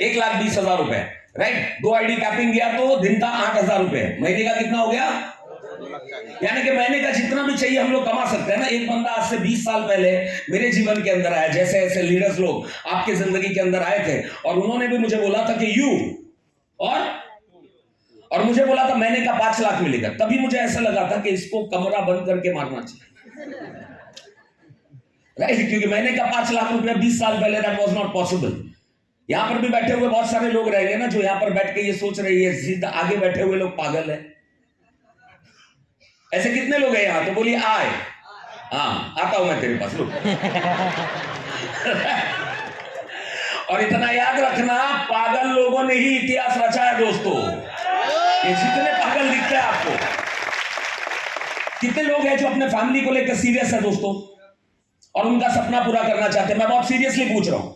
1,20,000 रुपए, right. 2 ID capping गया तो दिन का 8,000 रुपए, महीने का कितना हो गया? यानी कि महीने का जितना भी चाहिए हम लोग कमा सकते हैं ना। एक बंदा आज से 20 साल पहले मेरे जीवन के अंदर आया, जैसे ऐसे लीडर्स लोग आपके जिंदगी के अंदर आए थे, और उन्होंने भी मुझे बोला था कि यू और मुझे बोला था महीने का 5 लाख मिलेगा। तभी मुझे ऐसा लगा था कि इसको कमरा बंद करके मारना चाहिए, राइट, क्योंकि महीने का 5 लाख रुपया 20 साल पहले दैट वाज नॉट पॉसिबल। यहां पर भी बैठे हुए बहुत सारे लोग रहेंगे ना जो यहां पर बैठ के ये सोच रहे हैं सीधा आगे बैठे हुए लोग पागल है। ऐसे कितने लोग हैं यहां? तो बोलिए आए। हाँ, आता हूं मैं तेरे पास, रुक। और इतना याद रखना, पागल लोगों ने ही इतिहास रचा है दोस्तों। ये जितने पागल दिखते हैं आपको, कितने लोग हैं जो अपने फैमिली को लेकर सीरियस है दोस्तों और उनका सपना पूरा करना चाहते हैं? मैं बहुत सीरियसली पूछ रहा हूं,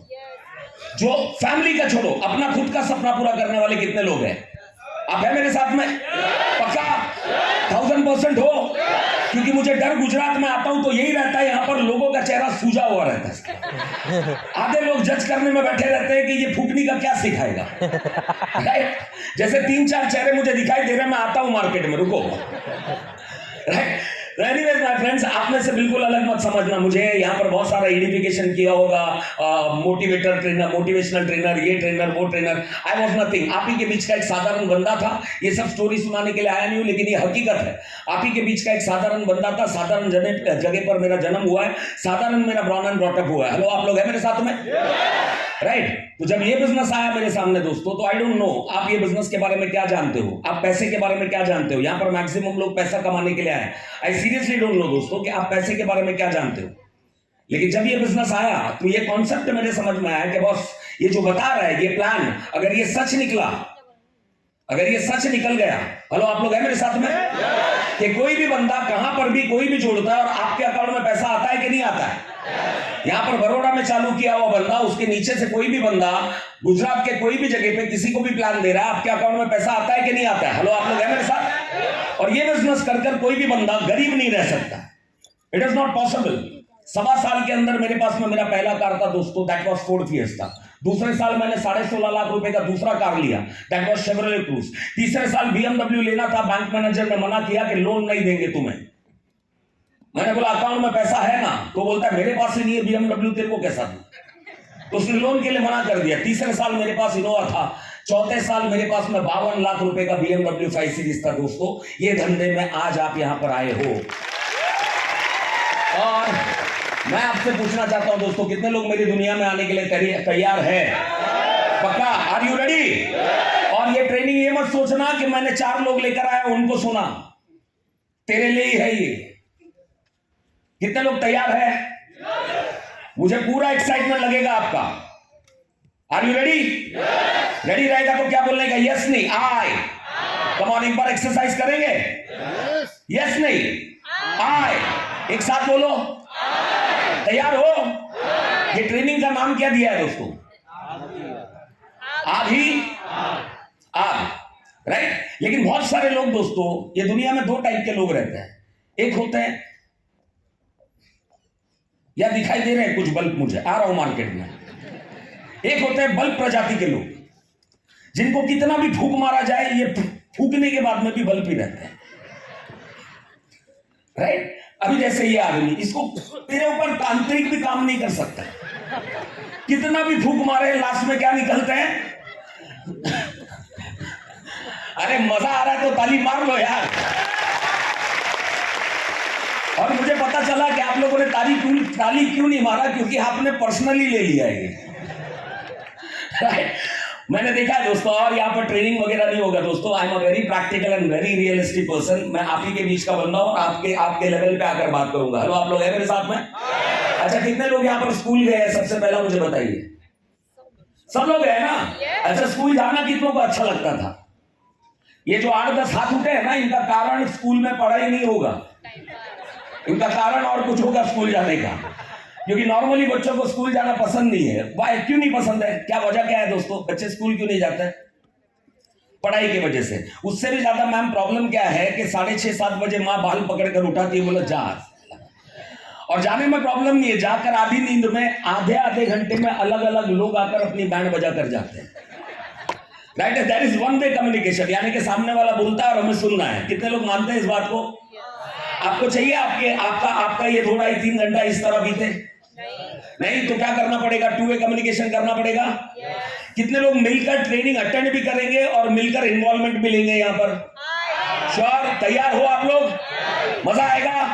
जो फैमिली का छोड़ो, अपना खुद का सपना पूरा करने वाले कितने लोग हैं? आप है मेरे साथ में? पक्का 1000% हो? क्योंकि मुझे डर, गुजरात में आता हूं तो यही रहता है, यहां पर लोगों का चेहरा सूजा हुआ रहता है। आधे लोग जज करने में बैठे रहते हैं कि ये फूकनी का क्या सिखाएगा, राइट। जैसे 3-4 चेहरे मुझे दिखाई दे रहे हैं, मैं आता हूं मार्केट में, रुको, राइट। एनीवेज माय फ्रेंड्स, आप में से बिल्कुल अलग मत समझना मुझे। यहाँ पर बहुत सारा एडिफिकेशन किया होगा, मोटिवेटर ट्रेनर, मोटिवेशनल ट्रेनर, ये ट्रेनर, वो ट्रेनर। आई वाज नथिंग, आप ही के बीच का एक साधारण बंदा था। ये सब स्टोरी सुनाने के लिए आया नहीं हूँ, लेकिन ये हकीकत है। आप ही के बीच का एक साधारण बंदा था, साधारण जगह पर मेरा जन्म हुआ है, साधारण मेरा ब्रॉन एंड ब्रॉट अप हुआ है। हेलो, आप लोग हैं मेरे साथ में, राइट। तो जब ये बिजनेस आया मेरे सामने दोस्तों, तो आई डोंट नो आप ये बिजनेस के बारे में क्या जानते हो, आप पैसे के बारे में क्या जानते हो। यहाँ पर मैक्सिमम लोग पैसा कमाने के लिए आए। आई सीरियसली डोंट नो दोस्तों कि आप पैसे के बारे में क्या जानते हो। लेकिन जब ये बिजनेस आया तो ये कॉन्सेप्ट मेरे समझ में आया कि बॉस ये जो बता रहा है, ये प्लान अगर ये सच निकला, अगर ये सच निकल गया, हेलो आप लोग हैं मेरे साथ में, कि कोई भी बंदा कहां पर भी कोई भी जोड़ता है और आपके अकाउंट में पैसा आता है कि नहीं आता है। यहां पर बड़ौदा में चालू किया हुआ बंदा, उसके नीचे से कोई भी बंदा गुजरात के कोई भी जगह पे किसी को भी प्लान दे रहा है, आपके अकाउंट में पैसा आता है कि नहीं आता है। हेलो आप लोग हैं मेरे साथ। और ये बिजनेस कर कोई भी बंदा गरीब नहीं रह सकता, इट इज नॉट पॉसिबल। 1.25 साल के अंदर मेरे पास में मेरा पहला कार था दोस्तों, दैट वाज फोर्ड फिएस्टा। दूसरे साल मैंने 16.5 लाख रुपए का दूसरा कार लिया, दैट वाज शेवरले क्रूज। तीसरे साल BMW लेना था, बैंक मैनेजर ने मना किया कि लोन नहीं देंगे तुम्हें। मैंने बोला अकाउंट में पैसा है ना, तो बोलता है मेरे पास ही नहीं है BMW, तेरे को कैसा दूं। तो उसने लोन के लिए मना कर दिया। तीसरे साल मेरे पास इनोवा था। चौथे साल मेरे पास में 52 लाख रुपए का BMW 5 सीरीज था दोस्तों। ये धंधे में आज आप यहां पर आए हो। और मैं आपसे पूछना चाहता हूं दोस्तों, कितने लोग मेरी दुनिया में आने के लिए तैयार है? पक्का? Are you ready? और ये ट्रेनिंग ये मत सोचना कि मैंने 4 लोग लेकर आया उनको सुना, तेरे लिए ही है ये। कितने लोग तैयार है? मुझे पूरा एक्साइटमेंट लगेगा आपका। Are you ready? रेडी रहेगा तो क्या बोलने का? यस नहीं आई। कम ऑन, एक बार एक्सरसाइज करेंगे। यस नहीं आई, एक साथ बोलो। तैयार हो? ये ट्रेनिंग का नाम क्या दिया है दोस्तों? आधी आग, राइट। लेकिन बहुत सारे लोग दोस्तों, ये दुनिया में 2 टाइप के लोग रहते हैं। एक होते हैं, या दिखाई दे रहे हैं कुछ बल्ब, मुझे आ रहा हूं मार्केट में। एक होते हैं बल्ब प्रजाति के लोग, जिनको कितना भी फूंक मारा जाए, ये फूंकने के बाद में भी बल्ब ही रहते हैं, राइट। अभी जैसे ये आदमी, इसको तेरे ऊपर तांत्रिक भी काम नहीं कर सकता, कितना भी फूंक मारे, लास्ट में क्या निकलते हैं? अरे मजा आ रहा है तो ताली मार लो यार। और मुझे पता चला कि आप लोगों ने ताली क्यों नहीं मारा, क्योंकि आपने पर्सनली ले लिया है ये, राइट। मैंने देखा है दोस्तों, और यहाँ पर ट्रेनिंग वगैरह नहीं होगा दोस्तों। आई am a very practical and very realistic person. मैं आप ही के बीच का बंदा हूँ और आपके लेवल पे आकर बात करूंगा। हेलो आप लोग हैं मेरे साथ में? अच्छा, कितने लोग यहाँ पर स्कूल गए हैं? सबसे पहला मुझे बताइए। सब लोग गए ना? अच्छा, स्कूल जाना कितनों को अच्छा लगता था? ये जो 8-10 हाथ उठे हैं ना, इनका कारण स्कूल में पढ़ाई नहीं होगा, इनका कारण और कुछ होगा स्कूल जाने का। क्योंकि नॉर्मली बच्चों को स्कूल जाना पसंद नहीं है। वाई? क्यों नहीं पसंद है? क्या वजह क्या है दोस्तों? बच्चे स्कूल क्यों नहीं जाते हैं? पढ़ाई की वजह से। उससे भी ज्यादा मैम प्रॉब्लम क्या है कि 6:30-7 बजे माँ बाल पकड़कर उठाती है, बोला जा। और जाने में प्रॉब्लम नहीं है, जाकर आधी नींद में आधे घंटे में अलग अलग लोग आकर अपनी बैंड बजा कर जाते हैं। Right, that is one way communication, यानी कि सामने वाला बोलता है और हमें सुनना है। कितने लोग मानते हैं इस बात को? आपको चाहिए आपका ये 2-2.5-3 घंटा इस तरह बीते? नहीं, तो क्या करना पड़ेगा? टू वे कम्युनिकेशन करना पड़ेगा। कितने लोग मिलकर ट्रेनिंग अटेंड भी करेंगे और मिलकर इन्वॉल्वमेंट भी लेंगे यहाँ पर? श्योर? तैयार हो आप लोग? मजा आएगा?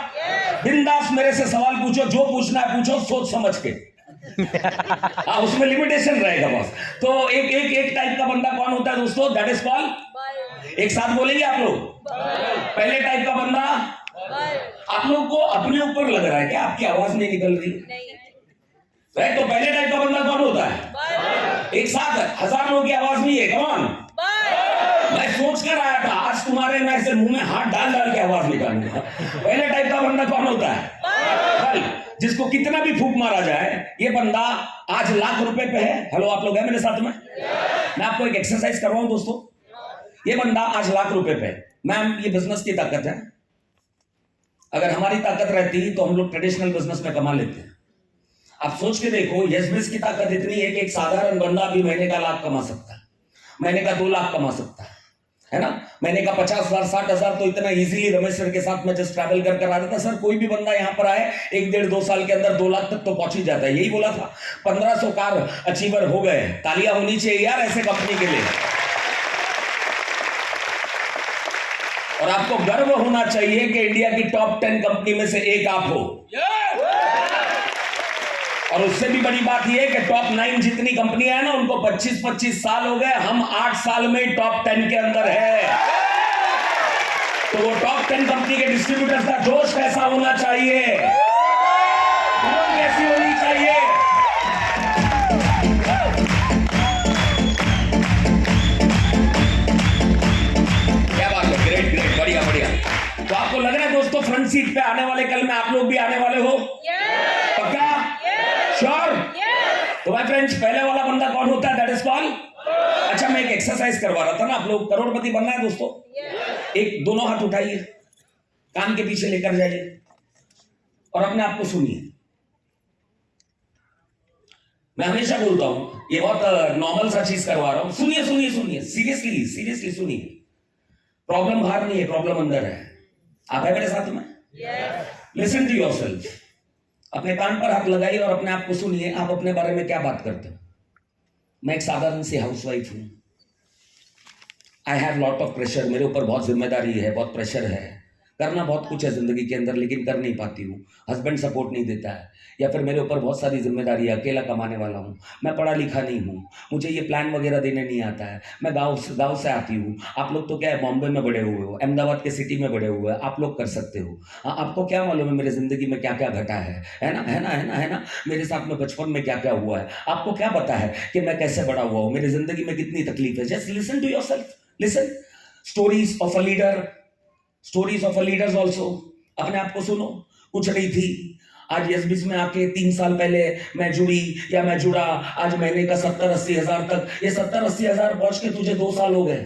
बिंदास मेरे से सवाल पूछो, जो पूछना है पूछो, सोच समझ के। हाँ, उसमें लिमिटेशन रहेगा बॉस। तो एक टाइप का बंदा कौन होता है दोस्तों? दैट इज कॉल्ड, एक साथ बोलेंगे आप लोग। पहले टाइप का बंदा, आप लोग को अपने ऊपर लग रहा है कि आपकी आवाज नहीं निकल रही? राइट, तो पहले टाइप का बंदा कौन होता है? एक साथ 1000 लोगों की आवाज नहीं है, कौन? मैं सोच कर आया था आज तुम्हारे मैं ऐसे मुंह में हाथ डाल डाल के आवाज निकालूंगा। पहले टाइप का बंदा कौन होता है? कल जिसको कितना भी फूंक मारा जाए, ये बंदा आज लाख रुपए पे है। हेलो, आप लोग हैं मेरे साथ में? मैं आपको एक एक्सरसाइज करवाऊं दोस्तों। ये बंदा आज लाख रुपए पे। मैम, ये बिजनेस की ताकत है। अगर हमारी ताकत रहती तो हम लोग ट्रेडिशनल बिजनेस में कमा लेते हैं। आप सोच के देखो, यस बिज की ताकत इतनी है कि एक साधारण बंदा भी महीने का लाख कमा सकता है, महीने का 2 लाख कमा सकता है ना? महीने का 50,000 60,000 तो इतना इजीली रमेश सर के साथ में जस्ट ट्रैवल कर आ रहा था। सर, कोई भी बंदा यहाँ पर आए 1-1.5-2 साल के अंदर 2 लाख तक तो पहुंच ही जाता है। यही बोला था। 1500 कार अचीवर हो गए। तालियां होनी चाहिए यार ऐसे कंपनी के लिए। और आपको गर्व होना चाहिए कि इंडिया की टॉप 10 कंपनी में से एक आप हो। और उससे भी बड़ी बात यह है कि टॉप 9 जितनी कंपनियां हैं ना, उनको 25-25 साल हो गए। हम 8 साल में टॉप 10 के अंदर है। तो वो टॉप 10 कंपनी के डिस्ट्रीब्यूटर्स का जोश कैसा होना चाहिए, कैसी होनी चाहिए? क्या बात है, ग्रेट ग्रेट, बढ़िया बढ़िया। तो आपको लग रहा है दोस्तों फ्रंट सीट पे आने वाले कल में आप लोग भी आने वाले हो? पक्का? श्योर? तो माय फ्रेंड्स, पहले वाला बंदा कौन होता है? That is called. अच्छा, मैं एक एक्सरसाइज करवा रहा था ना, आप लोग करोड़पति बनना है दोस्तों। एक दोनों हाथ उठाइए, कान के पीछे लेकर जाइए और अपने आप को सुनिए। मैं हमेशा बोलता हूं, ये बहुत नॉर्मल सा चीज करवा रहा हूं। सुनिए सुनिए सुनिए, सीरियसली सीरियसली सुनिए। प्रॉब्लम बाहर नहीं है, प्रॉब्लम अंदर है। आप है मेरे साथ में? Listen to yourself. अपने कान पर हाथ लगाइए और अपने आप को सुनिए। आप अपने बारे में क्या बात करते हो? मैं एक साधारण सी हाउसवाइफ हूं। I have lot of pressure. मेरे ऊपर बहुत जिम्मेदारी है, बहुत प्रेशर है। करना बहुत कुछ है जिंदगी के अंदर, लेकिन कर नहीं पाती हूँ। हस्बैंड सपोर्ट नहीं देता है, या फिर मेरे ऊपर बहुत सारी जिम्मेदारी है। अकेला कमाने वाला हूँ। मैं पढ़ा लिखा नहीं हूँ, मुझे ये प्लान वगैरह देने नहीं आता है। मैं गांव से आती हूँ। आप लोग तो क्या है, बॉम्बे में बड़े हुए हो, अहमदाबाद के सिटी में बड़े हुए हो। आप लोग कर सकते हो। हाँ, आपको क्या मालूम है मेरे जिंदगी में क्या क्या घटा है ना, है ना, है ना, है ना? मेरे साथ में बचपन में क्या क्या हुआ है। आपको क्या पता है कि मैं कैसे बड़ा हुआ हूँ, मेरी जिंदगी में कितनी तकलीफ है। Just listen to yourself, listen. Stories of a leader, stories of a leaders also. अपने आप को सुनो। कुछ नहीं थी, आज एसबीसी में आके 3 साल पहले मैं जुड़ी या मैं जुड़ा, आज महीने का 70-80 हजार तक, ये 70-80 हजार पहुंच के तुझे 2 साल हो गए।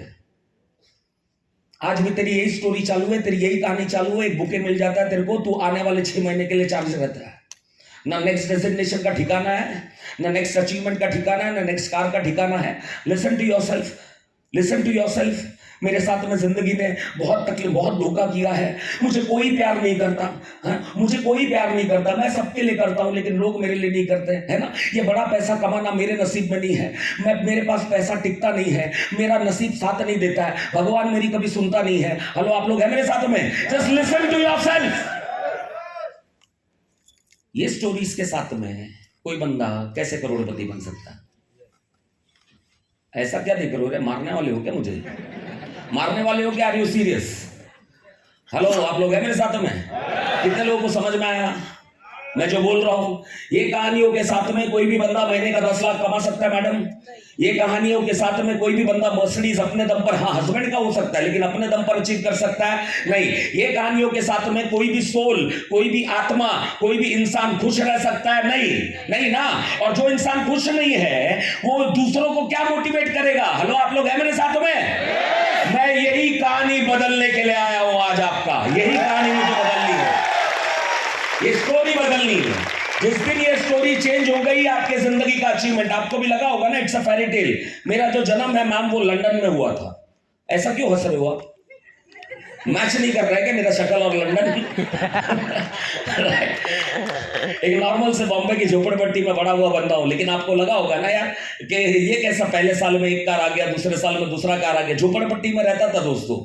आज भी तेरी यही स्टोरी चालू है, तेरी यही कहानी चालू है। एक बुके मिल जाता है तेरे को, तू आने वाले 6 महीने के लिए चार्ज रहता है। ना नेक्स्ट डेजिग्नेशन का ठिकाना है, ना नेक्स्ट अचीवमेंट का ठिकाना है, ना नेक्स्ट कार का ठिकाना है। Listen to yourself, listen to yourself. मेरे साथ में जिंदगी ने बहुत तकलीफ, बहुत धोखा किया है। मुझे कोई प्यार नहीं करता, मुझे कोई प्यार नहीं करता। मैं सबके लिए करता हूं, लेकिन लोग मेरे लिए नहीं करते, है ना? ये बड़ा पैसा कमाना मेरे नसीब में नहीं है। मेरे पास पैसा टिकता नहीं है, मेरा नसीब साथ नहीं देता है। भगवान मेरी कभी सुनता नहीं है। हेलो, आप लोग हैं मेरे साथ में? Just listen to yourself. ये स्टोरीज के साथ में कोई बंदा कैसे करोड़पति बन सकता है? ऐसा क्या देख रहे हो? मारने वाले हो क्या मुझे? मारने वाले हो क्या? Are you serious? हेलो, आप लोग हैं मेरे साथ में? कितने लोगों को समझ में आया मैं जो बोल रहा हूं? ये कहानियों के साथ में कोई भी बंदा महीने का 10 लाख कमा सकता है मैडम। ये कहानियों के साथ में कोई भी बंदा मर्सिडीज अपने दम पर, हाँ हस्बैंड का हो सकता है, लेकिन अपने दम पर अचीव कर सकता है नहीं। ये कहानियों के साथ में कोई भी सोल, कोई भी आत्मा, कोई भी इंसान खुश रह सकता है नहीं, नहीं ना। और जो इंसान खुश नहीं है वो दूसरों को क्या मोटिवेट करेगा? हेलो, आप लोग हैं मेरे साथ में? मैं यही कहानी बदलने के लिए आया हूं आज। आपका यही कहानी मुझे बदलनी है, ये स्टोरी बदलनी है। जिस दिन ये स्टोरी चेंज हो गई, आपके जिंदगी का अचीवमेंट, आपको भी लगा होगा ना इट्स अ फेरी टेल। मेरा जो जन्म है मैम वो लंदन में हुआ था। ऐसा क्यों हंस रहे हो आप? मैच नहीं कर रहा है क्या मेरा शक्ल और लंदन? एक नॉर्मल से बॉम्बे की झोपड़पट्टी में बड़ा हुआ बंदा हूं, लेकिन आपको लगा होगा ना यार कि ये कैसा पहले साल में एक कार आ गया, दूसरे साल में दूसरा कार आ गया। झोपड़पट्टी में रहता था दोस्तों,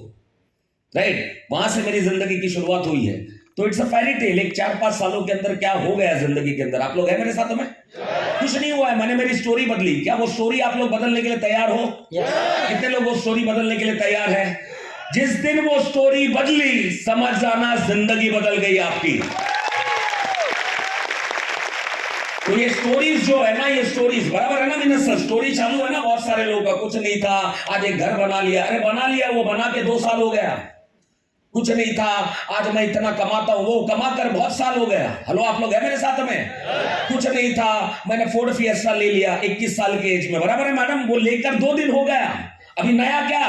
राइट? वहां से मेरी जिंदगी की शुरुआत हुई है। तो इट्स अ फेरी टेल। एक 4-5 सालों के अंदर क्या हो गया जिंदगी के अंदर, आप लोग हैं मेरे साथ में? कुछ नहीं हुआ है, मैंने मेरी स्टोरी बदली। क्या वो स्टोरी आप लोग बदलने के लिए तैयार हो? कितने लोग वो स्टोरी बदलने के लिए तैयार है? जिस दिन वो स्टोरी बदली, समझ जाना जिंदगी बदल गई आपकी। तो ये स्टोरीज जो है ना, ये स्टोरीज बराबर है ना मिनस? स्टोरी चालू है ना बहुत सारे लोगों का। कुछ नहीं था, आज एक घर बना लिया। अरे बना लिया, वो बना के 2 साल हो गया। कुछ नहीं था, आज मैं इतना कमाता हूं, वो कमा कर बहुत साल हो गया। हेलो, आप लोग हैं मेरे साथ में? कुछ नहीं था, मैंने फोर्ड फिएस्टा ले लिया 21 साल के एज में। बराबर है मैडम? वो लेकर 2 दिन हो गया, अभी नया क्या?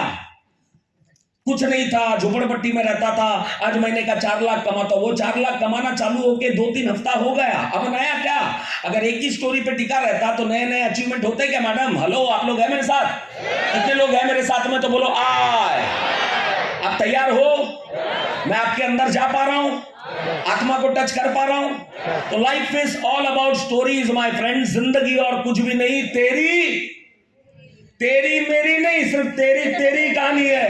कुछ नहीं था, झोपड़पट्टी में रहता था, आज महीने का 4 लाख कमाता। वो 4 लाख कमाना चालू होके 2-3 हफ्ता हो गया, अब नया क्या? अगर एक ही स्टोरी पे टिका रहता तो नए नए अचीवमेंट होते क्या मैडम? हेलो, आप लोग हैं मेरे साथ? कितने लोग हैं मेरे साथ में? तो बोलो आय। आप तैयार हो? मैं आपके अंदर जा पा रहा हूं, आत्मा को टच कर पा रहा हूं। तो life is all about stories my friend. जिंदगी और कुछ भी नहीं, तेरी मेरी नहीं, सिर्फ तेरी कहानी है।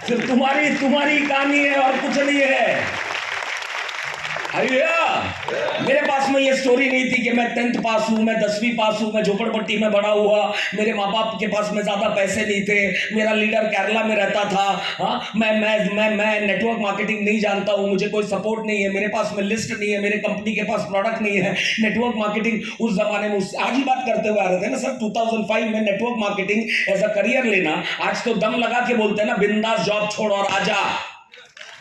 सिर्फ तुम्हारी कहानी है और कुछ नहीं है। मेरे पास में ये स्टोरी नहीं थी कि मैं 10th पास हूं, मैं 10वीं पास हूं, मैं झोपड़पट्टी में बड़ा हुआ, मेरे माँ बाप के पास में ज्यादा पैसे नहीं थे, मेरा लीडर केरला में रहता था। हाँ, मैं नेटवर्क मार्केटिंग नहीं जानता हूं, मुझे कोई सपोर्ट नहीं है, मेरे पास में लिस्ट नहीं है, मेरे कंपनी के पास प्रोडक्ट नहीं है। नेटवर्क मार्केटिंग उस जमाने में, आज ही बात करते हुए आ रहे थे ना सर, 2005 में network marketing as a career लेना। आज तो दम लगा के बोलते हैं ना, बिंदास जॉब छोड़ और आजा,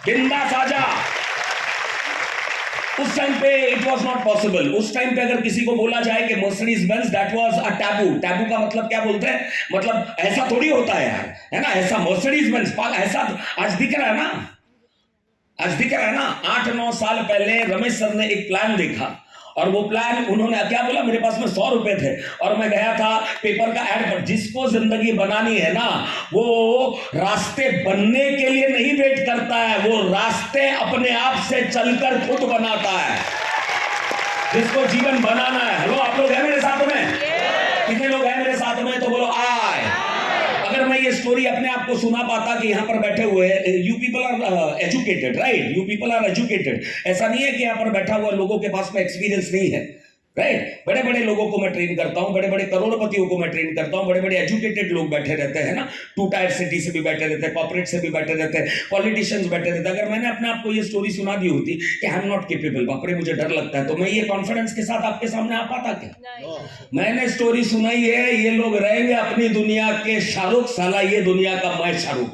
बिंदास आजा। उस टाइम पे इट वाज नॉट पॉसिबल। उस टाइम पे अगर किसी को बोला जाए कि Mercedes Benz, that was a taboo. Taboo का मतलब क्या बोलते हैं? मतलब ऐसा थोड़ी होता है यार, है ना? ऐसा मर्सिडीज बेंज ऐसा आज दिख रहा है ना, आज दिख रहा है ना। 8-9 साल पहले रमेश सर ने एक प्लान देखा और वो प्लान उन्होंने क्या बोला, मेरे पास में 100 रुपए थे और मैं गया था पेपर का ऐड पर। जिसको जिंदगी बनानी है ना, वो रास्ते बनने के लिए नहीं वेट करता है, वो रास्ते अपने आप से चलकर खुद बनाता है। जिसको जीवन बनाना है। हेलो, आप लोग हैं मेरे साथ में? कितने लोग हैं मेरे साथ में? तो बोलो आए। अगर मैं ये स्टोरी अपने आप को सुना पाता कि यहाँ पर बैठे हुए you people are educated, right? You people are educated. ऐसा नहीं है कि यहाँ पर बैठा हुआ लोगों के पास में एक्सपीरियंस नहीं है, राइट? बड़े बड़े लोगों को मैं ट्रेन करता हूँ, बड़े बड़े करोड़पतियों को मैं ट्रेन करता हूँ, बड़े बड़े एजुकेटेड लोग बैठे रहते हैं ना, 2 टायर सिटी से भी बैठे रहते हैं, कॉर्पोरेट से भी बैठे रहते हैं, पॉलिटिशियंस बैठे रहते हैं। अगर मैंने अपने आप को ये स्टोरी सुना दी होती कि आई एम नॉट केपेबल, बाप रे मुझे डर लगता है, तो मैं ये कॉन्फिडेंस के साथ आपके सामने आ पाता क्या? मैंने स्टोरी सुनाई है, ये लोग रहेंगे अपनी दुनिया के शाहरुख, साला ये दुनिया का मैं शाहरुख।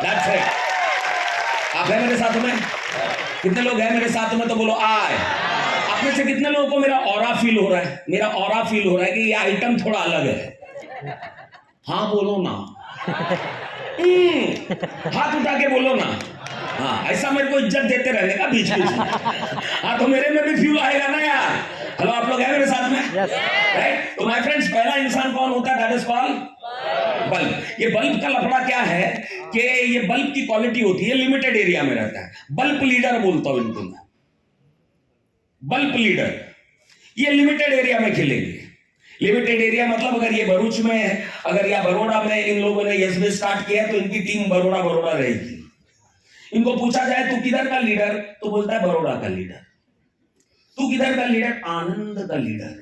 That's it. आप हैं मेरे साथ में? कितने लोग हैं मेरे साथ में? तो बोलो आए। में से कितने लोगों को मेरा ऑरा फील हो रहा है? मेरा ऑरा फील हो रहा है कि ये आइटम थोड़ा अलग है। हाँ बोलो ना, हाथ उठा के बोलो ना। हाँ, ऐसा मेरे को इज्जत देते रहने का बीच बीच में। हाँ, तो मेरे में भी फ्यूल आएगा ना यार। हेलो, आप लोग हैं मेरे साथ में? राइट? तो माय फ्रेंड्स, पहला इंसान कौन होता है? That is called bulb. ये बल्ब का लफड़ा क्या है कि ये बल्ब की क्वालिटी होती है, लिमिटेड एरिया में रहता है। बल्ब लीडर बोलता हूं इनको मैं, बल्ब लीडर। ये लिमिटेड एरिया में खिलेंगे। लिमिटेड एरिया मतलब अगर ये भरूच में है, अगर या बड़ौदा में इन लोगों ने एसबी स्टार्ट किया तो इनकी टीम बड़ौदा रहेगी। इनको पूछा जाए तू किधर का लीडर, तो बोलता है बड़ौदा का लीडर। तू किधर का लीडर? आनंद का लीडर।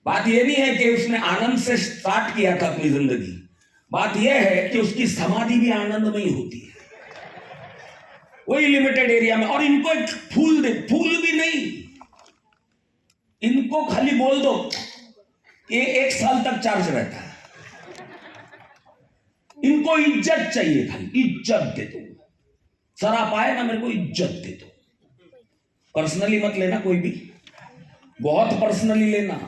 बात यह नहीं है कि उसने आनंद से स्टार्ट किया था अपनी जिंदगी, बात यह है कि उसकी समाधि भी आनंद में ही होती है, वही लिमिटेड एरिया में। और इनको एक फूल दे, फूल भी नहीं, इनको खाली बोल दो, ये 1 साल तक चार्ज रहता है। इनको इज्जत चाहिए, खाली इज्जत दे दो। सर आप आए ना, मेरे को इज्जत दे दो। पर्सनली मत लेना कोई भी, बहुत पर्सनली लेना।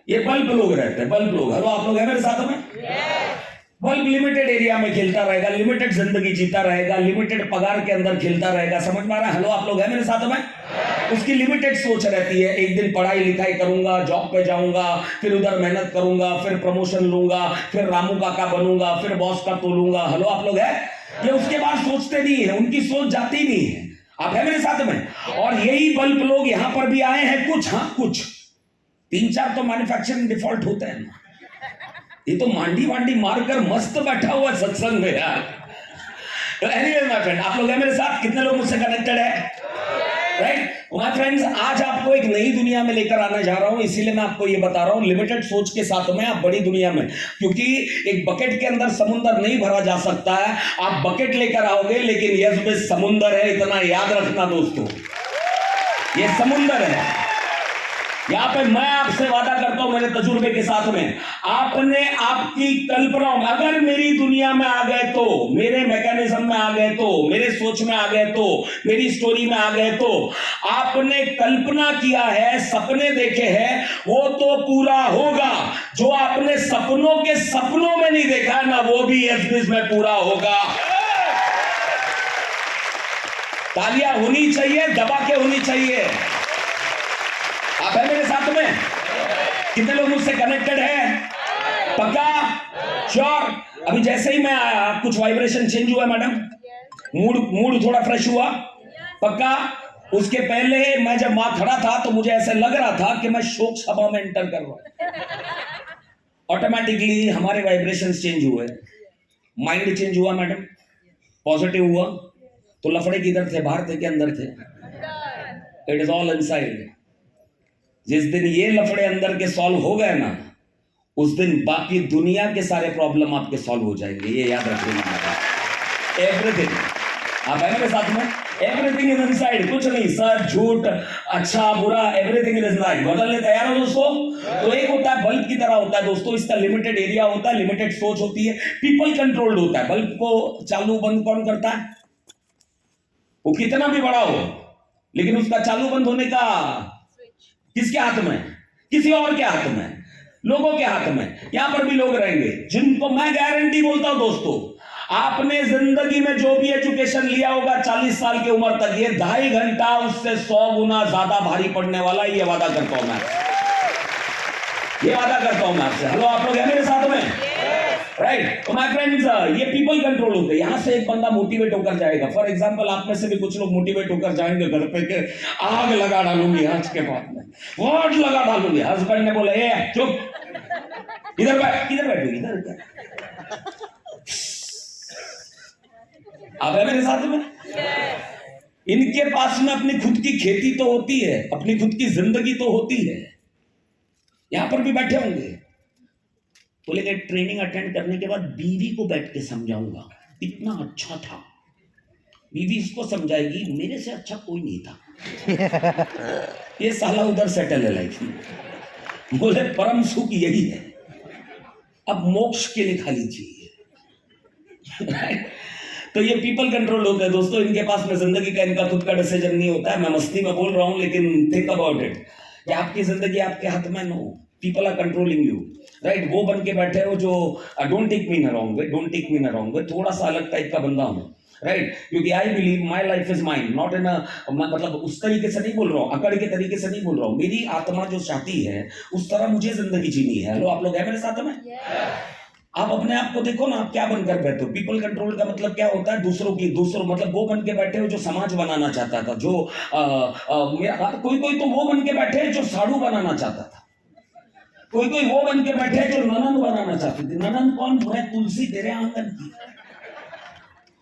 ये बल्ब लोग रहते हैं, बल्ब लोग। हेलो, आप लोग हैं मेरे साथ में? बल्ब लिमिटेड एरिया में खेलता रहेगा, लिमिटेड जिंदगी जीता रहेगा, लिमिटेड पगार के अंदर खेलता रहेगा। समझ में आ रहा है? हेलो, आप लोग हैं मेरे साथ में? उसकी लिमिटेड सोच रहती है, एक दिन पढ़ाई लिखाई करूंगा, जॉब पे जाऊंगा, फिर उधर मेहनत करूंगा, फिर प्रमोशन लूंगा, फिर रामू काका बनूंगा, फिर बॉस का तोलूंगा। हेलो, आप लोग हैं? ये उसके बाद सोचते नहीं है, उनकी सोच जाती नहीं है। आप है मेरे साथ में? और यही बल्ब लोग यहां पर भी आए हैं कुछ, हाँ कुछ 3-4 तो मैन्युफैक्चरिंग डिफॉल्ट होते हैं ना। ये तो मांडी वांडी मारकर मस्त बैठा हुआ है सत्संग में यार। तो एनीवे माय फ्रेंड, आप लोग हैं मेरे साथ? कितने लोग मुझसे कनेक्टेड है? राइट माय फ्रेंड्स, आज आपको एक नई दुनिया में लेकर आने जा रहा हूं, इसीलिए मैं आपको ये बता रहा हूं लिमिटेड सोच के साथ में आप बड़ी दुनिया में, क्योंकि एक बकेट के अंदर समुंदर नहीं भरा जा सकता है। आप बकेट लेकर आओगे लेकिन यस में समुंदर है, इतना याद रखना दोस्तों, ये समुंदर है। यहां पे मैं आपसे वादा करता हूं मेरे तजुर्बे के साथ में, आपने आपकी कल्पनाओं में अगर मेरी दुनिया में आ गए तो, मेरे मैकेनिज्म में आ गए तो, मेरे सोच में आ गए तो, मेरी स्टोरी में आ गए तो, आपने कल्पना किया है, सपने देखे हैं, वो तो पूरा होगा। जो आपने सपनों के सपनों में नहीं देखा ना, वो भी एसबीएस में पूरा होगा। तालियां होनी चाहिए, दबा के होनी चाहिए। आप है मेरे साथ में? कितने लोग मुझसे कनेक्टेड है? पक्का? श्योर? अभी जैसे ही मैं आया कुछ वाइब्रेशन चेंज हुआ मैडम, मूड थोड़ा फ्रेश हुआ? पक्का? उसके पहले मैं जब वहां खड़ा था तो मुझे ऐसे लग रहा था कि मैं शोक सभा में एंटर कर रहा हूं। ऑटोमेटिकली हमारे वाइब्रेशन चेंज हुए, माइंड चेंज हुआ मैडम, पॉजिटिव हुआ। तो लफड़े किधर थे? बाहर थे कि अंदर थे? It is all inside. जिस दिन ये लफड़े अंदर के सॉल्व हो गए ना, उस दिन बाकी दुनिया के सारे प्रॉब्लम आपके सॉल्व हो जाएंगे, ये याद रखिएगा। एवरीथिंग, आप है मेरे साथ में? एवरीथिंग इज इनसाइड, कुछ नहीं, सच झूठ, अच्छा बुरा, एवरीथिंग इज इनसाइड। बदलने तैयार हो दोस्तों? तो एक होता है बल्ब की तरह होता है दोस्तों, इसका लिमिटेड एरिया होता है, लिमिटेड सोच होती है, पीपल कंट्रोल्ड होता है। बल्ब को चालू बंद कौन करता है? वो कितना भी बड़ा हो, लेकिन उसका चालू बंद होने का किसके हाथ में? किसी और के हाथ में, लोगों के हाथ में। यहां पर भी लोग रहेंगे जिनको मैं गारंटी बोलता हूं दोस्तों, आपने जिंदगी में जो भी एजुकेशन लिया होगा 40 साल की उम्र तक, ये 2.5 घंटा उससे 100 गुना ज्यादा भारी पड़ने वाला, ये वादा करता हूं मैं, ये वादा करता हूं मैं आपसे। हेलो, आप लोग हैं मेरे साथ में? राइट। तो माय फ्रेंड्स, ये पीपल कंट्रोल होते हैं। यहां से एक बंदा मोटिवेट होकर जाएगा। फॉर एग्जांपल, आप में से भी कुछ लोग मोटिवेट होकर जाएंगे घर पे के आग लगा डालूंगी आज के बाद में, वोट लगा डालूंगी। हस्बैंड ने बोला ए चुप, इधर बैठ, किधर बैठोगी? इधर। आप है मेरे साथ में? इनके पास में अपनी खुद की खेती तो होती है, अपनी खुद की जिंदगी तो होती है। यहां पर भी बैठे होंगे, बोलेंगे ट्रेनिंग अटेंड करने के बाद बीवी को बैठ के समझाऊंगा, इतना अच्छा था। बीवी इसको समझाएगी मेरे से अच्छा कोई नहीं था। ये साला उधर सेटल है लाइफ में। बोले परम सुख यही है, अब मोक्ष के लिए खाली चाहिए। तो ये पीपल कंट्रोल होता है दोस्तों, इनके पास में जिंदगी का इनका खुद का डिसीजन नहीं होता है। मैं मस्ती में बोल रहा हूं, लेकिन थिंक अबाउट इट कि आपकी जिंदगी आपके हाथ में no, people are controlling you. Right, वो बन के बैठे हो जो don't take me in wrong way, don't take me in wrong way, थोड़ा सा अलग टाइप का बंदा हूं। राइट, क्योंकि I believe my life is mine, not in मतलब उस तरीके से नहीं बोल रहा हूँ, अकड़ के तरीके से नहीं बोल रहा हूँ। मेरी आत्मा जो चाहती है उस तरह मुझे जिंदगी जीनी है। हेलो, आप लोग हैं मेरे साथ में? आप अपने आप को देखो ना, आप क्या बनकर बैठे हो? पीपल कंट्रोल का मतलब क्या होता है? दूसरों मतलब वो बन के बैठे हो जो समाज बनाना चाहता था, जो कोई तो वो बन के बैठे जो साधु बनाना चाहता था, कोई वो बन के बैठे जो ननंद बनाना चाहती थी। ननंद कौन? मैं तुलसी तेरे आंगन की,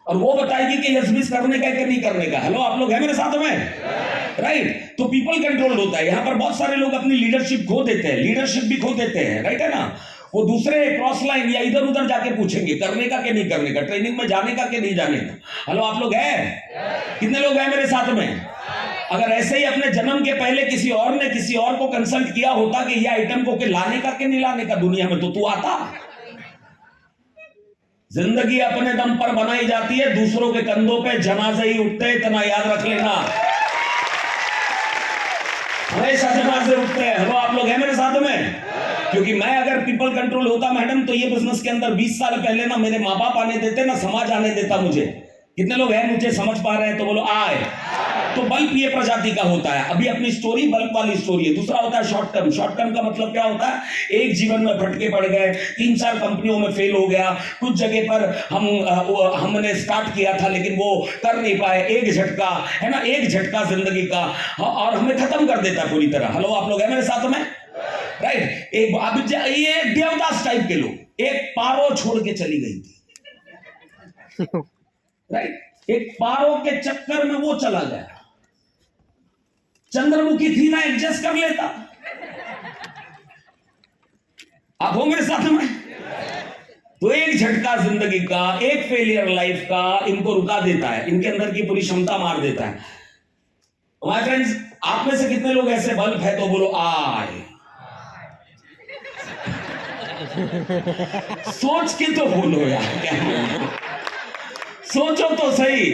और वो बताएगी कि यस करने का कि नहीं करने का। हेलो, आप लोग हैं मेरे साथ में? राइट। तो पीपल कंट्रोल होता है। यहां पर बहुत सारे लोग अपनी लीडरशिप खो देते हैं, लीडरशिप भी खो देते हैं। राइट है ना? वो दूसरे क्रॉस लाइन या इधर उधर जाके पूछेंगे करने का कि नहीं करने का, ट्रेनिंग में जाने का कि नहीं जाने का। हेलो, आप लोग हैं? कितने लोग हैं मेरे साथ में? अगर ऐसे ही अपने जन्म के पहले किसी और ने किसी और को कंसल्ट किया होता कि ये आइटम को के लाने का कि नहीं लाने का दुनिया में, तो तू आता। जिंदगी अपने दम पर बनाई जाती है, दूसरों के कंधों पे जनाजे ही उठते हैं, इतना याद रख लेना। हमेशा जनाजे उठते हैं। हेलो, आप लोग हैं मेरे साथ में? क्योंकि मैं अगर पीपल कंट्रोल होता मैडम तो ये बिजनेस के अंदर 20 साल पहले ना मेरे माँ बाप आने देते ना समाज आने देता मुझे। कितने लोग हैं मुझे समझ पा रहे हैं तो बोलो आए। तो बल्ब ये प्रजाति का होता है। अभी अपनी स्टोरी बल्ब वाली स्टोरी है। दूसरा होता है शॉर्ट टर्म। शॉर्ट टर्म का मतलब क्या होता है, एक जीवन में फटके पड़ गए, 3-4 कंपनियों में फेल हो गया, कुछ जगह पर हमने स्टार्ट किया था लेकिन वो कर नहीं पाए, एक झटका है ना, एक झटका जिंदगी का और हमें खत्म कर देता पूरी तरह। हेलो आप लोग हैं मेरे साथ में, राइट। एक अब ये देवदास टाइप के लोग, एक पारो छोड़ के चली गई थी, राइट। एक पारो के चक्कर में वो चला गया। चंद्रमुखी थी ना, एडजस्ट कर लेता। आप हो मेरे साथ में। तो एक झटका जिंदगी का, एक फेलियर लाइफ का इनको रुका देता है, इनके अंदर की पूरी क्षमता मार देता है। माय फ्रेंड्स, आप में से कितने लोग ऐसे बल्ब है तो बोलो आए। सोच के तो बोलो यार, क्या सोचो तो सही।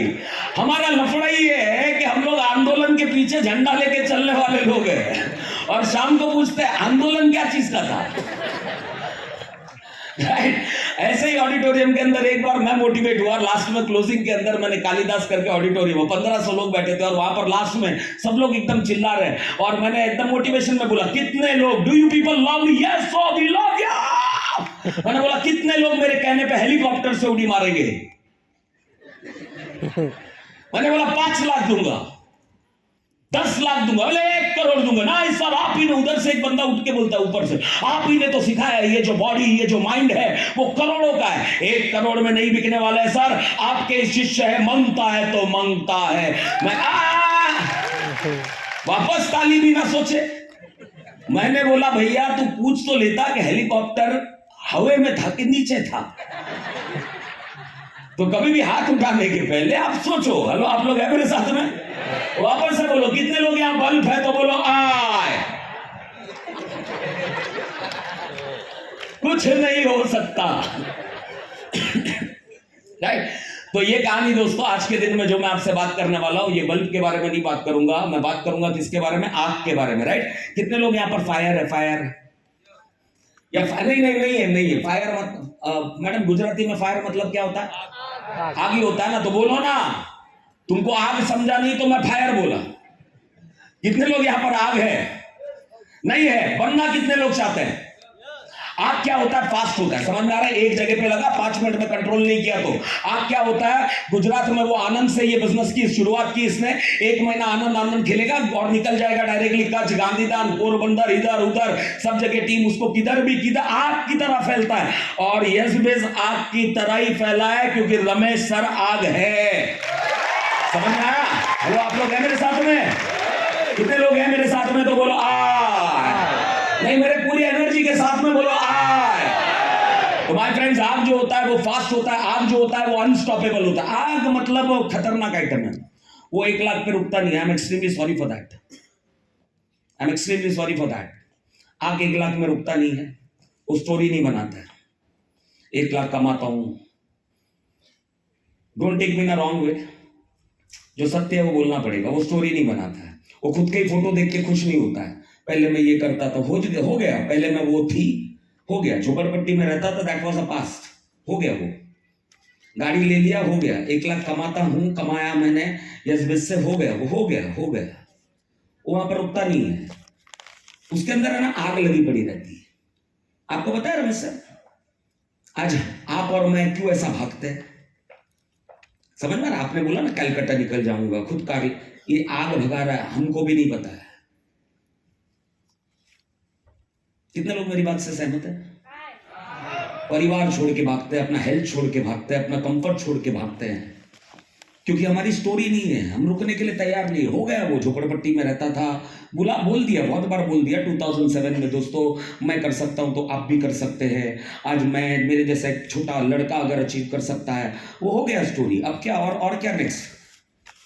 हमारा लफड़ा ये है कि हम लोग आंदोलन के पीछे झंडा लेके चलने वाले लोग हैं और शाम को पूछते हैं आंदोलन क्या चीज का था। ऐसे ही ऑडिटोरियम के अंदर एक बार मैं मोटिवेट हुआ। लास्ट में क्लोजिंग के अंदर मैंने कालिदास करके ऑडिटोरियम 1500 लोग बैठे थे और वहां पर लास्ट में सब लोग एकदम चिल्ला रहे और मैंने एकदम मोटिवेशन में बोला कितने लोग, do you people love me? Yes so we love you. मैंने बोला कितने लोग मेरे कहने पे हेलीकॉप्टर से उड़ी मारेंगे? मैंने बोला 5 लाख दूंगा, 10 लाख दूंगा, बोले 1 करोड़ दूंगा। ना इस साल आप ही ने, उधर से एक बंदा उठ के बोलता है ऊपर से, आप ही ने तो सिखाया ये जो बॉडी, ये जो माइंड है वो करोड़ों का है, 1 करोड़ में नहीं बिकने वाला है सर। आपके शिष्य है, मांगता है तो मांगता है। मैं वापस ताली भी ना सोचे। मैंने बोला भैया तू पूछ तो लेता कि हेलीकॉप्टर हवा में था कि नीचे था। तो कभी भी हाथ उठाने के पहले आप सोचो। हेलो आप लोग हैं मेरे साथ में? वापस से बोलो कितने लोग यहां बल्ब है तो बोलो आए। कुछ नहीं हो सकता, राइट। तो ये कहानी दोस्तों आज के दिन में जो मैं आपसे बात करने वाला हूं, ये बल्ब के बारे में नहीं बात करूंगा, मैं बात करूंगा किसके बारे में? आग के बारे में, राइट। कितने लोग यहां पर फायर है? फायर या नहीं है फायर मतलब मैडम गुजराती में फायर मतलब क्या होता है? आग ही होता है ना। तो बोलो ना, तुमको आग समझा नहीं तो मैं फायर बोला। कितने लोग यहां पर आग है? नहीं है। बनना कितने लोग चाहते हैं? आग क्या होता है? फास्ट होता है। समझ में आ रहा है? एक जगह पे लगा, 5 मिनट में कंट्रोल नहीं किया तो आग क्या होता है? गुजरात में वो आनंद से ये बिजनेस की शुरुआत की इसने। 1 महीना आनंद खेलेगा और निकल जाएगा डायरेक्टली कच्छ, गांधीधाम, पोरबंदर, इधर उधर सब जगह टीम उसको किधर भी किधर आग की तरह फैलता है। और यस बेस आग की तरह ही फैला है क्योंकि रमेश सर आग है। समझ में आया? हेलो आप लोग हैं मेरे साथ में? कितने लोग हैं मेरे साथ में तो बोलो आए। नहीं, मेरे पूरी एनर्जी के साथ में बोलो आए। तो माय फ्रेंड्स, आग जो होता है वो फास्ट होता है, आग जो होता है वो अनस्टॉपेबल होता है। आग मतलब खतरनाक आइटम है, वो 1 लाख पे रुकता नहीं है। I am extremely sorry for that, I am extremely sorry for that. आग 1 लाख में रुकता नहीं है, वो स्टोरी नहीं बनाता है। 1 लाख कमाता हूं, don't take me in a wrong way, जो सत्य है वो बोलना पड़ेगा, वो स्टोरी नहीं बनाता है। वो खुद के ही फोटो देख के खुश नहीं होता है। पहले मैं ये करता था, हो गया, पहले मैं वो थी, हो गया। झोपड़पट्टी में रहता था, दैट वाज अ पास्ट, हो गया। वो गाड़ी ले लिया, हो गया। 1 लाख कमाता हूं, कमाया मैंने, यस बेस से हो गया, वो हो गया। वो वहां पर रुकता नहीं है, उसके अंदर है ना आग लगी पड़ी रहती है। आपको पता है रमेश सर, आज आप और मैं क्यों ऐसा भागते हैं? समझ में? आपने बोला ना कलकत्ता निकल जाऊंगा, खुद कार, ये आग भगा रहा है, हमको भी नहीं पता है। कितने लोग मेरी बात से सहमत हैं? परिवार छोड़ के भागते हैं, अपना हेल्थ छोड़ के भागते हैं, अपना कंफर्ट छोड़ के भागते हैं, क्योंकि हमारी स्टोरी नहीं है, हम रुकने के लिए तैयार नहीं। हो गया, वो झोपड़पट्टी में रहता था, बोल दिया, बहुत बार बोल दिया 2007 में, दोस्तों मैं कर सकता हूं तो आप भी कर सकते हैं। आज मैं, मेरे जैसा एक छोटा लड़का अगर अचीव कर सकता है, वो हो गया स्टोरी। अब क्या और क्या next?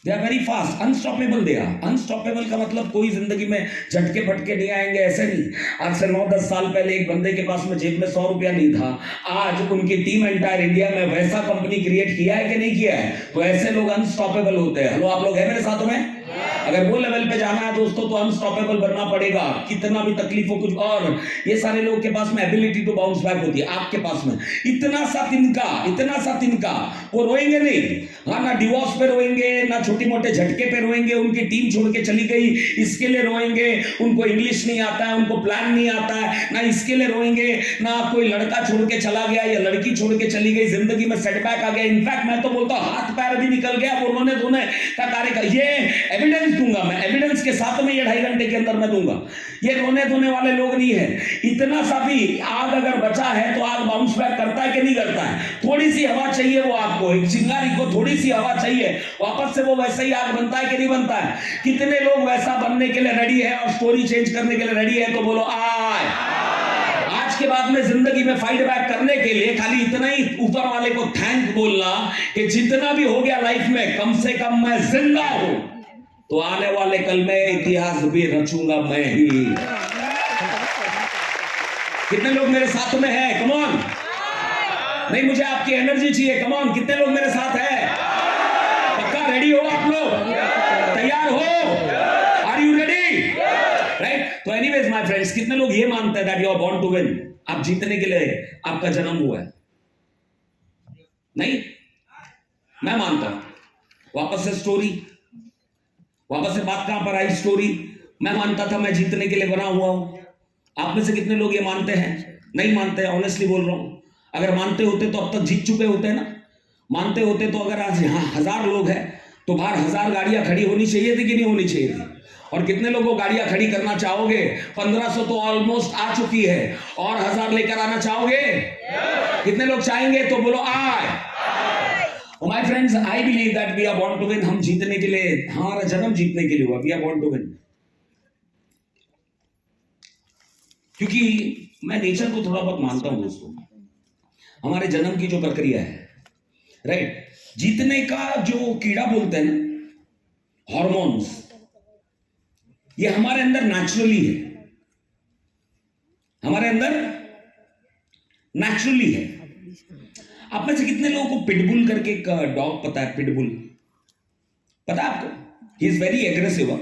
They are very fast, unstoppable. They are unstoppable का मतलब कोई जिंदगी में झटके फटके नहीं आएंगे, ऐसे नहीं। आज से 9-10 साल पहले एक बंदे के पास में जेब में 100 रुपया नहीं था, आज उनकी टीम एंटायर इंडिया में वैसा कंपनी क्रिएट किया है कि नहीं किया है? तो ऐसे लोग अनस्टॉपेबल होते हैं। हेलो आप लोग हैं मेरे साथ में? अगर वो लेवल पे जाना है दोस्तों तो अनस्टॉपेबल बनना पड़ेगा, कितना भी तकलीफ हो कुछ। और ये सारे लोग के पास में एबिलिटी टू बाउंस बैक होती है, आपके पास में इतना सा तिनका वो रोएंगे नहीं। हाँ, ना डिवोर्स पे रोएंगे, ना छोटी मोटे झटके पे रोएंगे, उनकी टीम छोड़ के चली गई इसके लिए रोएंगे, उनको इंग्लिश नहीं आता है, उनको प्लान नहीं आता है, ना इसके लिए रोएंगे, ना कोई लड़का छोड़ के चला गया या लड़की छोड़ के चली गई, जिंदगी में सेटबैक आ गया। इनफैक्ट मैं तो बोलता हूं हाथ पैर भी निकल गया, वो रोने धोने का कार्य कर, ये एविडेंस दूंगा मैं, एविडेंस के साथ में ये 2.5 घंटे के अंदर मैं दूंगा। ये रोने धोने वाले लोग नहीं है। इतना सा भी आग अगर बचा है तो आग बाउंस बैक करता है कि नहीं करता है? थोड़ी सी हवा चाहिए वो आपको, एक चिंगारी को थोड़ी सी हवा चाहिए, वापस से वो वैसा ही आग बनता है कि नहीं बनता है? कितने लोग वैसा बनने के लिए रेडी है और स्टोरी चेंज करने के लिए रेडी है? तो बोलो आए। आज के बाद में जिंदगी में फाइट बैक करने के लिए खाली इतना ही ऊपर वाले को थैंक बोलना कि जितना भी हो गया लाइफ में कम से कम मैं जिंदा हूं, तो आने वाले कल में इतिहास भी रचूंगा मैं ही। कितने लोग मेरे साथ में हैं? Come on. नहीं, मुझे आपकी एनर्जी चाहिए। कम ऑन, कितने लोग मेरे साथ हैं? पक्का रेडी हो आप लोग? तैयार हो? Are you ready? राइट। तो एनीवेज माय फ्रेंड्स, कितने लोग ये मानते हैं that you are born to win? आप जीतने के लिए आपका जन्म हुआ है? नहीं, मैं मानता हूं। वापस से स्टोरी, वापस से बात कहां पर आई? स्टोरी। मैं मानता था मैं जीतने के लिए बना हुआ हूं। आप में से कितने लोग ये मानते हैं? नहीं मानते हैं, ऑनेस्टली बोल रहा हूं। अगर मानते होते तो अब तक जीत चुके होते हैं ना। मानते होते तो अगर आज यहां 1000 लोग हैं तो बाहर 1000 गाड़ियां खड़ी होनी चाहिए थी कि नहीं होनी चाहिए थी? और कितने लोगों गाड़ियां खड़ी करना चाहोगे? 1500 तो ऑलमोस्ट आ चुकी है, और 1000 लेकर आना चाहोगे? कितने लोग चाहेंगे? तो बोलो आए। My friends, I believe that we are born to win. हम जीतने के लिए, हमारा जन्म जीतने के लिए हुआ। We are born to win. क्योंकि मैं नेचर को थोड़ा बहुत मानता हूं दोस्तों। हमारे जन्म की जो प्रक्रिया है, राइट, जीतने का जो कीड़ा बोलते हैं ना, हार्मोन्स, ये हमारे अंदर नेचुरली है। हमारे अंदर नेचुरली है। आप में से कितने लोगों को पिटबुल करके एक डॉग पता है? पिटबुल पता है आपको? ही इज वेरी एग्रेसिव,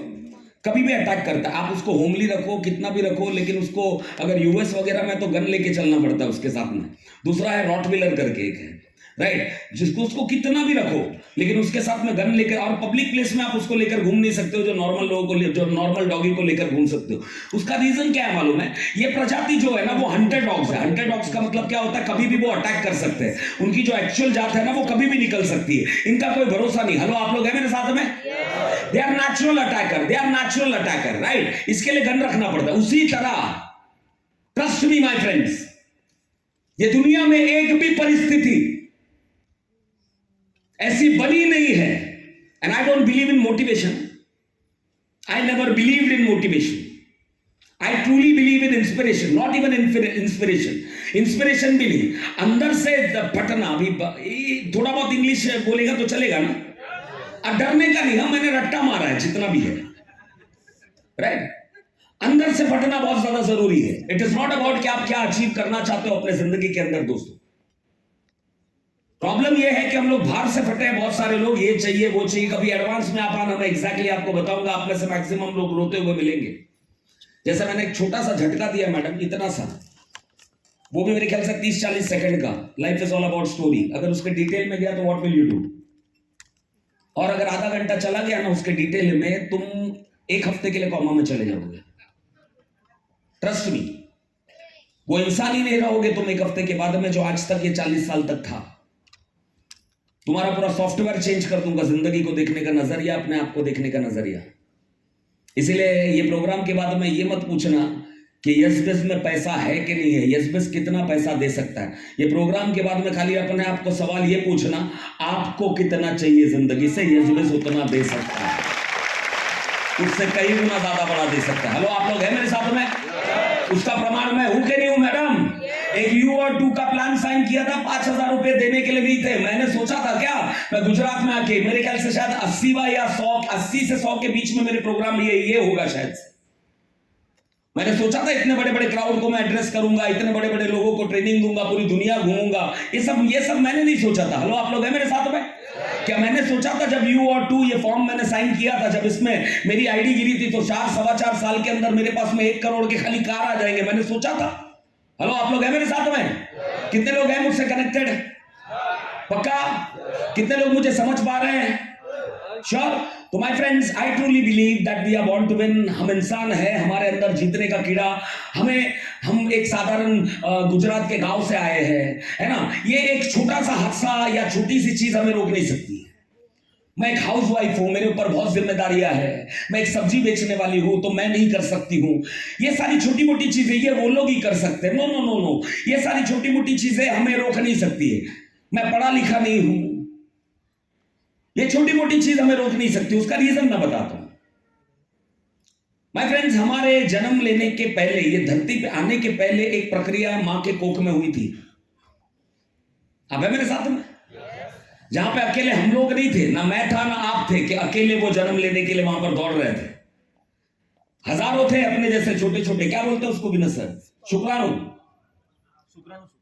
कभी भी अटैक करता है। आप उसको होमली रखो, कितना भी रखो, लेकिन उसको अगर यूएस वगैरह में तो गन लेके चलना पड़ता है उसके साथ में। दूसरा है रॉटविलर करके एक है, राइट, जिसको उसको कितना भी रखो लेकिन उसके साथ में गन लेकर, और पब्लिक प्लेस में आप उसको लेकर घूम नहीं सकते हो जो नॉर्मल लोगों को, जो नॉर्मल डॉगी को लेकर घूम सकते हो। उसका रीजन क्या है मालूम है? ये प्रजाति जो है ना वो हंटेड डॉग्स है। हंटेड डॉग्स का मतलब क्या होता है? कभी भी वो अटैक कर सकते हैं। उनकी जो एक्चुअल जात है ना वो कभी भी निकल सकती है, इनका कोई भरोसा नहीं। हेलो, आप लोग हैं मेरे साथ में? They are natural attacker, they are natural attacker, right. इसके लिए गन रखना पड़ता है। उसी तरह ट्रस्ट मी माय फ्रेंड्स, ये दुनिया में एक भी परिस्थिति ऐसी बनी नहीं है, and I don't believe in motivation, I never believed in motivation, I truly believe in inspiration, not even inspiration, inspiration भी नहीं, अंदर से फटना। अभी थोड़ा बहुत इंग्लिश बोलेगा तो चलेगा ना, और डरने का नहीं। हाँ, मैंने रट्टा मारा है जितना भी है, राइट। अंदर से फटना बहुत ज्यादा जरूरी है। इट इज नॉट अबाउट कि आप क्या अचीव करना चाहते हो अपने जिंदगी के अंदर दोस्तों। प्रॉब्लम यह है कि हम लोग बाहर से फटे हैं, बहुत सारे लोग ये चाहिए वो चाहिए। कभी एडवांस में आप आना, मैं एग्जैक्टली आपको बताऊंगा। आप में से मैक्सिमम लोग रोते हुए मिलेंगे। जैसे मैंने एक छोटा सा झटका दिया मैडम, इतना सा, वो भी मेरे ख्याल से 30-40 सेकंड का। Life is all about story. अगर उसके डिटेल में गया तो व्हाट विल यू डू? और अगर आधा घंटा चला गया ना उसके डिटेल में, तुम 1 हफ्ते के लिए कॉमा में चले जाओगे। ट्रस्ट मी, वो इंसान ही नहीं रहोगे तुम 1 हफ्ते के बाद में जो आज तक ये 40 साल तक था। तुम्हारा पूरा सॉफ्टवेयर चेंज कर दूंगा, जिंदगी को देखने का नजरिया, अपने आप को देखने का नजरिया। इसीलिए ये प्रोग्राम के बाद में ये मत पूछना कि यस में पैसा है कि नहीं है, यस कितना पैसा दे सकता है। ये प्रोग्राम के बाद में खाली अपने आप को सवाल ये पूछना, आपको कितना चाहिए जिंदगी से? यस उतना दे सकता है, उससे कई गुना ज्यादा बड़ा दे सकता है। हेलो, आप लोग हैं मेरे साथ में? उसका प्रमाण मैं हूं कि नहीं हूं मैडम? एक यू और 2 का प्लान साइन किया था, 5000 रुपए देने के लिए नहीं थे। मैंने सोचा था क्या, मैं गुजरात में आके, मेरे ख्याल से शायद 80 या 100, 80 से 100 के बीच में मेरे प्रोग्राम ये होगा शायद। मैंने सोचा था इतने बड़े बड़े क्राउड को मैं एड्रेस करूंगा, इतने बड़े बड़े लोगों को ट्रेनिंग दूंगा, पूरी दुनिया घूमूंगा। ये सब मैंने नहीं सोचा था। हेलो, आप लोग हैं मेरे साथ में? क्या मैंने सोचा था जब यू और टू ये फॉर्म मैंने साइन किया था, जब इसमें मेरी आईडी गिरी थी तो 4-4.25 साल के अंदर मेरे पास में 1 करोड़ के खाली कार आ जाएंगे? मैंने सोचा था? हेलो, आप लोग हैं मेरे साथ में? कितने लोग हैं मुझसे कनेक्टेड? पक्का? कितने लोग मुझे समझ पा रहे हैं? श्योर? तो my friends, I truly believe that we are born to win. हम इंसान है, हमारे अंदर जीतने का कीड़ा। हम एक साधारण गुजरात के गांव से आए हैं, है ना? ये एक छोटा सा हादसा या छोटी सी चीज हमें रोक नहीं सकती है। मैं एक हाउसवाइफ हूं, मेरे ऊपर बहुत जिम्मेदारियां हैं। मैं एक सब्जी बेचने वाली हूं तो मैं नहीं कर सकती हूं। ये सारी छोटी मोटी चीजें ये वो लोग ही कर सकते हैं। नो नो नो नो, ये सारी छोटी मोटी चीजें हमें रोक नहीं सकती है। मैं पढ़ा लिखा नहीं हूं, ये छोटी मोटी चीज हमें रोक नहीं सकती। उसका रीजन मैं बताता हूं। माय फ्रेंड्स, हमारे जन्म लेने के पहले, ये धरती पे आने के पहले एक प्रक्रिया मां के कोख में हुई थी। आप है मेरे साथ में? जहां पे अकेले हम लोग नहीं थे, ना मैं था ना आप थे कि अकेले वो जन्म लेने के लिए वहां पर दौड़ रहे थे। हजारों थे अपने जैसे छोटे छोटे, क्या बोलते हैं उसको भी ना सर, शुक्राणु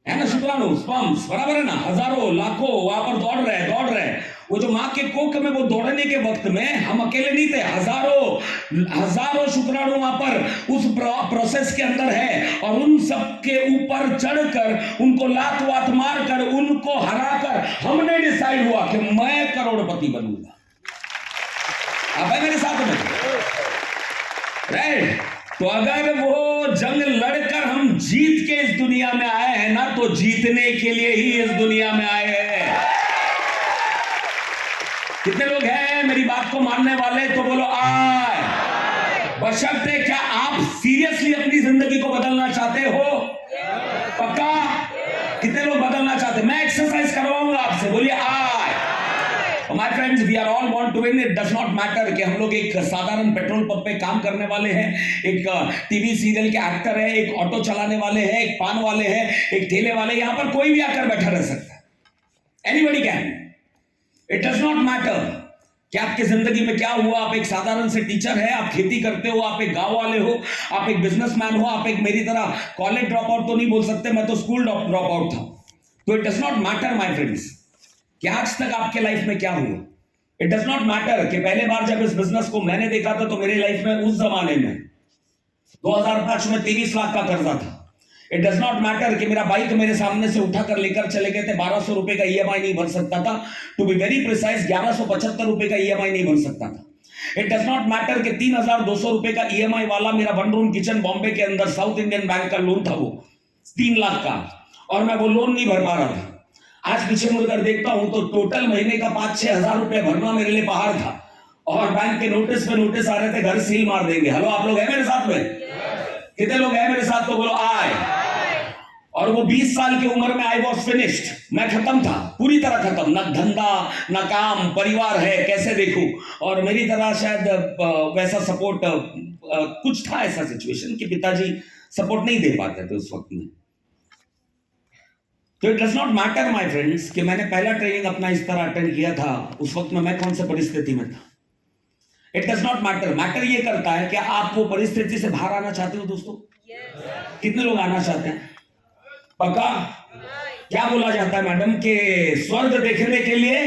है ना, शुक्राणु, स्पर्म्स, बराबर है ना? हजारों लाखों वहां पर दौड़ रहे। वो जो मां के कोख में वो दौड़ने के वक्त में हम अकेले नहीं थे, हजारों शुक्राणु वहां पर उस प्रोसेस के अंदर है। और उन सब के ऊपर चढ़कर, उनको लात वात मारकर, उनको हराकर हमने डिसाइड हुआ कि मैं करोड़पति बनूंगा। अब है मेरे साथ में? राइट? तो अगर वो जंग लड़कर हम जीत के इस दुनिया में आए हैं ना, तो जीतने के लिए ही इस दुनिया में आए हैं। कितने लोग हैं मेरी बात को मानने वाले? तो बोलो आए। बशर्ते क्या आप सीरियसली अपनी जिंदगी को बदलना चाहते हो? पक्का? कितने लोग बदलना चाहते? मैं एक्सरसाइज करवाऊंगा आपसे, बोलिए आए। My friends, we are all born to win. It does not matter कि हम लोग एक साधारण पेट्रोल पंप पे काम करने वाले हैं, एक टीवी सीरियल के एक्टर है, एक ऑटो चलाने वाले हैं, एक पान वाले हैं, एक ठेले वाले। यहां पर कोई भी आकर बैठा रह सकता है। Anybody can. It does not matter कि आपकी जिंदगी में क्या हुआ। आप एक साधारण से टीचर है, आप खेती करते हो, आप एक गांव वाले हो, आप एक बिजनेसमैन हो, आप एक मेरी तरह कॉलेज ड्रॉप आउट तो नहीं बोल सकते, मैं तो स्कूल ड्रॉप आउट था। तो it does not matter my friends कि आज तक आपके लाइफ में क्या हुआ। इट डज नॉट मैटर कि पहले बार जब इस बिजनेस को मैंने देखा था तो मेरे लाइफ में उस जमाने में 2005 में 23 लाख का कर्जा था। इट डज नॉट मैटर कि मेरा बाइक मेरे सामने से उठाकर लेकर चले गए थे, 1200 रुपए का ईएमआई नहीं भर सकता था। टू बी वेरी प्रिसाइज 1175 रुपए का ईएमआई नहीं भर सकता था। इट डज नॉट मैटर कि 3200 रुपए का ईएमआई वाला मेरा 1 रूम किचन बॉम्बे के अंदर साउथ इंडियन बैंक का लोन था, वो 3 लाख का, और मैं वो लोन नहीं भर पा रहा था। आज पीछे मुड़कर देखता हूं तो टोटल महीने का 5-6 हजार रुपए भरना मेरे लिए पहाड़ था। और बैंक के नोटिस पे नोटिस आ रहे थे, घर सील मार देंगे। हेलो, आप लोग हैं मेरे साथ में? कितने लोग हैं मेरे साथ? तो बोलो आए। और वो 20 साल की उम्र में आई वॉज फिनिश्ड। मैं खत्म था, पूरी तरह खत्म। ना धंधा, ना काम, परिवार है, कैसे देखूं। और मेरी तरह शायद वैसा सपोर्ट कुछ था, ऐसा सिचुएशन कि पिताजी सपोर्ट नहीं दे पाते थे उस वक्त में। तो it does not matter my friends कि मैंने पहला ट्रेनिंग अपना इस तरह अटेंड किया था, उस वक्त में मैं कौन से परिस्थिति में था। It does not matter. Matter ये करता है कि आप वो परिस्थिति से बाहर आना चाहते हो दोस्तों। कितने लोग आना चाहते हैं? पक्का? क्या बोला जाता है मैडम कि स्वर्ग देखने के लिए,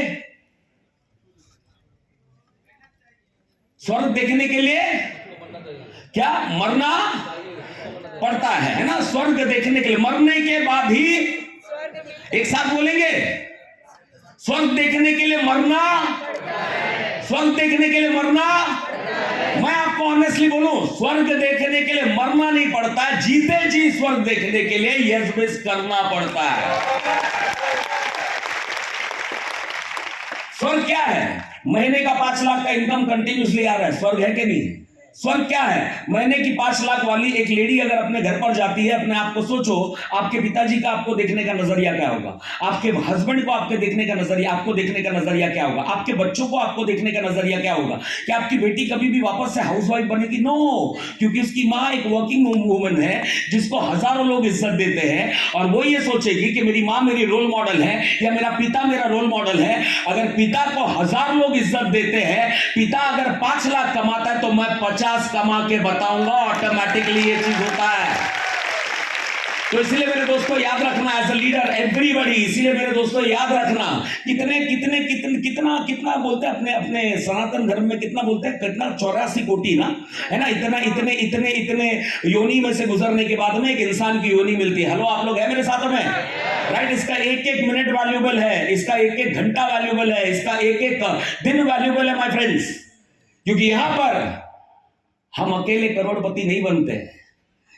स्वर्ग देखने के लिए क्या मरना पड़ता है ना? स्वर्ग देखने के लिए मरने के बाद ही, एक साथ बोलेंगे, स्वर्ग देखने के लिए मरना, स्वर्ग देखने के लिए मरना। मैं आपको ऑनेस्टली बोलूं, स्वर्ग देखने के लिए मरना नहीं पड़ता है, जीते जी स्वर्ग देखने के लिए यस बेस करना पड़ता है। स्वर्ग क्या है? महीने का 5 लाख का इनकम कंटिन्यूसली आ रहा है, स्वर्ग है कि नहीं? स्वर्ग क्या है? महीने की 5 लाख वाली एक लेडी अगर अपने घर पर जाती है, अपने आप को सोचो, आपके पिताजी का आपको देखने का नजरिया क्या होगा? आपके हस्बैंड को आपके देखने का नजरिया, आपको देखने का नजरिया क्या होगा? आपके बच्चों को आपको देखने का नजरिया क्या होगा? क्या आपकी बेटी कभी भी वापस से हाउसवाइफ बनेगी? नो, क्योंकि उसकी माँ एक वर्किंग वुमन है जिसको हजारों लोग इज्जत देते हैं, और वो ये सोचेगी कि मेरी माँ मेरी रोल मॉडल है या मेरा पिता मेरा रोल मॉडल है। अगर पिता को 1000 लोग इज्जत देते हैं, पिता अगर 5 लाख कमाता है तो मैं 50 कमा के बताऊंगा, ऑटोमेटिकली ये चीज होता है। तो इसलिए मेरे दोस्तों याद रखना, एज अ लीडर एवरीबॉडी। इसीलिए मेरे दोस्तों याद रखना, कितने कितने कितने कितना कितना बोलते हैं अपने अपने सनातन धर्म में, कितना बोलते हैं, कितना 84 कोटि ना, है ना, इतना इतने इतने इतने योनि में से गुजरने के बाद में एक इंसान की योनि मिलती है। हेलो, आप लोग हैं मेरे साथ में, राइट? इसका एक एक मिनट वैल्यूबल है, इसका एक एक घंटा वैल्यूबल है, इसका एक एक दिन वैल्यूबल है माय फ्रेंड्स। क्योंकि यहां पर हम अकेले करोड़पति नहीं बनते,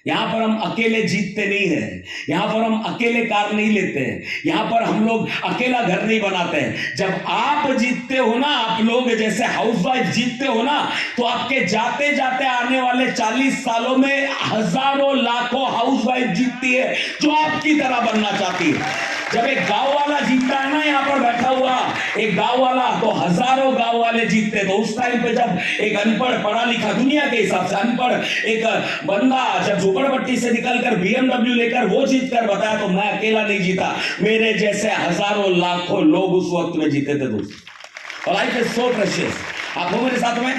यहां पर हम अकेले जीतते नहीं हैं, यहां पर हम अकेले कार नहीं लेते हैं, यहां पर हम लोग अकेला घर नहीं बनाते हैं। जब आप जीतते हो ना, आप लोग जैसे हाउसवाइफ जीतते हो ना, तो आपके जाते जाते आने वाले 40 सालों में हजारों लाखों हाउसवाइफ जीतती है जो आपकी तरह बनना चाहती है। जब एक गांव वाला जीतता है ना, यहां पर बैठा हुआ एक गांव वाला, तो हजारों गांव वाले जीतते। तो उस टाइम पे जब एक अनपढ़, पढ़ा लिखा दुनिया के हिसाब से अनपढ़ एक बंदा जब झोपड़पट्टी से निकलकर BMW लेकर वो जीत कर बताया, तो मैं अकेला नहीं जीता, मेरे जैसे हजारों लाखों लोग उस वक्त में जीते थे दोस्तों। और लाइफ इज सो प्रेशियस। आप हो मेरे साथ में?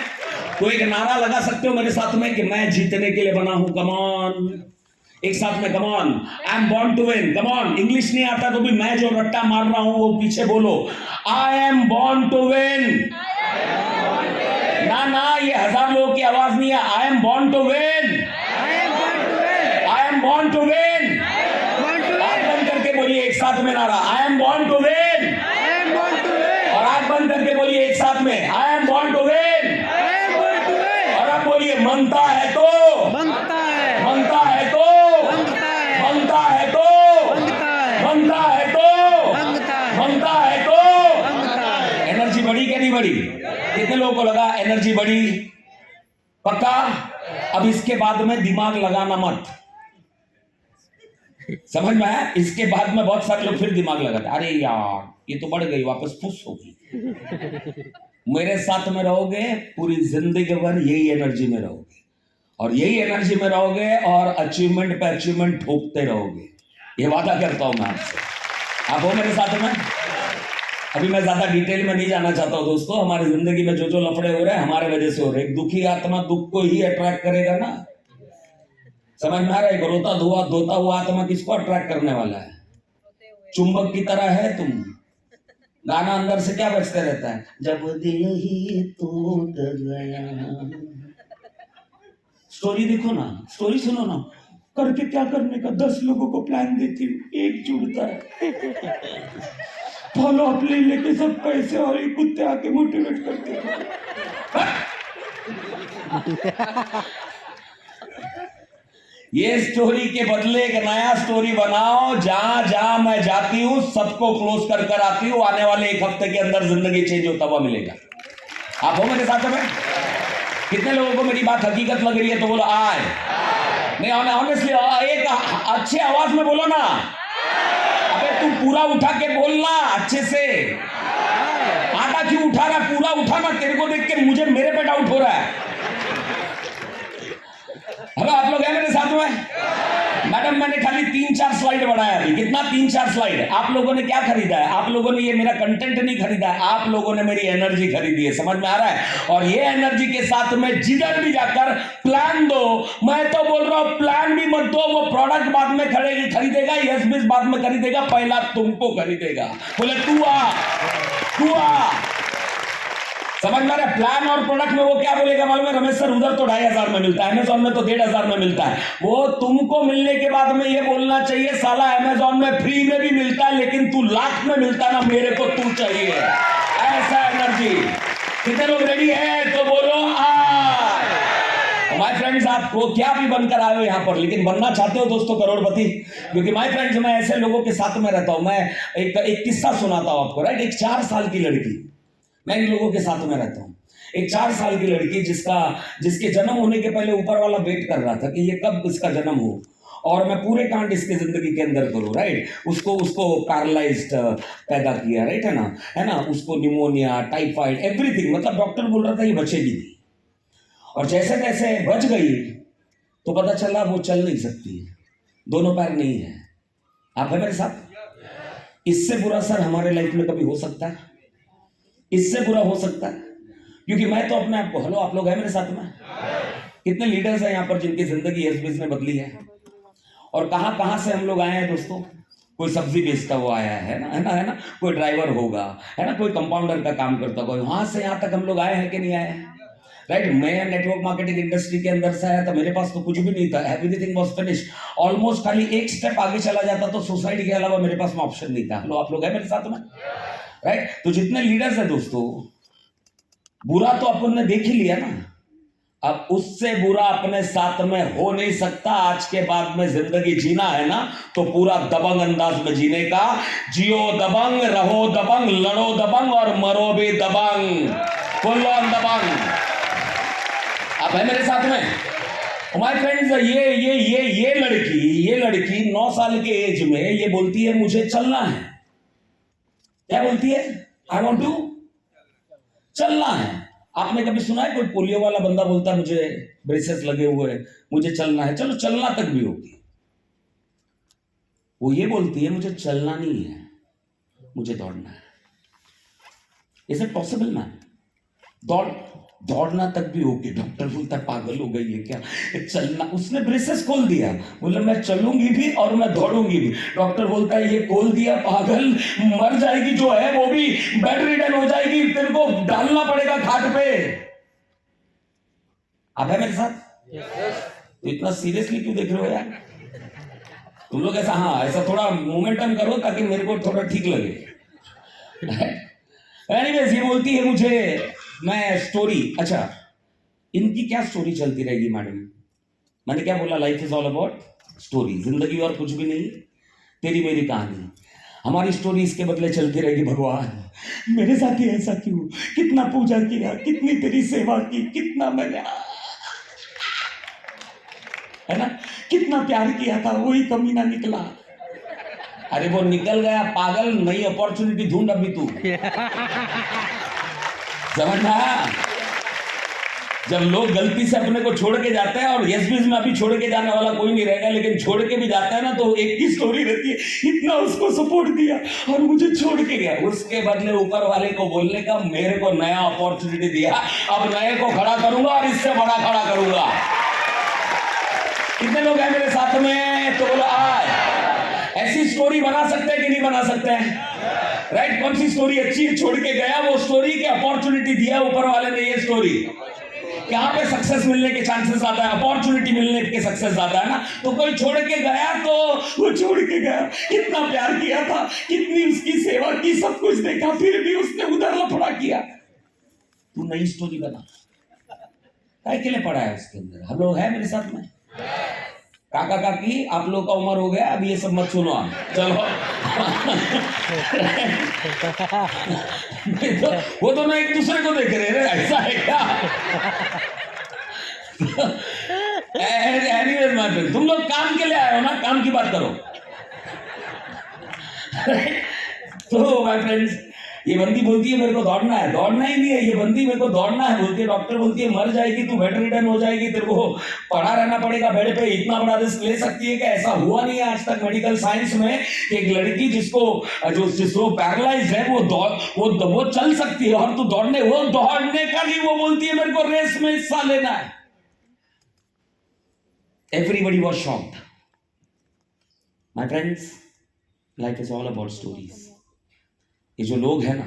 तो एक नारा लगा सकते हो मेरे साथ में कि मैं जीतने के लिए बना हूं। कम ऑन, एक साथ में, come on, I am born to win. Come on, English नहीं आता तो भी मैं जो रट्टा मार रहा हूं वो पीछे बोलो, I am born to win. ना ना, ये 1000 लोगों की आवाज नहीं है, I am born to win, I am born to win. आंख बंद करके बोलिए एक साथ में नारा, I am born to win. और आंख बंद करके बोलिए एक साथ में, I am born to win. और अब बोलिए, मनता है तो, मनता है, मनता है तो, बनता है तो, बनता है तो, बनता है तो। एनर्जी बढ़ी क्या नहीं बढ़ी? कितने लोगों को लगा एनर्जी बढ़ी? पक्का? अब इसके बाद में दिमाग लगाना मत, समझ में आया? इसके बाद में बहुत सारे लोग फिर दिमाग लगाते, अरे यार ये तो बढ़ गई, वापस फुस होगी। मेरे साथ में रहोगे पूरी जिंदगी भर, यही एनर्जी में रहोगे और यही एनर्जी में रहोगे और अचीवमेंट पे अचीवमेंट ठोकते रहोगे, ये वादा करता हूं मैं आपसे। आप हो मेरे साथ में? अभी मैं ज्यादा डिटेल में नहीं जाना चाहता हूं दोस्तों। हमारी जिंदगी में जो जो लफड़े हो रहे हैं हमारे वजह से हो रहे हैं। दुखी आत्मा दुख को ही अट्रैक्ट करेगा ना, समझ में आ रहा है? धोता हुआ आत्मा किसको अट्रैक्ट करने वाला है? चुंबक की तरह है तुम। गाना अंदर से क्या बजते रहता है, जब दिल ही टूट गया। स्टोरी देखो ना, स्टोरी सुनो ना, करके क्या करने का, 10 लोगों को प्लान देती हूँ, एक जुड़ता है, फॉलो अप ले लेके सब पैसे और एक कुत्ते आके मोटिवेट करते हैं। ये स्टोरी के बदले एक नया स्टोरी बनाओ, जहां जहां मैं जाती हूं सबको क्लोज कर कर आती हूं। आने वाले 1 हफ्ते के अंदर जिंदगी चेंज होता हुआ मिलेगा। आप हो मेरे साथ में? कितने लोगों को मेरी बात हकीकत लग रही है? तो बोलो आए। नहीं, ऑनेस्टली एक अच्छे आवाज में बोलो ना। अबे तू पूरा उठा के बोलना अच्छे से। आधा क्यों उठा रहा है? पूरा उठाना, तेरे को देख के मुझे, मेरे पे डाउट हो रहा है। हेलो, आप लोग हैं मेरे साथ में? मैडम मैंने खाली 3-4 स्लाइड बढ़ाया अभी। कितना? 3-4 स्लाइड। आप लोगों ने क्या खरीदा है? आप लोगों ने ये मेरा कंटेंट नहीं खरीदा है, आप लोगों ने मेरी एनर्जी खरीदी है। समझ में आ रहा है? और ये एनर्जी के साथ में जिधर भी जाकर प्लान दो। मैं तो बोल रहा हूं प्लान भी मत दो, वो प्रोडक्ट बाद में खरीदेगा, यस बिस बाद में खरीदेगा, पहला तुमको खरीदेगा। बोले तू आ। समझ में आ रहा है? प्लान और प्रोडक्ट में वो क्या बोलेगा मालूम है? रमेश सर उधर तो 2500 में मिलता है, अमेजॉन में तो 1500 में मिलता है। वो तुमको मिलने के बाद में ये बोलना चाहिए, साला अमेजॉन में फ्री में भी मिलता है लेकिन तू लाख में मिलता ना, मेरे को तू चाहिए। ऐसा एनर्जी। कितने लोग रेडी है? तो बोलो माय फ्रेंड्स। आपको क्या भी बनकर आए हो यहाँ पर, लेकिन बनना चाहते हो दोस्तों करोड़पति? क्योंकि माय फ्रेंड्स मैं ऐसे लोगों के साथ में रहता हूं। मैं एक किस्सा सुनाता हूं आपको, राइट? एक 4 साल की लड़की, मैं इन लोगों के साथ में रहता हूं। एक 4 साल की लड़की जिसके जन्म होने के पहले ऊपर वाला वेट कर रहा था कि ये कब इसका जन्म हो और मैं पूरे कांड इसके जिंदगी के अंदर करूं, राइट? उसको पैरालाइज्ड पैदा किया, राइट, है ना? उसको निमोनिया, टाइफाइड, एवरीथिंग, मतलब डॉक्टर बोल रहा था ये बचेगी नहीं। और जैसे तैसे बच गई तो पता चला वो चल नहीं सकती, दोनों पैर नहीं है। आप है मेरे साथ? इससे बुरा सर हमारे लाइफ में कभी हो सकता है? इससे बुरा हो सकता है? क्योंकि मैं तो अपने आप को, हेलो आप लोग हैं मेरे साथ में? कितने लीडर्स हैं यहाँ पर जिनकी जिंदगी एसबीएस ने बदली है? और कहां कहां से हम लोग आए हैं दोस्तों? कोई सब्जी बेचता हुआ आया है ना, है ना, है ना, कोई ड्राइवर होगा, है ना, कोई कंपाउंडर का काम करता होगा। वहां से यहाँ तक हम लोग आए हैं कि नहीं आए हैं? राइट। मैं नेटवर्क मार्केटिंग इंडस्ट्री के अंदर से आया था, मेरे पास तो कुछ भी नहीं था, एवरीथिंग वाज फिनिश्ड। ऑलमोस्ट खाली एक स्टेप आगे चला जाता तो सोसाइटी के अलावा मेरे पास में ऑप्शन नहीं था। लो, आप लोग हैं मेरे साथ में? राइट। तो जितने लीडर्स हैं दोस्तों, बुरा तो अपन ने देख ही लिया ना, अब उससे बुरा अपने साथ में हो नहीं सकता। आज के बाद में जिंदगी जीना है ना, तो पूरा दबंग अंदाज में जीने का। जियो दबंग, रहो दबंग, लड़ो दबंग और मरो भी दबंग। फुल ऑन दबंग। अब है मेरे साथ में माय फ्रेंड्स, ये लड़की 9 साल के एज में ये बोलती है मुझे चलना है। क्या बोलती है? आई वांट टू चलना है। आपने कभी सुना है कोई पोलियो वाला बंदा बोलता है मुझे ब्रेसेस लगे हुए हैं, मुझे चलना है? चलो, चलना तक भी होगी। वो ये बोलती है मुझे चलना नहीं है, मुझे दौड़ना है। Is it possible ma'am? दौड़ना तक भी होगी। डॉक्टर बोलता है पागल हो गई है क्या? चलना, उसने ब्रेसेस खोल दिया, बोले मैं चलूंगी भी और मैं दौड़ूंगी भी। डॉक्टर बोलता है ये खोल दिया पागल, मर जाएगी जो है वो भी बेड रिडन हो जाएगी, तेरे को डालना पड़ेगा खाट पे। आप है मेरे साथ? तो इतना सीरियसली क्यों देख रहे हो यार तुम लोग? ऐसा, हाँ, ऐसा थोड़ा मोमेंटम करो ताकि मेरे को थोड़ा ठीक लगे। एनीवेज, ये बोलती है मुझे मैं स्टोरी। अच्छा, इनकी क्या स्टोरी चलती रहेगी मैडम? मैंने क्या बोला? Life is all about story. जिंदगी और कुछ भी नहीं, तेरी मेरी कहानी। हमारी स्टोरी इसके बदले चलती रहेगी। भगवान मेरे साथ ही ऐसा क्यों? कितना पूजा किया, कितनी तेरी सेवा की, कितना मैंने, है ना, कितना प्यार किया था, वही कमी ना निकला। अरे वो निकल गया पागल, नई अपॉर्चुनिटी ढूंढ अभी तू। समझना? जब लोग गलती से अपने को छोड़ के जाते हैं, और यस बीच में अभी छोड़ के जाने वाला कोई नहीं रहेगा, लेकिन छोड़ के भी जाता है ना, तो एक ही स्टोरी रहती है, इतना उसको सपोर्ट दिया और मुझे छोड़ के गया। उसके बदले ऊपर वाले को बोलने का मेरे को नया अपॉर्चुनिटी दिया, अब नए को खड़ा करूंगा और इससे बड़ा खड़ा करूंगा। कितने लोग हैं मेरे साथ में? तो बोलो आए। ऐसी स्टोरी बना सकते हैं कि नहीं बना सकते हैं? राइट। कौन सी स्टोरी अच्छी है? छोड़ के गया वो स्टोरी की अपॉर्चुनिटी दिया ऊपर वाले ने। ये स्टोरी यहाँ पे सक्सेस मिलने के चांसेस आता है, अपॉर्चुनिटी मिलने के सक्सेस आता है ना। तो कोई छोड़ के गया तो वो छोड़ के गया, कितना प्यार किया था, कितनी उसकी सेवा की, सब कुछ देखा, फिर भी उसने उधर लफड़ा किया। तू नई स्टोरी बना। काय के लिए पड़ा है उसके अंदर? हम लोग है मेरे साथ में? काका काकी, आप लोग का उम्र हो गया, अब ये सब मत सुनो आप, चलो। तो वो दोनों एक दूसरे को देख रहे हैं, ऐसा है क्या? एनीवेज माय फ्रेंड, तुम लोग काम के लिए आए हो ना, काम की बात करो। तो माय फ्रेंड्स, ये बंदी बोलती है मेरे को दौड़ना है। दौड़ना ही नहीं है, ये बंदी मेरे को दौड़ना है बोलती है। डॉक्टर बोलती है मर जाएगी तू, बेड रिडन हो जाएगी, तेरे को पड़ा रहना पड़ेगा बेड पे। इतना बड़ा रिस्क ले सकती है? कि ऐसा हुआ नहीं है आज तक मेडिकल साइंस में। एक लड़की जिसको पैरालाइज है वो चल सकती है, और तू दौड़ने का नहीं, वो बोलती है मेरे को रेस में हिस्सा लेना है। Everybody was shocked. My friends, life is all about stories. ये जो लोग हैं ना,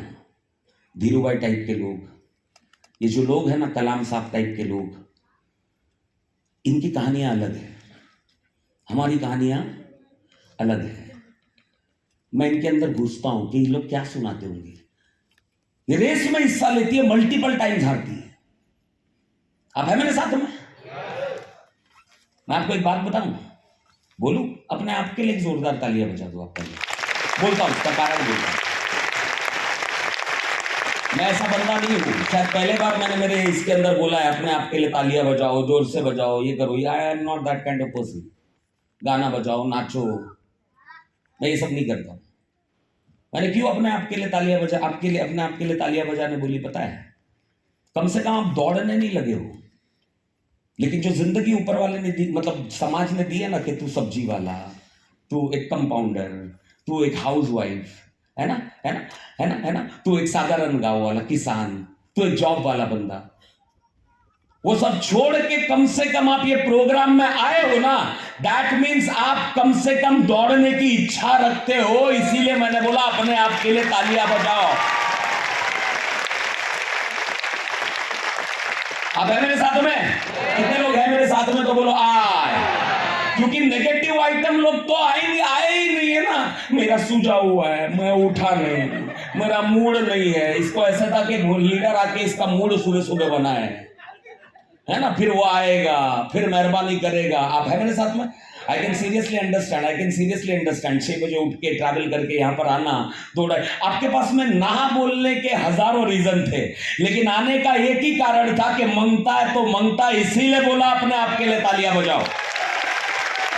धीरूभाई टाइप के लोग, ये जो लोग हैं ना, कलाम साहब टाइप के लोग, इनकी कहानियां अलग है, हमारी कहानियां अलग है। मैं इनके अंदर घुसता हूं कि ये लोग क्या सुनाते होंगे। ये रेस में हिस्सा लेती है, मल्टीपल टाइम्स हारती है। अब है मेरे साथ में? मैं आपको एक बात बताऊं, बोलूं? अपने आप के लिए एक जोरदार तालियां बजा दो। आपका बोलता हूं, उसका कारण बोलता हूं। मैं ऐसा बंदा नहीं हूँ, शायद पहले बार मैंने मेरे इसके अंदर बोला है अपने आप के लिए तालियां बजाओ, जोर से बजाओ, ये करो। I am not that kind of person. गाना बजाओ, नाचो, मैं ये सब नहीं करता। मैंने क्यों अपने आप के लिए तालियां बजा आपके लिए अपने आप के लिए तालियां बजाने बोली पता है? कम से कम आप दौड़ने नहीं लगे हो। लेकिन जो जिंदगी ऊपर वाले ने दी, मतलब समाज ने दी है ना, कि तू सब्जी वाला, तू एक कंपाउंडर, तू एक हाउस वाइफ, है ना, है ना, है ना, है ना, तू एक साधारण गांव वाला किसान, तू एक जॉब वाला बंदा। वो सब छोड़ के कम से कम आप ये प्रोग्राम में आए हो ना, दैट मीन्स आप कम से कम दौड़ने की इच्छा रखते हो। इसीलिए मैंने बोला अपने आप के लिए तालियां बजाओ। आप है मेरे साथ में? कितने लोग हैं मेरे साथ में? तो बोलो आए। क्योंकि नेगेटिव आइटम लोग तो आए ही नहीं है ना। मेरा सूजा हुआ है, मैं उठा नहीं, मेरा मूड नहीं है। इसको ऐसा था कि लीडर आके इसका मूड सुबह सुबह बना है ना, फिर वो आएगा, फिर मेहरबानी करेगा। आप है मेरे साथ में? आई कैन सीरियसली अंडरस्टैंड 6 बजे उठ के ट्रैवल करके यहाँ पर आना, दौड़ा। आपके पास में ना बोलने के हजारों रीजन थे, लेकिन आने का एक ही कारण था कि मांगता है तो मांगता है। इसीलिए बोला अपने आप के लिए तालियां बजाओ।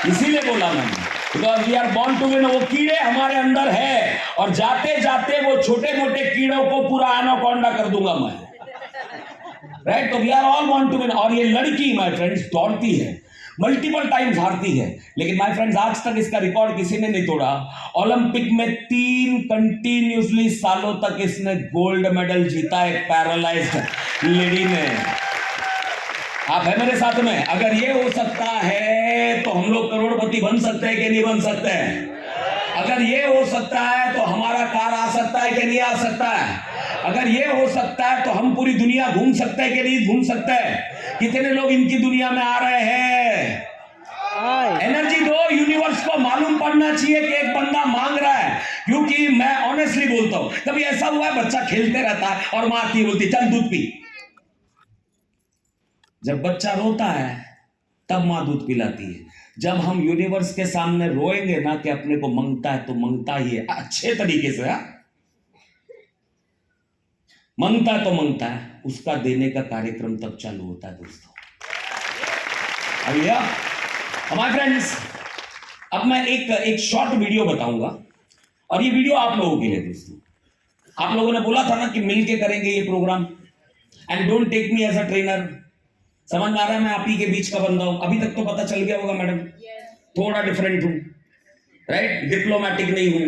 इसीलिए बोला मैंने, because we are born to win. वो कीड़े हमारे अंदर है, और जाते जाते वो छोटे मोटे कीड़ों को पूरा एनाकोंडा कर दूंगा मैं। राइट? तो we are all born to win. और ये लड़की माय फ्रेंड्स दौड़ती है, मल्टीपल टाइम्स हारती है, लेकिन माय फ्रेंड्स आज तक इसका रिकॉर्ड किसी ने नहीं तोड़ा। ओलंपिक में 3 कंटिन्यूसली सालों तक इसने गोल्ड मेडल जीता, एक पैरालाइज्ड लेडी ने। आप है मेरे साथ में? अगर ये हो सकता है तो हम लोग करोड़पति बन सकते हैं कि नहीं बन सकते हैं? अगर ये हो सकता है तो हमारा कार आ सकता है कि नहीं आ सकता है? अगर ये हो सकता है तो हम पूरी दुनिया घूम सकते हैं कि नहीं घूम सकते हैं? कितने लोग इनकी दुनिया में आ रहे हैं? एनर्जी दो यूनिवर्स को। मालूम पड़ना चाहिए कि एक बंदा मांग रहा है। क्योंकि मैं ऑनेस्टली बोलता हूं, कभी ऐसा हुआ है बच्चा खेलते रहता है और मां आती बोलती चल दूध पी। जब बच्चा रोता है तब मां दूध पिलाती है। जब हम यूनिवर्स के सामने रोएंगे ना कि अपने को मांगता है तो मांगता ही है, अच्छे तरीके से। मांगता है तो मांगता है, उसका देने का कार्यक्रम तब चालू होता है दोस्तों। भैया हमारे फ्रेंड्स, अब मैं एक शॉर्ट वीडियो बताऊंगा, और ये वीडियो आप लोगों के लिए दोस्तों। आप लोगों ने बोला था ना कि मिलके करेंगे ये programme, and don't take me as a trainer. समझ में आ रहा है मैं आप ही के बीच का बंदा हूं। अभी तक तो पता चल गया होगा मैडम, थोड़ा डिफरेंट हूं, राइट? डिप्लोमेटिक नहीं हूं,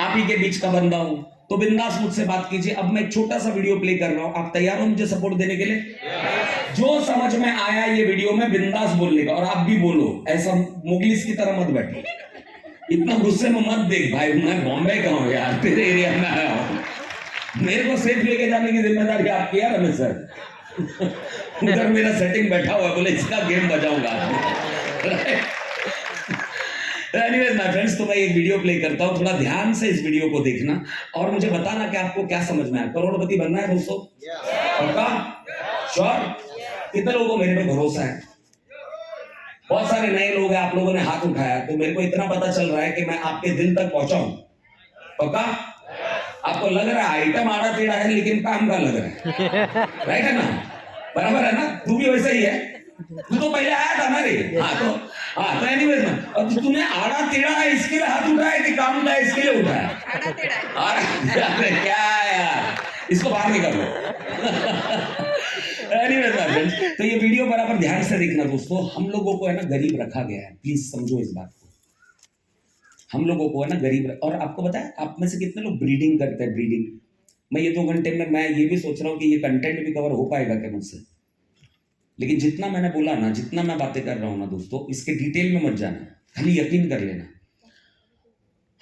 आप ही के बीच का बंदा हूं। तो बिंदास मुझसे बात कीजिए। अब मैं एक छोटा सा वीडियो प्ले कर रहा हूं, आप तैयार हो मुझे सपोर्ट देने के लिए? जो समझ में आया ये वीडियो में बिंदास बोलने का, और आप भी बोलो, ऐसा मुगलिस की तरह मत बैठो। इतना गुस्से में मत देख भाई, मैं बॉम्बे का हूं यार, तेरे एरिया में आया हूं। मेरे को सेफ लेके जाने की जिम्मेदारी आपकी है रमेश सर। उधर मेरा सेटिंग बैठा हुआ है, बोले इसका गेम बजाऊंगा। एनीवेज माय फ्रेंड्स, तो मैं एक वीडियो प्ले करता हूं, थोड़ा ध्यान से इस वीडियो को देखना और मुझे बताना कि आपको क्या समझ में आया। करोड़पति बनना है दोस्तों? पक्का? श्योर? कितने लोगों को मेरे पे भरोसा है? बहुत सारे नए लोग हैं, आप लोगों ने हाथ उठाया, तो मेरे को इतना पता चल रहा है कि मैं आपके दिल तक पहुंचा हूं। पक्का? आपको लग रहा है आइटम आड़ा टेढ़ा है लेकिन काम का लग रहा है, राइट है ना? बराबर है ना? तू भी वैसे ही है, तू तो पहले आया था ना रे। हाँ तो एनीवेज ना, अब तूने आड़ा टेढ़ा है इसके लिए हाथ उठाया कि काम का इसके लिए उठाया? क्या यार, इसको बाहर निकाल लो। एनीवेज माय फ्रेंड्स, तो ये वीडियो बराबर ध्यान से देखना दोस्तों। हम लोगों को है ना गरीब रखा गया है, प्लीज समझो इस बात को। हम लोगों को है ना गरीब, और आपको पता है आप में से कितने लोग ब्रीडिंग करते हैं? ब्रीडिंग मैं ये 2 घंटे में मैं ये भी सोच रहा हूँ कि ये कंटेंट भी कवर हो पाएगा क्या मुझसे, लेकिन जितना मैंने बोला ना, जितना मैं बातें कर रहा हूँ ना दोस्तों, इसके डिटेल में मत जाना, खाली यकीन कर लेना।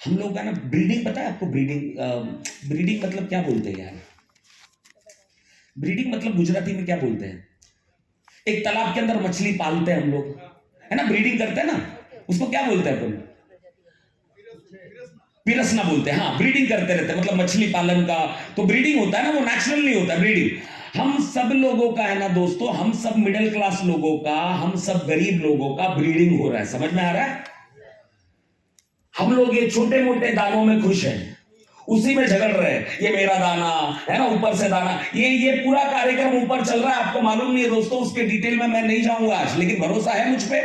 हम लोग का ना ब्रीडिंग, पता है आपको? ब्रीडिंग मतलब क्या बोलते हैं यार? ब्रीडिंग मतलब गुजराती में क्या बोलते हैं? एक तालाब के अंदर मछली पालते हैं हम लोग, है ना? ब्रीडिंग करते हैं ना, उसको क्या बोलते हैं अपन? पिरसना बोलते हैं। हाँ, ब्रीडिंग करते रहते हैं, मतलब मछली पालन का तो ब्रीडिंग होता है ना, वो नेचुरल नहीं होता ब्रीडिंग। हम सब लोगों का है ना दोस्तों, हम सब मिडिल क्लास लोगों का, हम सब गरीब लोगों का ब्रीडिंग हो रहा है। समझ में आ रहा है? हम लोग ये छोटे मोटे दानों में खुश हैं, उसी में झगड़ रहे हैं, ये मेरा दाना है ना, ऊपर से दाना। ये पूरा कार्यक्रम ऊपर चल रहा है, आपको मालूम नहीं है दोस्तों। उसके डिटेल में मैं नहीं जाऊंगा आज, लेकिन भरोसा है मुझ पे।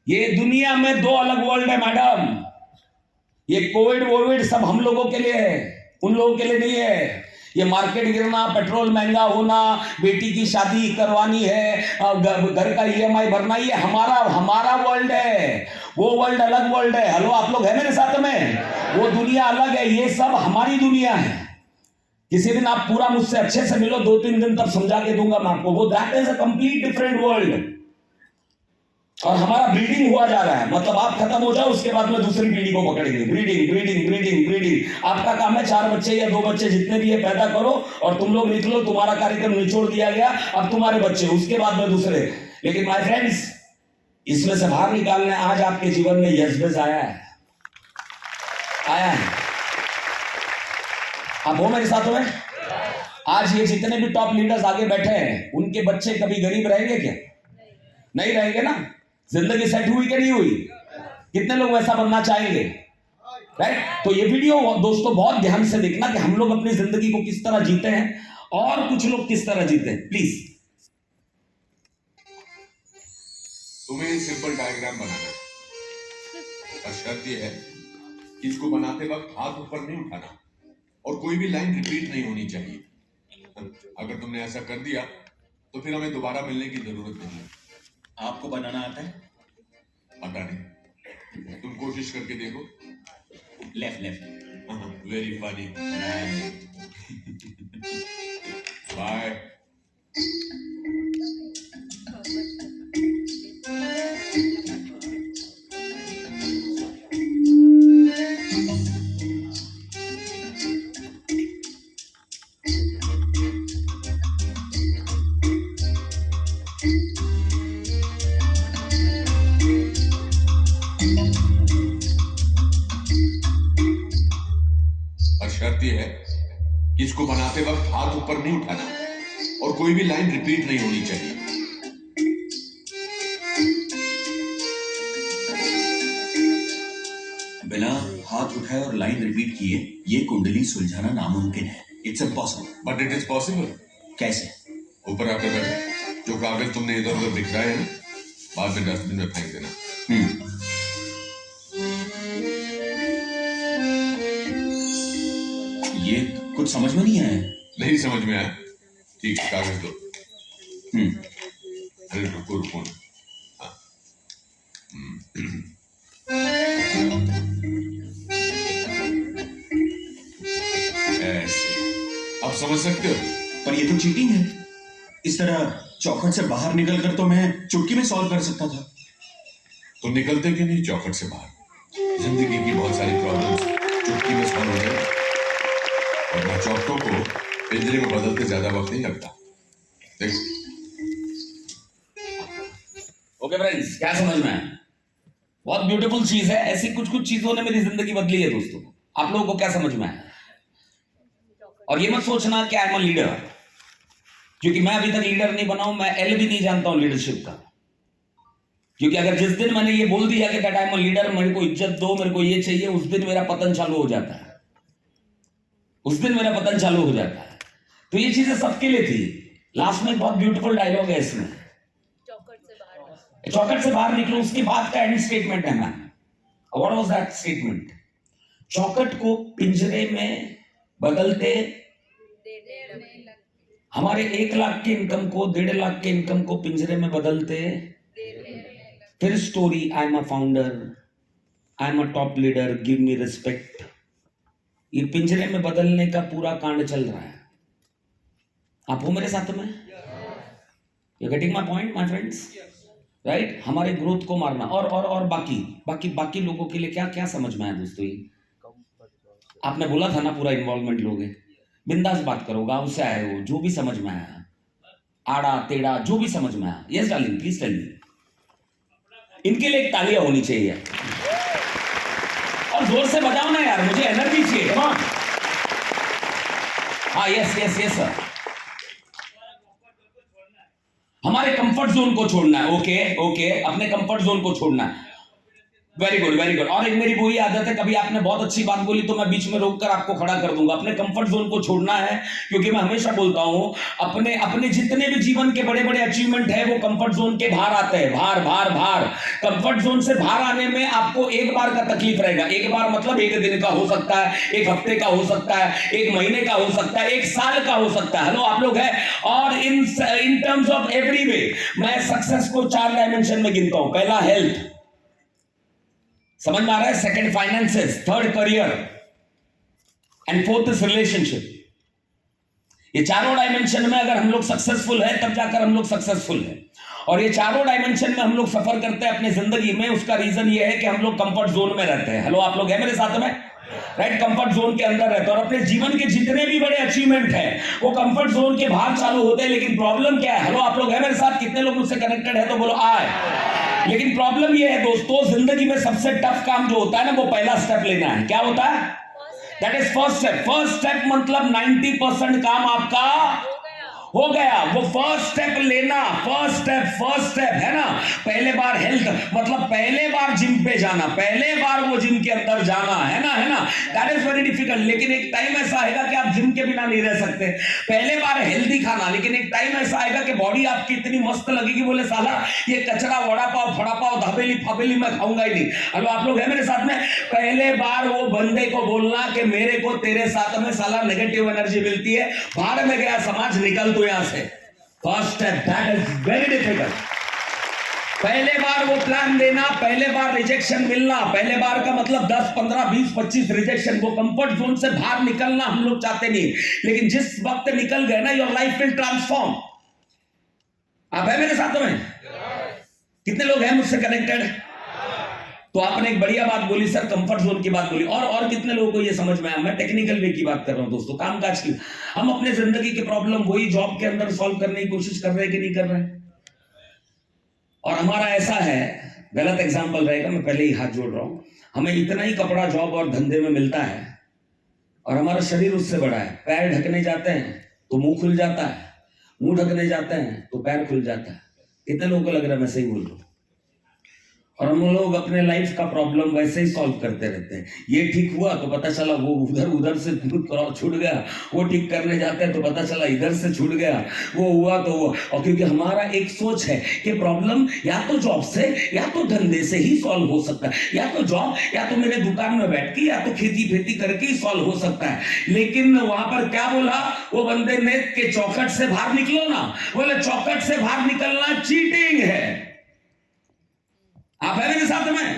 ये दुनिया में 2 अलग वर्ल्ड है मैडम। ये कोविड सब हम लोगों के लिए है, उन लोगों के लिए नहीं है। ये मार्केट गिरना, पेट्रोल महंगा होना, बेटी की शादी करवानी है, घर का EMI भरना, ये हमारा वर्ल्ड है। वो वर्ल्ड अलग वर्ल्ड है। हेलो, आप लोग हैं मेरे साथ में? वो दुनिया अलग है, ये सब हमारी दुनिया है। किसी दिन आप पूरा मुझसे अच्छे से मिलो, 2-3 दिन तब समझा के दूंगा मैं आपको। वो that is a complete different world. और हमारा ब्रीडिंग हुआ जा रहा है, मतलब आप खत्म हो जाओ उसके बाद में दूसरी पीढ़ी को पकड़ेंगे। Breeding breeding breeding breeding. आपका काम है 4 बच्चे या 2 बच्चे जितने भी है पैदा करो और तुम लोग निकलो, तुम्हारा कार्यक्रम निचोड़ दिया गया, अब तुम्हारे बच्चे, उसके बाद में दूसरे। लेकिन माय फ्रेंड्स, इसमें से बाहर निकालने आज आपके जीवन में यशबेज आया है, आया है। आप हो मेरे साथ में? आज ये जितने भी टॉप लीडर्स आगे बैठे हैं, उनके बच्चे कभी गरीब रहेंगे क्या? नहीं रहेंगे ना। जिंदगी सेट हुई कि नहीं हुई? कितने लोग वैसा बनना चाहेंगे? राइट? तो ये वीडियो दोस्तों बहुत ध्यान से देखना कि हम लोग अपनी जिंदगी को किस तरह जीते हैं और कुछ लोग किस तरह जीते हैं। प्लीज। तुम्हें सिंपल डायग्राम बनाना है और शर्त यह है कि इसको बनाते वक्त हाथ ऊपर नहीं उठाना और कोई भी लाइन रिपीट नहीं होनी चाहिए। अगर तुमने ऐसा कर दिया तो फिर हमें दोबारा मिलने की जरूरत नहीं है। आपको बनाना आता है? पता नहीं, तुम कोशिश करके देखो। Left left. Very funny. Bye. शर्त यह है कि इसको बनाते वक्त हाथ ऊपर नहीं उठाना और कोई भी लाइन रिपीट नहीं होनी चाहिए। बिना हाथ उठाए और लाइन रिपीट किए ये कुंडली सुलझाना नामुमकिन है। It's impossible. But it is possible. कैसे? ऊपर आकर बैठो। जो कागज तुमने इधर उधर बिखराए हैं ना, बाद में डस्टबिन में फेंक देना। ये कुछ समझ में नहीं आया। नहीं समझ में आया? ठीक, कागज दो। अरे रुको रुको। ऐसे अब समझ सकते हो? पर ये तो चीटिंग है। इस तरह चौखट से बाहर निकलकर तो मैं चुटकी में सॉल्व कर सकता था। तो निकलते कि नहीं चौखट से बाहर? जिंदगी की बहुत सारी प्रॉब्लम्स चुटकी में सॉल्व हो जाए। और चौखटों को पिंजरे में बदलते ज्यादा वक्त नहीं लगता। देखो। ओके फ्रेंड्स, क्या समझ में आया? बहुत ब्यूटीफुल चीज है। ऐसी कुछ कुछ चीजों ने मेरी जिंदगी बदली है दोस्तों। आप लोगों को क्या समझ में आया? और ये मत सोचना कि आई एम अ लीडर, क्योंकि मैं अभी तक लीडर नहीं बना हूं। मैं एल भी नहीं जानता हूं लीडरशिप का। क्योंकि अगर जिस दिन मैंने ये बोल दिया कि that I am a leader, मेरे को इज्जत दो, मेरे को ये चाहिए, उस दिन मेरा पतन चालू हो जाता है। उस दिन मेरा पतन चालू हो जाता है। तो ये चीजें सबके लिए थी। लास्ट में बहुत ब्यूटीफुल डायलॉग है इसमें, चौखट से बाहर निकलो। उसके बाद का एंड स्टेटमेंट है ma'am. What was that statement? चौखट को पिंजरे में बदलते हमारे 1 लाख के इनकम को 1.5 लाख के इनकम को पिंजरे में बदलते। फिर story, I am a founder, I am a top leader, give me respect. ये पिंजरे में बदलने का पूरा कांड चल रहा है। आप हो मेरे साथ में? You getting my point my friends? Right? हमारे ग्रोथ को मारना और बाकी लोगों के लिए क्या क्या समझ में आया दोस्तों? ये आपने बोला था ना पूरा इन्वॉल्वमेंट लोगे। बिंदास बात करो, गांव से आए हो, जो भी समझ में आया, आड़ा टेढ़ा जो भी समझ में आया। Yes darling, please tell me. इनके लिए एक तालियां होनी चाहिए और जोर से बजाओ ना यार, मुझे एनर्जी चाहिए। Come on. हाँ, यस यस यस सर। हमारे कंफर्ट जोन को छोड़ना है। ओके ओके, अपने कंफर्ट जोन को छोड़ना है। Very good very good. और एक मेरी बुरी आदत है, कभी आपने बहुत अच्छी बात बोली तो मैं बीच में रोककर आपको खड़ा कर दूंगा। अपने कंफर्ट जोन को छोड़ना है, क्योंकि मैं हमेशा बोलता हूं अपने जितने भी जीवन के बड़े बड़े अचीवमेंट है वो कंफर्ट जोन के बाहर आते हैं। बाहर कंफर्ट जोन से बाहर आने में आपको एक बार का तकलीफ रहेगा। एक बार मतलब 1 दिन का हो सकता है, 1 हफ्ते का हो सकता है, 1 महीने का हो सकता है, 1 साल का हो सकता है। हेलो आप लोग हैं? और in terms of every way मैं सक्सेस को 4 डायमेंशन में गिनता हूं। पहला हेल्थ, समझ में आ रहा है? Second finances, third career and fourth is relationship. ये चारों डायमेंशन में अगर हम लोग सक्सेसफुल है तब जाकर हम लोग सक्सेसफुल है। और ये चारों डायमेंशन में हम लोग सफर करते हैं अपनी जिंदगी में, उसका रीजन ये है कि हम लोग कंफर्ट जोन में रहते हैं। हेलो, आप लोग हैं मेरे साथ में? राइट, कंफर्ट जोन के अंदर रहते हैं और अपने जीवन के जितने भी बड़े अचीवमेंट हैं वो कंफर्ट जोन के बाहर चालू होते हैं। लेकिन प्रॉब्लम क्या है? हेलो, आप लोग हैं मेरे साथ? कितने लोग मुझसे कनेक्टेड है तो बोलो आए। लेकिन प्रॉब्लम ये है दोस्तों, जिंदगी में सबसे टफ काम जो होता है ना, वो पहला स्टेप लेना है। क्या होता है? That is first step. First step मतलब 90% काम आपका हो गया। वो फर्स्ट स्टेप लेना, फर्स्ट स्टेप है ना। पहले बार हेल्थ मतलब पहले बार जिम पे जाना, पहले बार वो जिम के अंदर जाना, है ना। That is very difficult. लेकिन एक टाइम ऐसा आएगा कि आप जिम के बिना नहीं रह सकते। पहले बार हेल्दी खाना, लेकिन एक टाइम ऐसा आएगा कि बॉडी आपकी इतनी मस्त लगेगी, बोले साला ये कचरा वड़ा पाव फड़ा पाव धाबेली फाबेली मैं खाऊंगा ही नहीं। हेलो, आप लोग हैं मेरे साथ में? पहले बार वो बंदे को बोलना कि मेरे को तेरे साथ में साला नेगेटिव एनर्जी मिलती है, बाहर में गया समाज, निकल तो यहां से। First step, that is very difficult. पहले बार वो प्लान देना, पहले बार रिजेक्शन मिलना, पहले बार का मतलब 10, 15, 20, 25 रिजेक्शन। वो कंफर्ट जोन से बाहर निकलना हम लोग चाहते नहीं, लेकिन जिस वक्त निकल गए ना, योर लाइफ विल ट्रांसफॉर्म। आप है मेरे साथ में? कितने लोग हैं मुझसे कनेक्टेड? तो आपने एक बढ़िया बात बोली सर, कंफर्ट जोन की बात बोली। और कितने लोगों को ये समझ में आया? मैं टेक्निकल वे की बात कर रहा हूं दोस्तों, कामकाज की। हम अपने जिंदगी के प्रॉब्लम वही जॉब के अंदर सॉल्व करने की कोशिश कर रहे हैं कि नहीं कर रहे हैं? और हमारा ऐसा है, गलत एग्जांपल रहेगा, मैं पहले ही हाथ जोड़ रहा हूं, हमें इतना ही कपड़ा जॉब और धंधे में मिलता है और हमारा शरीर उससे बड़ा है। पैर ढकने जाते हैं तो मुंह खुल जाता है, मुंह ढकने जाते हैं तो पैर खुल जाता है। कितने लोगों को लग रहा है मैं सही बोल रहा हूं? और हम लोग अपने लाइफ का प्रॉब्लम वैसे ही सॉल्व करते रहते हैं। ये ठीक हुआ तो पता चला वो उधर से छूट गया, वो ठीक करने जाते हैं तो पता चला इधर से छूट गया, वो हुआ तो वो। और क्योंकि हमारा एक सोच है कि प्रॉब्लम या तो जॉब से या तो धंधे से ही सॉल्व हो सकता है, या तो जॉब या तो मेरे दुकान में बैठ के या तो खेती खेती करके ही सॉल्व हो सकता है। लेकिन वहां पर क्या बोला वो बंदे ने कि चौखट से बाहर निकलो ना। बोले चौखट से बाहर निकलना चीटिंग है। आप है मेरे साथ में?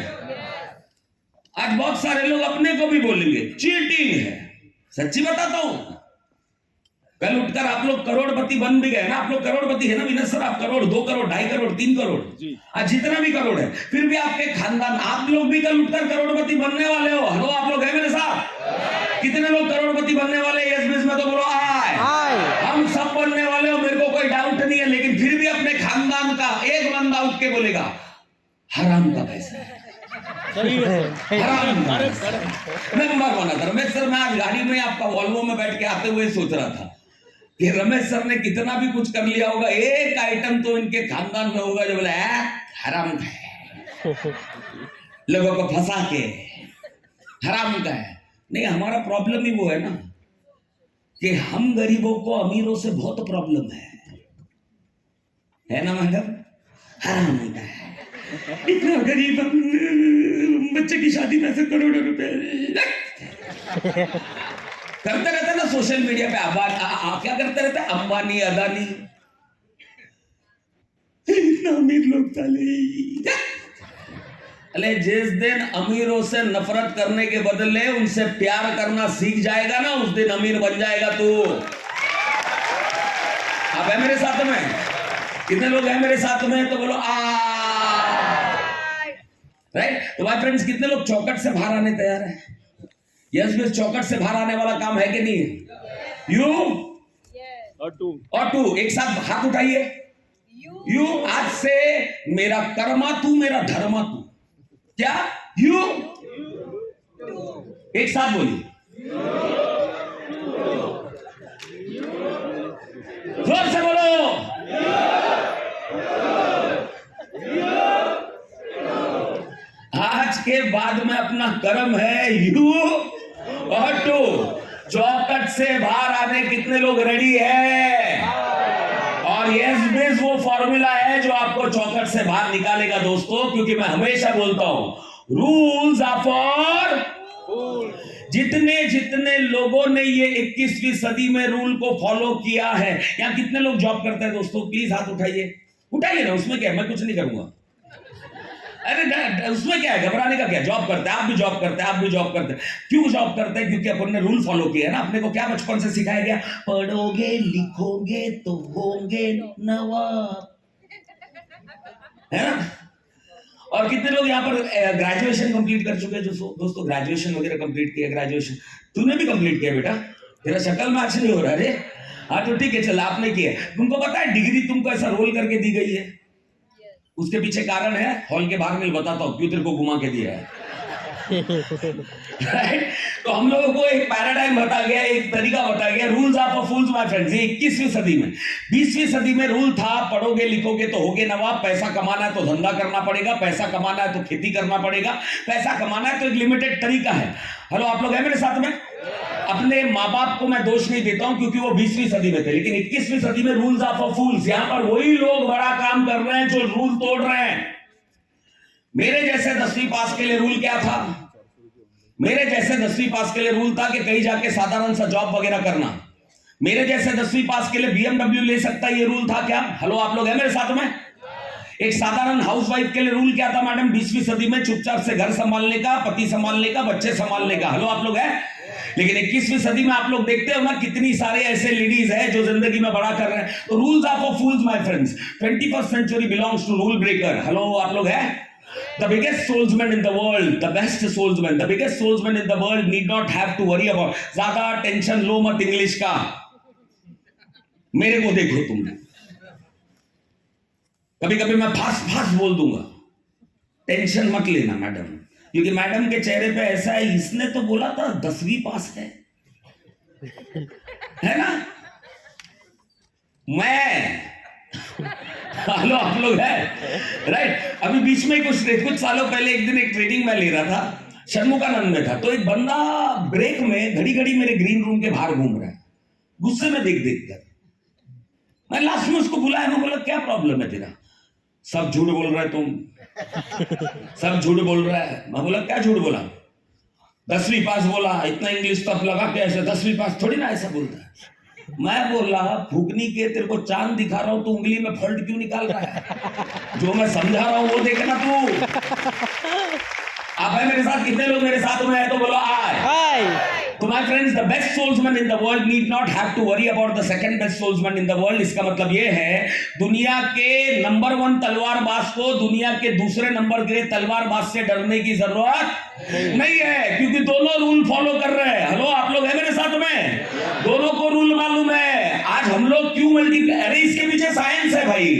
आज बहुत सारे लोग अपने को भी बोलेंगे चीटिंग है। सच्ची बताता हूं, कल उठकर आप लोग करोड़पति बन भी गए ना। आप लोग करोड़पति है ना विनय सर? आप करोड़, 2 करोड़, 2.5 करोड़, 3 करोड़, आज जितना भी करोड़ है, फिर भी आपके खानदान, आप लोग भी कल उठकर करोड़पति बनने वाले हो। हेलो, आप लोग है मेरे साथ? कितने लोग करोड़पति बनने वाले? यस बिज में तो बोलो आए। हम सब बनने वाले हो, मेरे को कोई डाउट नहीं है। लेकिन फिर भी अपने खानदान का एक बंदा उठ के बोलेगा हराम का पैसा है, हराम का पैसा। मैं मर बना था रमेश सर, मैं आज गाड़ी में आपका वॉल्वो में बैठ के आते हुए सोच रहा था कि रमेश सर ने कितना भी कुछ कर लिया होगा, एक आइटम तो इनके खानदान में होगा जो बोले हराम का है, लोगों को फंसा के हराम का है। नहीं, हमारा प्रॉब्लम ही वो है ना कि हम गरीबों को अमीरों से बहुत प्रॉब्लम है ना मैडम? हराम का है, इतना गरीब बच्चे की शादी में से करोड़ों रुपए करते रहते ना सोशल मीडिया पे। क्या करते रहते? अंबानी, अदानी, इतना अमीर लोग चले। अरे जिस दिन अमीरों से नफरत करने के बदले उनसे प्यार करना सीख जाएगा ना, उस दिन अमीर बन जाएगा तू। आप है मेरे साथ में? कितने लोग हैं मेरे साथ में तो बोलो राइट। तो भाई फ्रेंड्स, कितने लोग चौकट से बाहर आने तैयार हैं? यस मिस, चौकट से बाहर आने वाला काम है कि नहीं है? यू और टू एक साथ हाथ उठाइए। यू, आज से मेरा कर्मा तू, मेरा धर्मा तू। क्या? यू, एक साथ बोलिए, जोर से बोलो। आज के बाद में अपना कर्म है यू और टू। चौकट से बाहर आने कितने लोग रेडी है? और यस बिज वो फॉर्मूला है जो आपको चौकट से बाहर निकालेगा दोस्तों। क्योंकि मैं हमेशा बोलता हूं रूल्स आर फॉर जितने जितने लोगों ने ये 21वीं सदी में रूल को फॉलो किया है। यहां कितने लोग जॉब करते हैं दोस्तों? प्लीज हाथ उठाइए, उठाइए ना, उसमें क्या है, मैं कुछ नहीं करूंगा। अरे उसमें क्या है, घबराने का क्या, जॉब करते हैं, आप भी जॉब करते हैं, आप भी जॉब करते हैं। क्यों जॉब करते हैं? क्योंकि अपन ने रूल फॉलो किया है ना। अपने को क्या बचपन से सिखाया गया, पढ़ोगे लिखोगे तो होंगे नवाब, है ना। और कितने लोग यहाँ पर ग्रेजुएशन कंप्लीट कर चुके हैं? जो दोस्तों ग्रेजुएशन वगैरह कंप्लीट किया, ग्रेजुएशन तूने भी कंप्लीट किया बेटा, तेरा शक्ल मैच नहीं हो रहा है। हाँ तो ठीक है, चल आपने किया। तुमको पता है डिग्री तुमको ऐसा रोल करके दी गई है, उसके पीछे कारण है, हॉल के बाहर में बताता हूँ क्यों तेरे को घुमा के दिया है। राइट? तो हम लोगों को एक पैराडाइम बता गया, एक तरीका बता गया, rules of a fools my friends. ये 21वीं सदी में, 20वीं सदी में रूल था पढ़ोगे लिखोगे तो होगे नवाब, पैसा कमाना है तो धंधा करना पड़ेगा, पैसा कमाना है तो खेती करना पड़ेगा, पैसा कमाना है तो एक लिमिटेड तरीका है। हेलो, आप लोग हैं मेरे साथ में? अपने माँ बाप को मैं दोष नहीं देता हूं क्योंकि वो 20वीं सदी में थे, लेकिन 21वीं सदी में रूल्स ऑफ अ फूल्स, यहां पर वही लोग बड़ा काम कर रहे हैं जो रूल तोड़ रहे हैं। मेरे जैसे 10वीं पास के लिए रूल क्या था? मेरे जैसे 10वीं पास के लिए रूल था कि कहीं जाके साधारण सा जॉब वगैरह करना। मेरे जैसे 10वीं पास के लिए BMW ले सकता है, ये रूल था क्या? हेलो, आप लोग हैं मेरे साथ में? एक साधारण हाउसवाइफ के लिए रूल क्या था मैडम 20वीं सदी में? चुपचाप से घर संभालने का, पति संभालने का, बच्चे संभालने का। हेलो, आप लोग हैं? लेकिन 21वीं सदी में आप लोग देखते हो ना, कितनी सारे ऐसे लेडीज है जो जिंदगी में बड़ा कर रहे हैं। तो rules of a fools my friends, 21st century belongs to rule breaker. Hello, आप लोग हैं? The biggest salesman in the world, the best salesman, the biggest salesman in the world need not have to worry about, ज्यादा tension लो मत English का। मेरे को देखो तुम, कभी कभी मैं फास्ट फास्ट बोल दूंगा, टेंशन मत लेना मैडम, क्योंकि मैडम के चेहरे पे ऐसा है, इसने तो बोला था 10वीं पास है ना। मैं हेलो, आप लोग हैं? राइट? अभी बीच में कुछ सालों पहले एक दिन एक ट्रेनिंग में ले रहा था, षणमुखानंद में था। तो एक बंदा ब्रेक में घड़ी घड़ी मेरे ग्रीन रूम के बाहर घूम रहा है, गुस्से में देख देख कर। मैं लास्ट में उसको बुलाया, मैं बोला क्या प्रॉब्लम है तेरा? सब झूठ बोल रहा है तुम, सब झूठ बोल रहा है। मैं बोला क्या झूठ बोला? 10वीं पास बोला, इतना इंग्लिश तो अब लगा के ऐसे 10वीं पास थोड़ी ना ऐसा बोलता है। मैं बोला फूकनी के तेरे को चांद दिखा रहा हूं, तू उंगली में फॉल्ट क्यों निकाल रहा है? जो मैं समझा रहा हूं वो देखना तू। आप है मेरे साथ? कितने लोग मेरे साथ में है तो बोलो आय। तो my friends, the best salesman in the world need not have to worry about the second best salesman in the world. इसका मतलब ये है, दुनिया के नंबर 1 तलवारबाज को दुनिया के दूसरे नंबर के तलवारबाज से डरने की जरूरत नहीं है, क्योंकि दोनों रूल फॉलो कर रहे हैं। हेलो, आप लोग हैं मेरे साथ में? दोनों को रूल मालूम है। आज हम लोग क्यों मल्टीप्लाई, अरे इसके पीछे साइंस है भाई।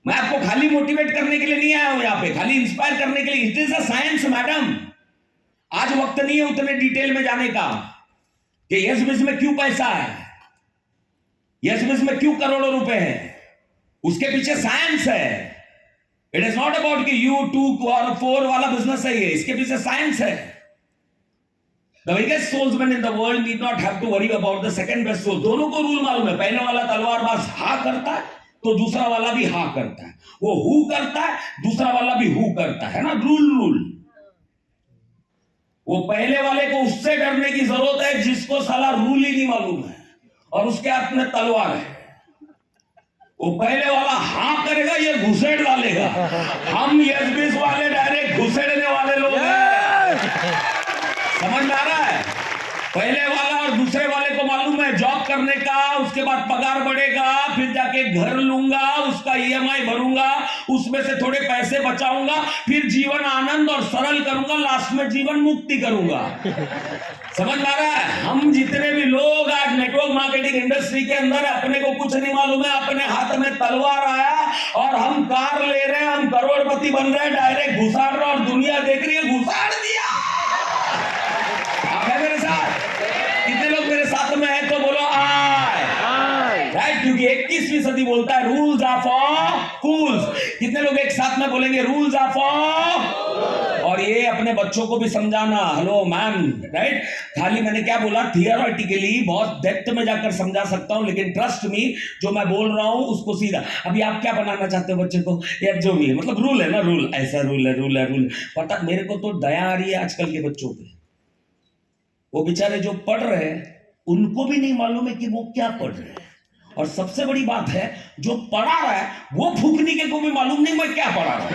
मैं आपको खाली मोटिवेट करने के लिए नहीं आया हूं यहाँ पे, खाली इंस्पायर करने के लिए। It is a science madam. आज वक्त नहीं है उतने डिटेल में जाने का कि यस बिज में क्यों पैसा है, यस बिज में क्यों करोड़ों रुपए है, उसके पीछे साइंस है। इट इज नॉट अबाउट कि यू 2 और 4 वाला बिजनेस है ये, इसके पीछे साइंस है। The biggest salesman in the world need not have to worry about the second best soul. दोनों को रूल मालूम है। पहले वाला तलवारबाज हा करता है तो दूसरा वाला भी हा करता है, वो हु करता है दूसरा वाला भी हु करता है ना। रूल वो पहले वाले को उससे डरने की जरूरत है जिसको साला रूल ही नहीं मालूम है और उसके हाथ में तलवार है। वो पहले वाला हाँ करेगा, ये घुसेड़ डालेगा। हम यस वाले डायरेक्ट घुसेड़ने वाले लोग हैं। समझ में आ रहा है? पहले वाला और दूसरे वाले को मालूम है जॉब करने का, उसके बाद पगार बढ़ेगा, फिर जाके घर लूंगा, उसका EMI भरूंगा, उसमें से थोड़े पैसे बचाऊंगा, फिर जीवन आनंद और सरल करूंगा, लास्ट में जीवन मुक्ति करूंगा। समझ में आ रहा है? हम जितने भी लोग आज नेटवर्क मार्केटिंग इंडस्ट्री के अंदर, अपने को कुछ नहीं मालूम है, अपने हाथ में तलवार आया और हम कार ले रहे हैं, हम करोड़पति बन रहे हैं, डायरेक्ट घुसाड़ रहे और दुनिया देख रही है, घुसाड़ दिया। आप है मेरे साथ? कितने लोग मेरे साथ में है तो बोलो आय। राइट? क्योंकि 21वीं सदी बोलता है रूल्स ऑफ फूल्स। कितने लोग एक साथ में बोलेंगे रूल्स ऑफ? और ये अपने बच्चों को भी समझाना। Hello ma'am, right? खाली मैंने क्या बोला, थियोरेटिकली बहुत डेप्थ में जाकर समझा सकता हूं, लेकिन ट्रस्ट मी जो मैं बोल रहा हूं उसको सीधा। अभी आप क्या बनाना चाहते हो बच्चे को, या जो भी है, मतलब रूल है ना, रूल ऐसा रूल है, रूल है, रूल। पता मेरे को तो दया आ रही है आजकल के बच्चों पे। वो बेचारे जो पढ़ रहे हैं उनको भी नहीं मालूम है कि वो क्या पढ़ रहे हैं, और सबसे बड़ी बात है, जो पढ़ा रहा है वो फूकनी के को भी मालूम नहीं मैं क्या पढ़ा रहा हूं।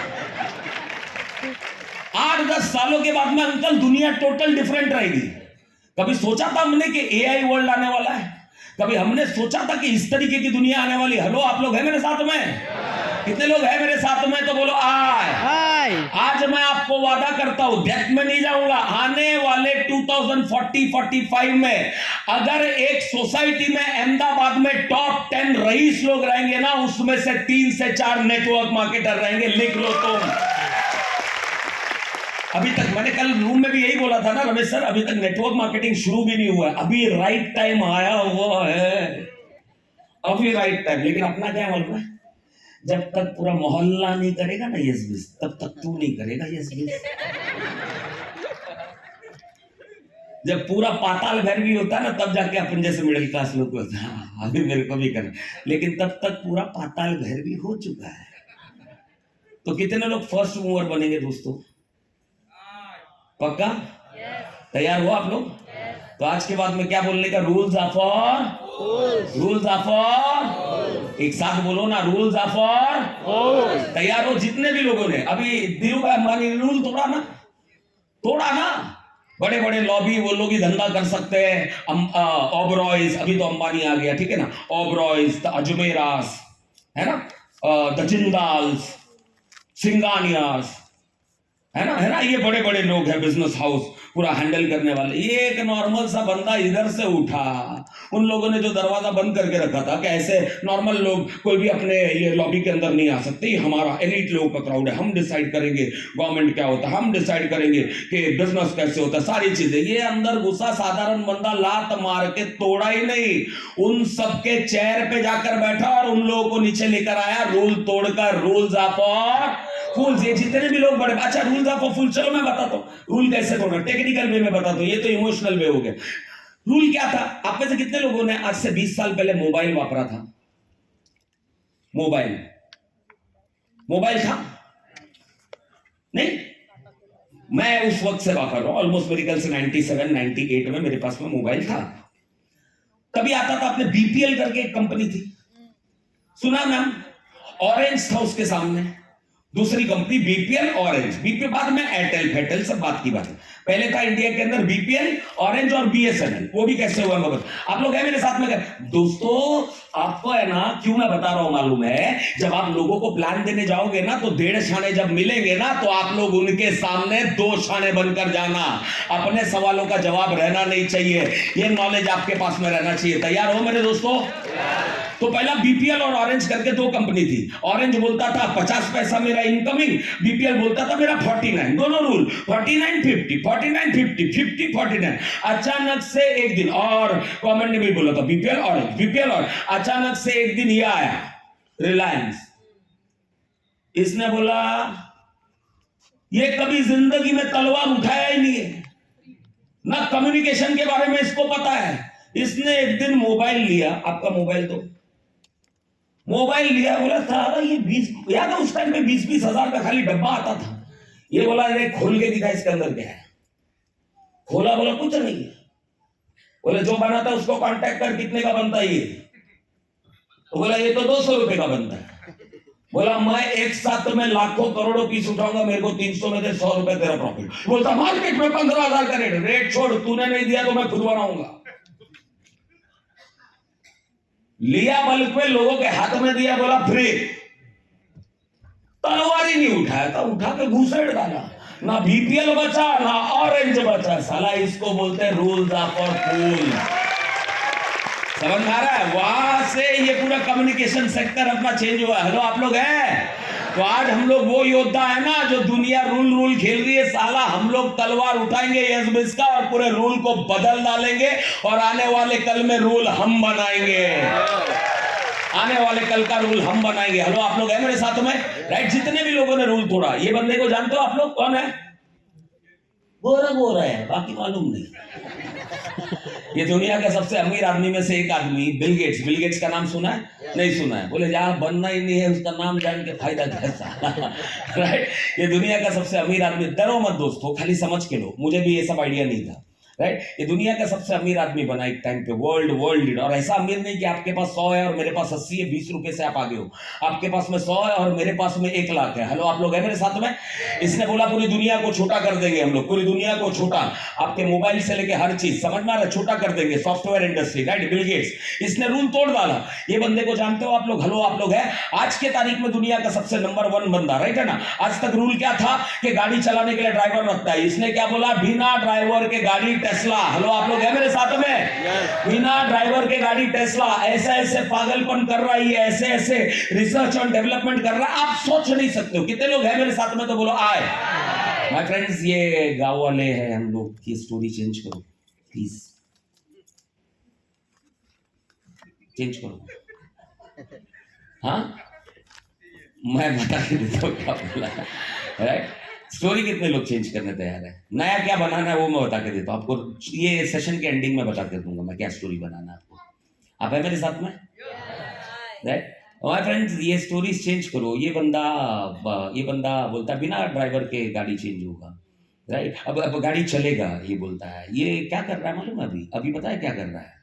8-10 सालों के बाद में अंकल दुनिया टोटल डिफरेंट रहेगी। कभी सोचा था हमने कि एआई वर्ल्ड आने वाला है? कभी हमने सोचा था कि इस तरीके की दुनिया आने वाली? हेलो, आप लोग हैं मेरे साथ में? कितने लोग हैं मेरे साथ में? तो बोलो आय। आज मैं आपको वादा करता हूं, डेथ में नहीं जाऊंगा, आने वाले 2040-45 में अगर एक सोसाइटी में अहमदाबाद में टॉप 10 रईस लोग रहेंगे ना, उसमें से 3 से 4 नेटवर्क मार्केटर रहेंगे। लिख लो तुम। अभी तक मैंने कल रूम में भी यही बोला था ना रमेश सर, अभी तक नेटवर्क मार्केटिंग शुरू भी नहीं हुआ है। अभी राइट टाइम आया हुआ है, अभी राइट टाइम। लेकिन अपना क्या मालूम है, जब तक पूरा मोहल्ला नहीं करेगा ना यस बिस, तब तक तू नहीं करेगा यस बिस। जब पूरा पाताल भैरवी होता है ना, तब जाके अपन जैसे मिडिल क्लास लोग को हाँ, अभी मेरे को भी करना, लेकिन तब तक पूरा पाताल भैरवी हो चुका है। तो कितने लोग फर्स्ट मूवर बनेंगे दोस्तों? पक्का? तैयार हो आप लोग? तो आज के बाद में क्या बोलने का? Rules are for, rules are for, एक साथ बोलो ना, रूल्स आर फॉर। तैयार हो? जितने भी लोगों ने अभी धीरू भाई अंबानी ने रूल तोड़ा ना, बड़े बड़े लॉबी वो लोग ही धंधा कर सकते हैं। ओबरॉयज, अभी तो अंबानी आ गया, ठीक है ना, ओबरॉयज, द अजमेरास, है ना, द जिंदाल्स, सिंगानियास, है ना, ये बड़े बड़े लोग हैं, बिजनेस हाउस पूरा हैंडल करने वाले। ये एक नॉर्मल सा बंदा इधर से उठा, उन लोगों ने जो दरवाजा बंद करके रखा था कि ऐसे नॉर्मल लोग कोई भी अपने ये लॉबी के अंदर नहीं आ सकते, ये हमारा एलीट लोगों का क्राउड है, हम डिसाइड करेंगे गवर्नमेंट क्या होता है, हम डिसाइड करेंगे कि बिजनेस कैसे होता है, सारी चीजें। ये अंदर घुसा साधारण बंदा, लात मार के तोड़ा ही नहीं, उन सबके चेयर पे जाकर बैठा और उन लोगों को नीचे लेकर आया, रूल तोड़कर। रूल्स ऑफ फूल्स, ये जितने भी लोग बड़े, अच्छा रूल्स ऑफ फूल, चलो मैं बताता हूँ रूल कैसे तोड़ना, टेक्निकल वे में बताता हूँ, ये तो इमोशनल वे हो गया। रूल क्या था? आप में से कितने लोगों ने आज से 20 साल पहले मोबाइल वापरा था? मोबाइल था नहीं? मैं उस वक्त से वापर रहा हूं, ऑलमोस्ट मेरी कल से 97-98 में मेरे पास में मोबाइल था। तभी आता था, अपने बीपीएल करके एक कंपनी थी, सुना नाम? ऑरेंज था उसके सामने, दूसरी कंपनी बीपीएल, ऑरेंज, बीपीएल बाद में एयरटेल फेटेल, सब बात की बात है। पहले था इंडिया के अंदर बीपीएल, ऑरेंज और बीएसएनएल। वो भी कैसे हुआ मगर आप लोग हैं मेरे साथ में? दोस्तों आपको है ना, क्यों मैं बता रहा हूं मालूम है, जब आप लोगों को प्लान देने जाओगे ना, तो 1.5 शाने जब मिलेंगे ना, तो आप लोग उनके सामने 2 शाने बनकर जाना। अपने सवालों का जवाब रहना नहीं चाहिए, ये नॉलेज आपके पास में रहना चाहिए। तैयार हो मेरे दोस्तों? तो पहला बीपीएल और ऑरेंज करके 2 कंपनी थी। ऑरेंज बोलता था 50 पैसा मेरा इनकमिंग, बीपीएल बोलता था मेरा 49। दोनों रूल 49-50, 49-50, 50-49। अचानक से एक दिन, और गवर्नमेंट ने भी बोला था बीपीएल ऑरेंज, बीपीएल और अचानक से एक दिन ये आया रिलायंस, इसने बोला ये कभी जिंदगी में तलवार उठाया ही नहीं है, ना कम्युनिकेशन के बारे में इसको पता है। इसने एक दिन मोबाइल लिया, आपका मोबाइल तो मोबाइल लिया, बोला सारा ये 20, याद है उस टाइम पे 20-20 हजार का खाली डब्बा आता था। ये बोला अरे खोल के दिखा इसके अंदर क्या है। खोला, बोला कुछ नहीं है। बोले जो बनाता है उसको कांटेक्ट कर, कितने का बनता है ये? तो बोला ये तो 200 रुपए का बनता है। बोला मैं एक साथ में लाखों करोड़ों पीस उठाऊंगा, मेरे को 300 में दे, 100 रुपए तेरा प्रॉफिट। बोलता मार्केट में 15,000 का रेट छोड़, तूने नहीं दिया तो मैं खुद बनाऊंगा। लिया बल्क पे, लोगों के हाथ में दिया, बोला फ्री। तलवार ही नहीं उठाया था, उठा के घुसेड़ डाला। ना बीपीएल बचा ना ऑरेंज बचा। साला इसको बोलते हैं रूल्स ऑफ फूल। समझ में आ रहा है? वहां से ये पूरा कम्युनिकेशन सेक्टर अपना चेंज हुआ। हेलो आप लोग हैं? तो आज हम लोग वो योद्धा है ना, जो दुनिया रूल खेल रही है, साला हम लोग तलवार उठाएंगे यस बिस का और पूरे रूल को बदल डालेंगे, और आने वाले कल में रूल हम बनाएंगे। आने वाले कल का रूल हम बनाएंगे। हेलो आप लोग हैं मेरे साथ में? राइट। जितने भी लोगों ने रूल तोड़ा, ये बंदे को जानते हो आप लोग कौन है? गोरा है, बाकी मालूम नहीं। ये दुनिया का सबसे अमीर आदमी में से एक आदमी बिल गेट्स। बिल गेट्स का नाम सुना है? नहीं सुना है? बोले जहां बनना ही नहीं है उसका नाम जान के फायदा कैसा। राइट। ये दुनिया का सबसे अमीर आदमी। डरो मत दोस्तों, खाली समझ के लो, मुझे भी ये सब आइडिया नहीं था। राइट। ये दुनिया का सबसे अमीर आदमी बना एक टाइम पे, वर्ल्ड लीडर। और ऐसा अमीर नहीं कि आपके पास 100 है और मेरे पास 80 है, 20 रुपए से आप आगे हो। आपके पास में 100 है और मेरे पास में 1 लाख है। हेलो, आप लोग है मेरे साथ में? इसने बोला पूरी दुनिया को छोटा कर देंगे हम लोग, पूरी दुनिया को छोटा, आपके मोबाइल से लेके हर चीज, समझ में आ रहा है, छोटा कर देंगे, software industry, right. Bill Gates, इसने रूल तोड़ डाला। ये बंदे को जानते हो आप लोग? हेलो, आप लोग है आज के तारीख में दुनिया का सबसे नंबर 1 बंदा, राइट है ना। आज तक रूल क्या था कि गाड़ी चलाने के लिए ड्राइवर रखता है। इसने क्या बोला? बिना ड्राइवर के गाड़ी टेस्ला। हेलो, आप लोग है मेरे साथ में? बिना ड्राइवर के गाड़ी टेस्ला। ऐसे ऐसे पागलपन कर रहा है, ऐसे ऐसे रिसर्च और डेवलपमेंट कर रहा है, आप सोच नहीं सकते हो। कितने लोग हैं मेरे साथ में? तो बोलो आए। माय फ्रेंड्स, ये गांव वाले हैं हम लोग, की स्टोरी चेंज करो प्लीज, चेंज करो। हाँ, मैं बता के देता हूँ क्या बोला, राइट। स्टोरी कितने लोग चेंज करने तैयार है? नया क्या बनाना है वो मैं बता के देता हूँ आपको। ये सेशन के एंडिंग में बता के दूंगा मैं क्या स्टोरी बनाना है आपको। आप है मेरे साथ में? राइट माय फ्रेंड्स, ये स्टोरीज चेंज करो। ये बंदा बोलता है बिना ड्राइवर के गाड़ी चेंज होगा, राइट। अब गाड़ी चलेगा, ये बोलता है। ये क्या कर रहा है मालूम है? अभी पता है क्या कर रहा है?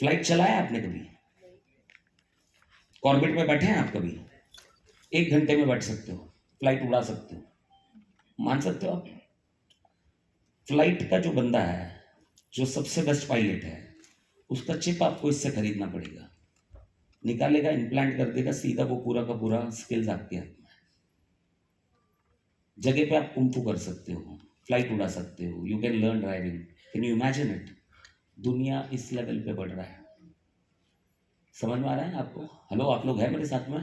फ्लाइट चलाया आपने कभी? कॉर्बेट में बैठे हैं आप कभी? 1 घंटे में बैठ सकते हो, फ्लाइट उड़ा सकते हो, मान सकते हो आप? फ्लाइट का जो बंदा है, जो सबसे बेस्ट पायलट है, उसका चिप आपको इससे खरीदना पड़ेगा। निकालेगा, इम्प्लांट कर देगा, सीधा वो पूरा का पूरा स्किल्स आपके हाथ में। जगह पे आप कुंफू कर सकते हो, फ्लाइट उड़ा सकते हो, you can learn driving. Can you imagine it? दुनिया इस लेवल पे बढ़ रहा है। समझ में आ रहा है आपको? हेलो, आप लोग हैं मेरे साथ में?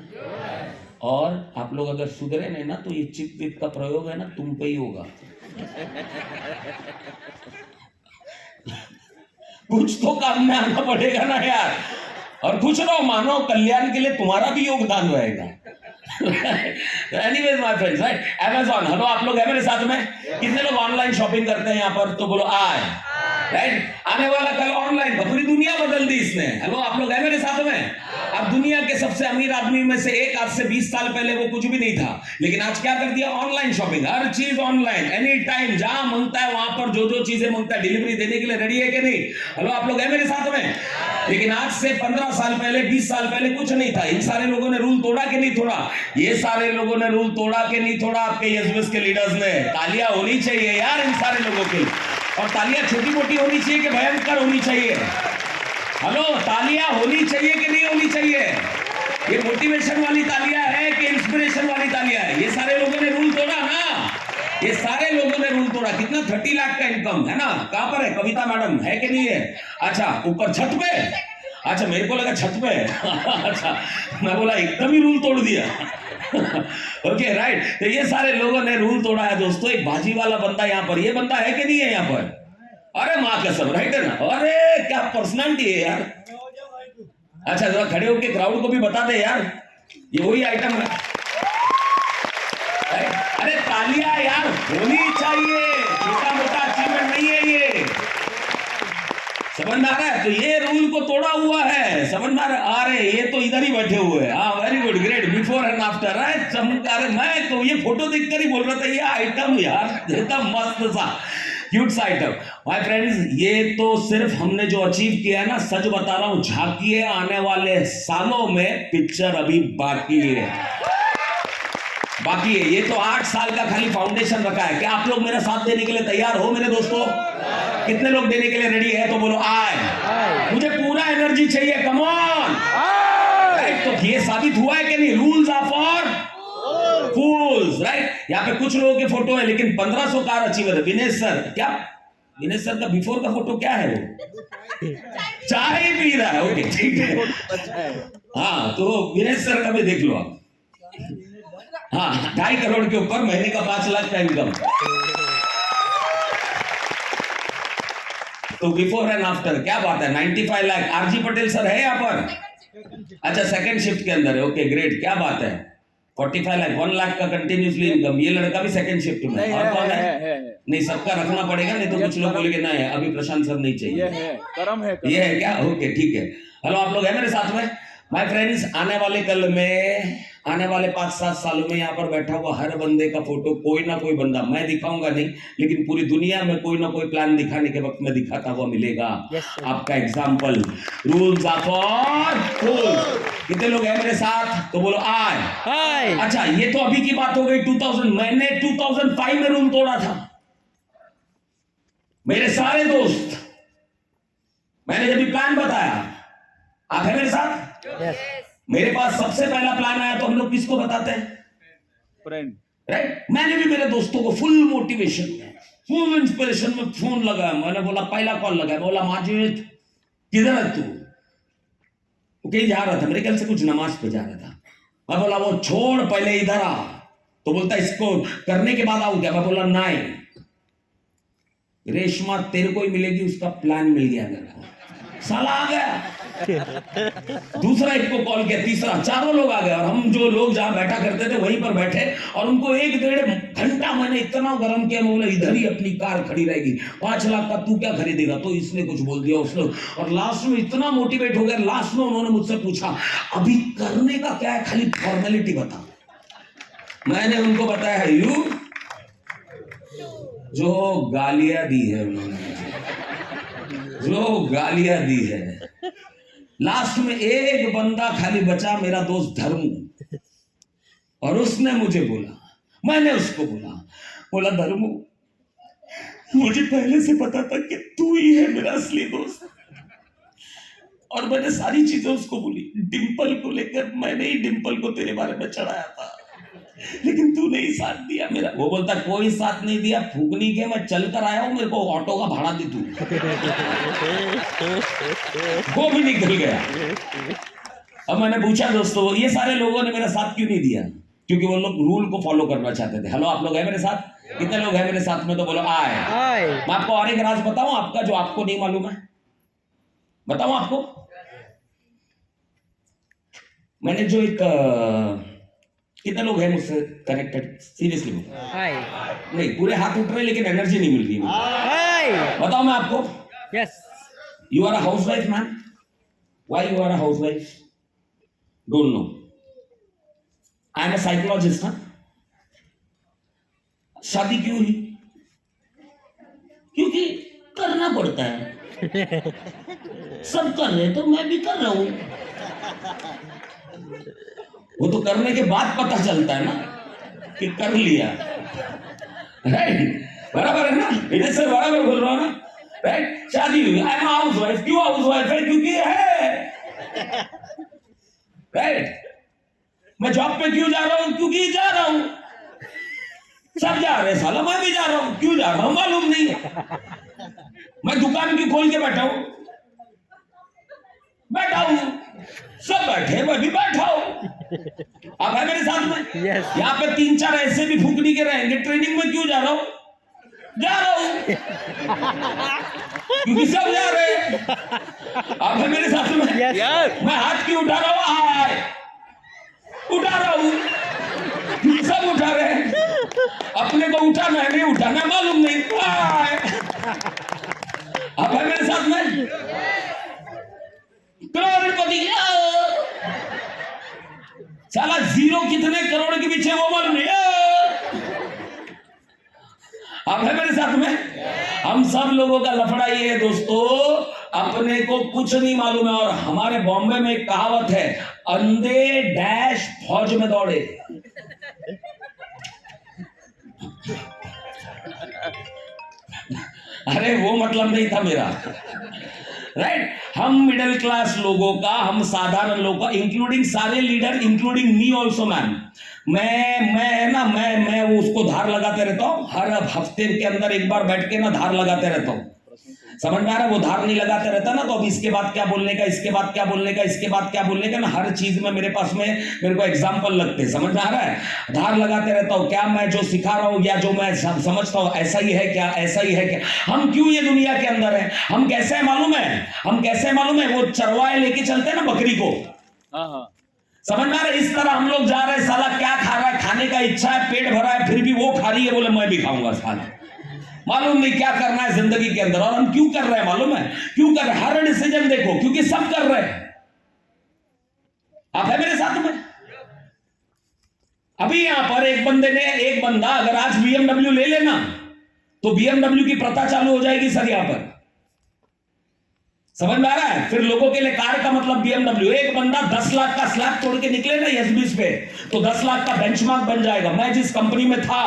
और आप लोग अगर सुधरे नहीं ना, तो ये चिप विप का प्रयोग है ना, तुम पे ही होगा। कुछ तो काम में आना पड़ेगा ना यार। और कुछ रहो, मानव कल्याण के लिए तुम्हारा भी योगदान रहेगा। Anyways my friends, right, Amazon. Hello, आप लोग हैं मेरे साथ में? कितने लोग ऑनलाइन शॉपिंग करते हैं यहाँ पर? तो बोलो आए, राइट। आने वाला कल ऑनलाइन, पूरी दुनिया बदल दी इसने। हेलो, आप लोग हैं मेरे साथ में? अब दुनिया के सबसे अमीर आदमी में से एक, आज से 20 साल पहले वो कुछ भी नहीं था, लेकिन आज क्या कर दिया? ऑनलाइन शॉपिंग, हर चीज ऑनलाइन, एनी टाइम, जहां मांगता है वहां पर जो चीजें मांगता है डिलीवरी देने के लिए रेडी है कि नहीं? हेलो, आप लोग हैं मेरे साथ में? लेकिन आज से 15 साल पहले, 20 साल पहले कुछ नहीं था। इन सारे लोगों ने रूल तोड़ा कि नहीं तोड़ा? ये सारे लोगों ने रूल तोड़ा कि नहीं तोड़ा? आपके यस के लीडर्स ने। तालियां होनी चाहिए यार इन सारे लोगों की। और तालियां छोटी मोटी होनी चाहिए कि भयंकर होनी चाहिए? हेलो, तालियां होनी चाहिए कि नहीं होनी चाहिए? ये मोटिवेशन वाली तालियां है कि इंस्पिरेशन वाली तालियां है? ये सारे लोगों ने रूल तोड़ा ना, ये सारे लोगों ने रूल तोड़ा। कितना? 30 लाख का इनकम है ना। कहां पर है कविता मैडम? है कि नहीं है? अच्छा, ऊपर छत पे? अच्छा, मेरे को लगा छत पे है। अच्छा, मैं बोला एकदम ही रूल तोड़ दिया। Okay, right. तो ये सारे लोगों ने रूल तोड़ा है दोस्तों। एक बाजी वाला बंदा यहाँ पर, ये बंदा है कि नहीं है यहाँ पर? अरे माँ कसम, राइट है ना? अरे क्या पर्सनालिटी है यार। अच्छा, जरा खड़े होके क्राउड को भी बता दे यार, ये वही आइटम है। अरे तालियां यार होनी चाहिए, छोटा मोटा अचीवमेंट नहीं है ये। समझ में आ रहा है? तो ये रूल को तोड़ा हुआ है। समझ में आ रहा है? ये तो इधर ही बैठे हुए हैं। हाँ, very good, great, before and after, right. चमत्कार। मैं तो ये फोटो देखकर ही बोल रहा था, ये आइटम यार एकदम मस्त सा, क्यूट सा आइटम। माय फ्रेंड्स, ये तो सिर्फ हमने जो अचीव किया है ना, सच बता रहा हूं, झांकिए आने वाले सालों में पिक्चर अभी बाकी है। बाकी है। ये तो 8 साल का खाली फाउंडेशन रखा है। क्या आप लोग मेरा साथ देने के लिए तैयार हो मेरे दोस्तों? कितने लोग देने के लिए रेडी है? तो बोलो आए। मुझे पूरा एनर्जी चाहिए, कम ऑन। राइट, तो ये साबित हुआ है कि नहीं? Rules are for fools, right. यहाँ पे कुछ लोगों के फोटो है, लेकिन 1500 कार अचीवर है। विनेश सर, क्या विनेश सर का बिफोर का फोटो क्या है? वो चाय पी रहा है। ओके, ठीक है। हाँ, तो विनेश सर का भी देख लो आप। हाँ, 2.5 करोड़ के ऊपर, महीने का 5 लाख का इनकम। तो बिफोर एंड आफ्टर, क्या बात है। 95 लाख। आरजी पटेल सर है यहाँ पर? अच्छा, सेकंड शिफ्ट के अंदर है। ओके, ग्रेट, क्या बात है। 45 लाख, 1 लाख का कंटिन्यूसली इनकम। ये लड़का भी सेकंड शिफ्ट में। और कौन है? नहीं, सबका रखना पड़ेगा, नहीं तो कुछ लोग बोलेंगे ना है अभी प्रशांत सर नहीं चाहिए। ये है क्या? ओके, ठीक है। हेलो, आप लोग हैं मेरे साथ में? माय फ्रेंड्स, आने वाले कल में आने वाले 5-7 सालों में यहाँ पर बैठा हुआ हर बंदे का फोटो कोई ना कोई बंदा, मैं दिखाऊंगा नहीं लेकिन पूरी दुनिया में कोई ना कोई प्लान दिखाने के वक्त में दिखाता हुआ मिलेगा। आपका एग्जाम्पल, रूल्स ऑफ फूल्स। कितने लोग हैं मेरे साथ? तो बोलो आय। अच्छा, ये तो अभी की बात हो गई 2000। मैंने 2005 में रूल तोड़ा था। मेरे सारे दोस्त, मैंने जब भी प्लान बताया, आप है मेरे साथ? मेरे पास सबसे पहला प्लान आया तो हम लोग किसको बताते हैं? Friend, right? मैंने भी मेरे दोस्तों को फुल मोटिवेशन में, फुल इंस्पिरेशन में फोन लगाया। मैंने बोला, पहला कॉल लगाया, बोला माजिद किधर है तू? कहीं जा रहा था, मेरे ख्याल से कुछ नमाज पे जा रहा था। मैं बोला वो छोड़, पहले इधर आ। तो बोलता इसको करने के बाद आऊं क्या? मैं बोला नहीं, रेशमा तेरे को ही मिलेगी, उसका प्लान मिल गया मेरा। साला आ गया। दूसरा एक को कॉल किया, तीसरा, चारों लोग आ गए। और हम जो लोग जहां बैठा करते थे वहीं पर बैठे और उनको 1-1.5 घंटा मैंने इतना गर्म किया। मैं बोला इधर ही अपनी कार खड़ी रहेगी, 5 लाख का तू क्या खरीदेगा? तो इसने कुछ बोल दिया, उसने, और लास्ट में इतना मोटिवेट हो गया। लास्ट में उन्होंने मुझसे पूछा अभी करने का क्या है, खाली फॉर्मेलिटी बता। मैंने उनको बताया है यू, जो गालियां दी है उन्होंने, जो गालियां दी है। लास्ट में एक बंदा खाली बचा, मेरा दोस्त धर्मू, और उसने मुझे बोला, मैंने उसको बोला धर्मू, मुझे पहले से पता था कि तू ही है मेरा असली दोस्त। और मैंने सारी चीजें उसको बोली। डिंपल को लेकर मैंने ही डिंपल को तेरे बारे में चढ़ाया था, लेकिन तूने ही साथ दिया मेरा। वो बोलता कोई साथ नहीं दिया, फूकनी के मैं चल कर आया हूं, मेरे को ऑटो का भाड़ा दे तू। वो भी निकल गया। अब मैंने पूछा दोस्तों, ये सारे लोगों ने मेरा साथ क्यों नहीं दिया? क्योंकि वो लोग रूल को फॉलो करना चाहते थे। हेलो, आप लोग हैं मेरे साथ? कितने लोग हैं मेरे साथ में? तो बोलो आए। मैं आपको और एक राज बताऊं आपका, जो आपको नहीं मालूम है, बताऊं आपको? मैंने जो एक कितने लोग हैं मुझसे कनेक्टेड? सीरियसली नहीं, पूरे हाथ उठ रहे हैं लेकिन एनर्जी नहीं मिल रही। बताओ मैं आपको। Yes, you are a house wife man. Why you are a house wife? Don't know. I am a psychologist. हाँ, शादी क्यों हुई? क्योंकि करना पड़ता है। सब कर रहे तो मैं भी कर रहा हूं। वो तो करने के बाद पता चलता है ना कि कर लिया, राइट? बराबर है ना? इधर से बराबर बोल रहा हूं ना, राइट? शादी हुई, आई एम हाउस वाइफ। क्यों हाउस वाइफ है? क्योंकि है, राइट? मैं जॉब पे क्यों जा रहा हूं? क्योंकि जा रहा हूं। सब जा रहे हैं साला, मैं भी जा रहा हूं। क्यों जा रहा हूं मालूम नहीं है। मैं दुकान क्यों खोल के बैठा हूं? बैठा हूं, सब बैठे, मैं भी बैठा हूं। आप है मेरे साथ में? यहाँ पे 3-4 ऐसे भी फूकनी के रहेंगे। ट्रेनिंग में क्यों जा रहा हूं? जा रहा हूं क्योंकि सब जा रहे हैं। आप है मेरे साथ में? मैं हाथ क्यों उठा रहा हूं? आए उठा रहा हूं क्योंकि सब उठा रहे हैं। अपने को उठाना है नहीं उठाना मालूम नहीं। आए, आप है मेरे साथ में? करोड़पति साला जीरो कितने करोड़ के पीछे वो मालूम नहीं। आप है मेरे साथ में? हम सब लोगों का लफड़ा ये है दोस्तों, अपने को कुछ नहीं मालूम है। और हमारे बॉम्बे में एक कहावत है, अंधे डैश फौज में दौड़े। अरे वो मतलब नहीं था मेरा, राइट? हम मिडिल क्लास लोगों का, हम साधारण लोगों का, इंक्लूडिंग सारे leader, including me also man, मैं वो उसको धार लगाते रहता हूँ। हर हफ्ते के अंदर एक बार बैठ के ना धार लगाते रहता हूँ। समझ में आ रहा है? वो धार नहीं लगाते रहता ना, तो अब इसके बाद क्या बोलने का, इसके बाद क्या बोलने का, इसके बाद क्या बोलने का ना, हर चीज में मेरे पास में मेरे को एग्जाम्पल लगते हैं। समझ में आ रहा है? धार लगाते रहता हूँ। क्या मैं जो सिखा रहा हूँ या जो मैं समझता हूँ ऐसा ही है क्या? ऐसा ही है क्या? हम क्यों ये दुनिया के अंदर है? हम कैसे है मालूम है? हम कैसे मालूम है? वो चरवाए लेके चलते हैं ना बकरी को। समझ में आ रहा है? इस तरह हम लोग जा रहे हैं। साला क्या खा रहा है? खाने का इच्छा है, पेट भरा है, फिर भी वो खा रही है, बोले मैं भी खाऊंगा। साला मालूम नहीं क्या करना है जिंदगी के अंदर। और हम क्यों कर रहे हैं मालूम है? क्यों कर रहे हैं? हर डिसीजन देखो, क्योंकि सब कर रहे हैं। आप है मेरे साथ में? अभी यहां पर एक बंदा अगर आज BMW ले लेना तो BMW की प्रथा चालू हो जाएगी सर यहां पर। समझ में आ रहा है? फिर लोगों के लिए कार का मतलब BMW। एक बंदा 10 लाख का स्लैब तोड़ के निकले ना एसबीएस पे तो 10 लाख का बेंचमार्क बन जाएगा। मैं जिस कंपनी में था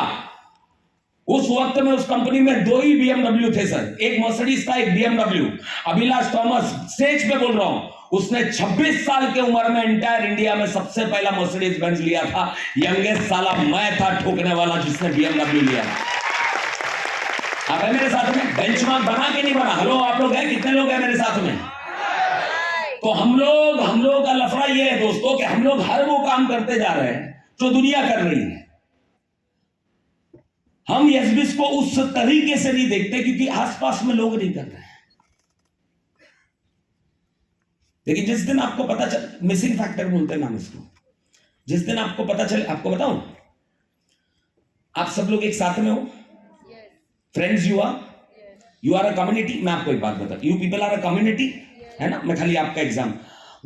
उस वक्त में उस कंपनी में 2 ही BMW थे सर, एक मर्सिडीज था, एक BMW। अभिलाष टॉमस स्टेज पे बोल रहा हूं, उसने 26 साल की उम्र में एंटायर इंडिया में सबसे पहला मर्सिडीज बेंज लिया था। यंगेस्ट साला मैं था ठोकने वाला जिसने BMW लिया। आप है मेरे साथ में? बेंचमार्क बना के नहीं बना? हेलो आप लोग हैं? कितने लोग हैं मेरे साथ में? तो हम लोग का लफड़ा ये है दोस्तों कि हम लोग हर वो काम करते जा रहे हैं जो दुनिया कर रही है। हम एसबीएस को उस तरीके से नहीं देखते क्योंकि आसपास में लोग नहीं कर रहे हैं। लेकिन जिस दिन आपको पता चल, मिसिंग फैक्टर बोलते हैं नाम इसको, जिस दिन आपको पता चले, आपको बताऊं, आप सब लोग एक साथ में हो, friends you are a community. मैं आपको एक बात बता, you people are a community, है ना? मैं खाली आपका exam,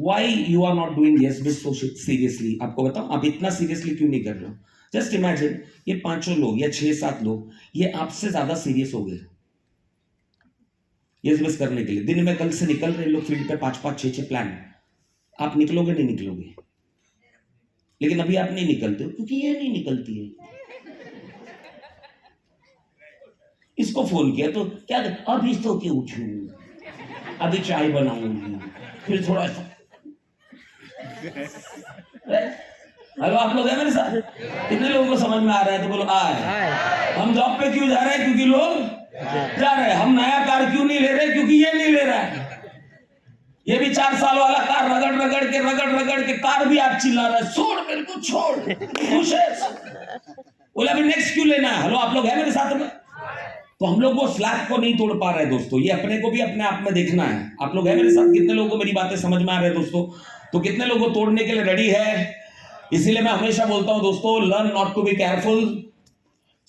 why you are not doing SBS so seriously? आपको बताऊं, आप इतना सीरियसली क्यों नहीं कर रहे हो? जस्ट इमेजिन ये 5 लोग या 6-7 लोग ये आपसे ज्यादा सीरियस हो गए एसबीएस करने के लिए। दिन में कल से निकल रहे लोग फील्ड पे 5-5, 6-6 प्लान। आप निकलोगे नहीं निकलोगे? लेकिन अभी आप नहीं निकलते हो क्योंकि ये नहीं निकलती है। इसको फोन किया तो क्या, अभी सो के उठूं, अभी चाय बनाऊंगी, फिर थोड़ा सा। हेलो आप लोग हैं मेरे साथ? कितने लोगों को समझ में आ रहा है? तो बोलो आए। हम जॉब पे क्यों जा रहे हैं? क्योंकि लोग जा रहे हैं। हम नया कार क्यों नहीं ले रहे? क्योंकि ये नहीं ले रहा है। ये भी 4 साल वाला कार रगड़ के कार भी आप चिल्ला रहा है, छोड़ मेरे को, छोड़। बोले अभी नेक्स्ट क्यों लेना है? हेलो आप लोग हैं मेरे साथ में? तो हम लोग वो स्लैब को नहीं तोड़ पा रहे दोस्तों। ये अपने को भी अपने आप में देखना है। आप लोग हैं मेरे साथ? कितने लोगों को मेरी बातें समझ में आ रही है दोस्तों? तो कितने लोगों को तोड़ने के लिए रेडी है? इसीलिए मैं हमेशा बोलता हूं दोस्तों, learn not to be careful.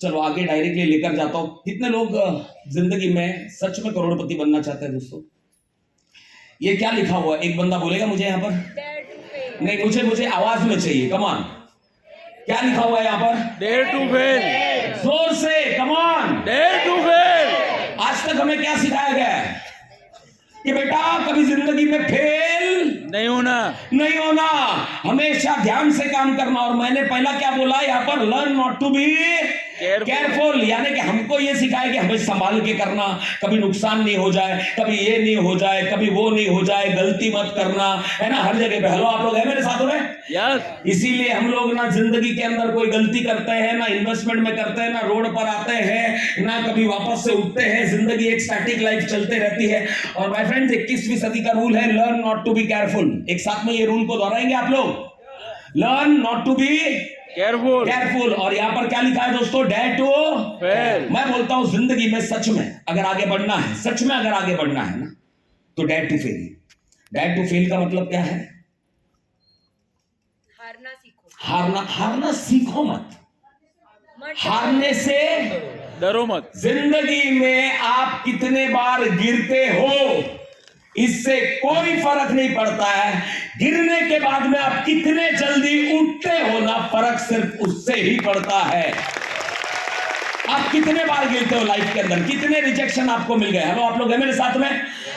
चलो आगे डायरेक्टली लेकर जाता हूं। कितने लोग जिंदगी में सच में करोड़पति बनना चाहते हैं दोस्तों? ये क्या लिखा हुआ है? एक बंदा बोलेगा मुझे यहाँ पर? नहीं, मुझे आवाज में चाहिए। कम ऑन, क्या लिखा हुआ है यहाँ पर? Dare to fail. जोर से come on, dare to fail. आज तक हमें क्या सिखाया गया है कि बेटा कभी जिंदगी में फेल नहीं होना, हमेशा ध्यान से काम करना। और मैंने पहला क्या बोला यहाँ पर? Learn not to be careful, यानी कि हमको ये सिखाया कि हमें संभाल के करना, कभी नुकसान नहीं हो जाए, कभी ये नहीं हो जाए, कभी वो नहीं हो जाए, गलती मत करना, है ना? हर जगह पे। हेलो आप लोग हैं मेरे साथ में? यस। इसीलिए हम लोग ना जिंदगी के अंदर कोई गलती करते हैं, ना इन्वेस्टमेंट में करते हैं, ना रोड पर आते हैं, ना कभी वापस से उठते हैं। जिंदगी एक स्टैटिक लाइफ चलते रहती है। और माय फ्रेंड्स, 21वीं सदी का रूल है learn not to be careful. एक साथ में ये रूल को दोहराएंगे आप लोग, learn not to be careful. और यहां पर क्या लिखा है दोस्तों? Dare to fail. मैं बोलता हूं जिंदगी में सच में अगर आगे बढ़ना है, सच में अगर आगे बढ़ना है ना, तो dare to fail. Dare to fail का मतलब क्या है? हारना सीखो मत, हारने से डरो मत। जिंदगी में आप कितने बार गिरते हो इससे कोई फर्क नहीं पड़ता है। गिरने के बाद में आप कितने जल्दी उठते हो ना, फर्क सिर्फ उससे ही पड़ता है। आप कितने बार गिरते हो लाइफ के अंदर, कितने रिजेक्शन आपको मिल गए। हेलो आप लोग हैं मेरे साथ में?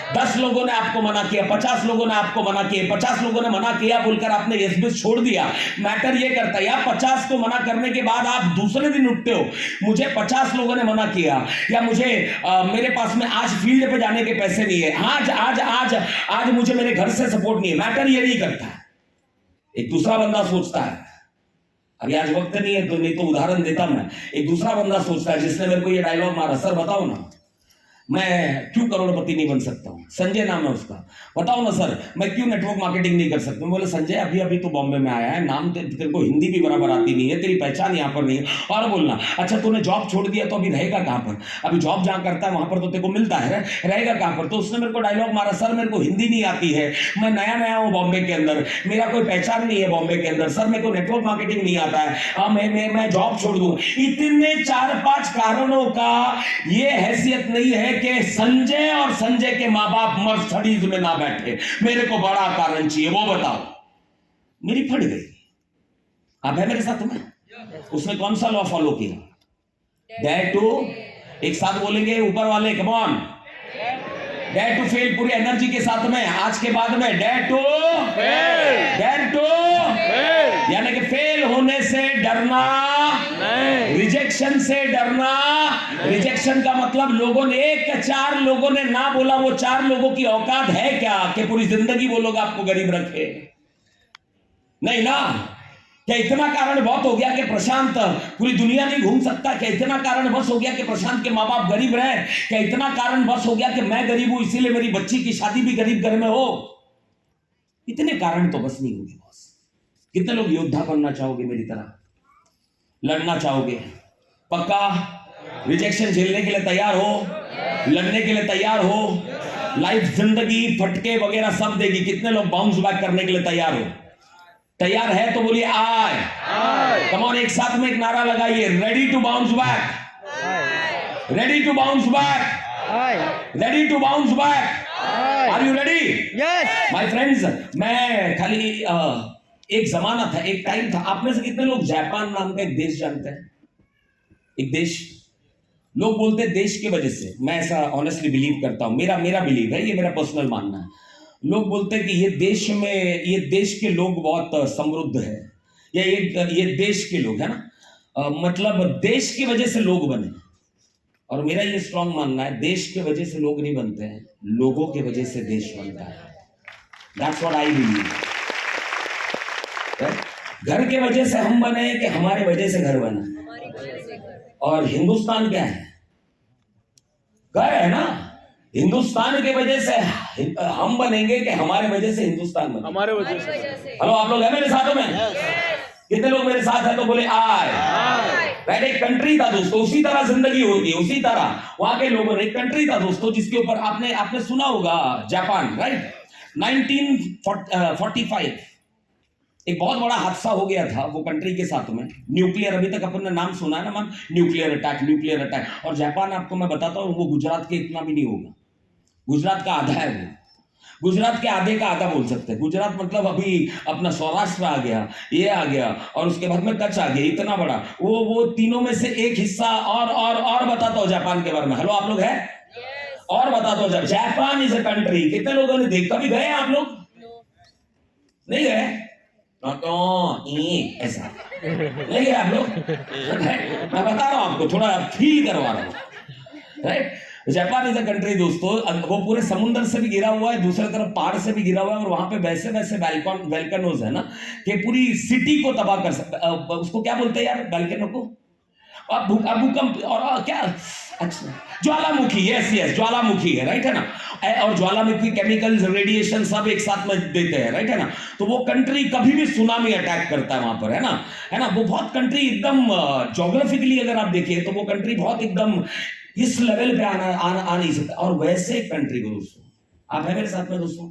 10 लोगों ने आपको मना किया, 50 लोगों ने आपको मना किया, 50 लोगों ने मना किया बोलकर आपने एसबीएस छोड़ दिया। मैटर ये करता है यार, 50 को मना करने के बाद आप दूसरे दिन उठते हो, मुझे 50 लोगों ने मना किया, या मुझे मेरे पास में आज फील्ड पे जाने के पैसे नहीं है, आज मुझे मेरे घर से सपोर्ट नहीं है। मैटर ये नहीं करता। एक दूसरा बंदा सोचता है, अभी आज वक्त नहीं है तो नहीं तो उदाहरण देता मैं। एक दूसरा बंदा सोचता है जिसने मेरे को ये डायलॉग मारा, सर बताओ ना मैं क्यों करोड़पति नहीं बन सकता हूँ। संजय नाम है उसका। बताओ ना सर मैं क्यों नेटवर्क मार्केटिंग नहीं कर सकता हूँ। बोले संजय अभी तो बॉम्बे में आया है, नाम तेरे को हिंदी भी बराबर आती नहीं है, तेरी पहचान यहाँ पर नहीं है। और बोलना अच्छा तूने जॉब छोड़ दिया तो अभी रहेगा कहाँ पर? अभी जॉब जहाँ करता है वहां पर तो तेरे को मिलता है, रहेगा कहाँ पर? तो उसने मेरे को डायलॉग मारा, सर मेरे को हिंदी नहीं आती है, मैं नया हूँ बॉम्बे के अंदर, मेरा कोई पहचान नहीं है बॉम्बे के अंदर, सर मेरे को नेटवर्क मार्केटिंग नहीं आता है, मैं जॉब छोड़ दूँ। इतने 4-5 कारणों का ये हैसियत नहीं है कि संजय और संजय के मां बाप मर्सिडीज में ना बैठे। मेरे को बड़ा कारण चाहिए, वो बताओ। मेरी फट गई। आप है मेरे साथ में? उसने कौन सा लॉ फॉलो किया? डेयर टू, एक साथ बोलेंगे ऊपर वाले, come on, dare to fail पूरी एनर्जी के साथ में आज के बाद में, dare to fail, dare to fail, यानी कि फेल होने से डरना नहीं, रिजेक्शन से डरना। रिजेक्शन का मतलब लोगों ने एक 4 लोगों ने ना बोला, वो 4 लोगों की औकात है क्या कि पूरी जिंदगी वो लोग आपको गरीब रखे? नहीं ना। क्या इतना कारण बहुत हो गया कि प्रशांत पूरी दुनिया नहीं घूम सकता? क्या इतना कारण बस हो गया कि प्रशांत के माँ बाप गरीब रहे? क्या इतना कारण बस हो गया कि मैं गरीब हूं इसीलिए मेरी बच्ची की शादी भी गरीब घर में हो? इतने कारण तो बस नहीं होंगे बॉस। कितने लोग योद्धा बनना चाहोगे मेरी तरह? लड़ना चाहोगे? पक्का? रिजेक्शन झेलने के लिए तैयार हो? लड़ने के लिए तैयार हो? लाइफ जिंदगी फटके वगैरह सब देगी। कितने लोग बाउंस बैक करने के लिए तैयार हो? तैयार है तो बोलिए आय। कम ऑन, एक साथ में एक नारा लगाइए, ready to bounce back, ready to bounce back, ready to bounce back. Are you ready? Yes, my friends, मैं खाली एक जमाना था, एक टाइम था। आप में से कितने लोग जापान नाम का एक देश जानते हैं? एक देश, लोग बोलते हैं देश की वजह से, मैं ऐसा ऑनेस्टली बिलीव करता हूं, मेरा बिलीव है, ये मेरा पर्सनल मानना है। लोग बोलते हैं कि ये देश के लोग बहुत समृद्ध है, या ये देश के लोग है ना, मतलब देश की वजह से लोग बने। और मेरा ये स्ट्रांग मानना है, देश की वजह से लोग नहीं बनते हैं, लोगों की वजह से देश बनता है। That's what I believe. घर के वजह से हम बने कि हमारे वजह से घर बना? और हिंदुस्तान क्या है? घर है ना। हिंदुस्तान के वजह से हम बनेंगे कि हमारे वजह से हिंदुस्तान बने? हमारे वजह से। हेलो, आप लोग हैं मेरे साथ में? कितने लोग मेरे साथ हैं तो बोले आय। राइट, एक कंट्री था दोस्तों, उसी तरह जिंदगी होती है, उसी तरह वहां के लोगों ने, एक कंट्री था दोस्तों जिसके ऊपर आपने सुना होगा, जापान। राइट, 1945 एक बहुत बड़ा हादसा हो गया था वो कंट्री के साथ में। न्यूक्लियर, अभी तक अपन ने नाम सुना है ना मैम, न्यूक्लियर अटैक। और जापान, आपको मैं बताता हूँ, वो गुजरात के इतना भी नहीं होगा। गुजरात का आधा है वो, गुजरात के आधे का आधा बोल सकते हैं। गुजरात मतलब अभी अपना सौराष्ट्र आ गया, ये आ गया, और उसके बाद में कच्छ आ गया, इतना बड़ा। वो तीनों में से एक हिस्सा। और बताता हूँ जापान के बारे में। हेलो, आप लोग हैं? और बताता हूँ, जापान इज अ कंट्री। कितने लोगों ने देख, कभी गए आप लोग? नहीं गए? ऐसा नहीं गए आप लोग? मैं बता रहा हूं आपको, थोड़ा फील करवा रहा हूं। Right, Japan is a country दोस्तों, वो पूरे समुद्र से भी घिरा हुआ है, दूसरी तरफ पहाड़ से भी घिरा हुआ है, और वहां पे वैसे वैल्कनोज है ना कि पूरी सिटी को तबाह कर सकता। उसको क्या बोलते हैं यार, वैल्कनो को? भूकंप और क्या, अच्छा, ज्वालामुखी। यस, ज्वालामुखी है, राइट है ना। और ज्वालामुखी केमिकल्स, रेडिएशन सब एक साथ में देते हैं, राइट है ना। तो वो कंट्री कभी भी सुनामी अटैक करता है वहां पर, है ना। वो बहुत कंट्री एकदम ज्योग्राफिकली अगर आप देखिए तो वो कंट्री बहुत एकदम इस लेवल पे आ नहीं सकता। और वैसे कंट्री को दोस्तों, आप है मेरे साथ में दोस्तों?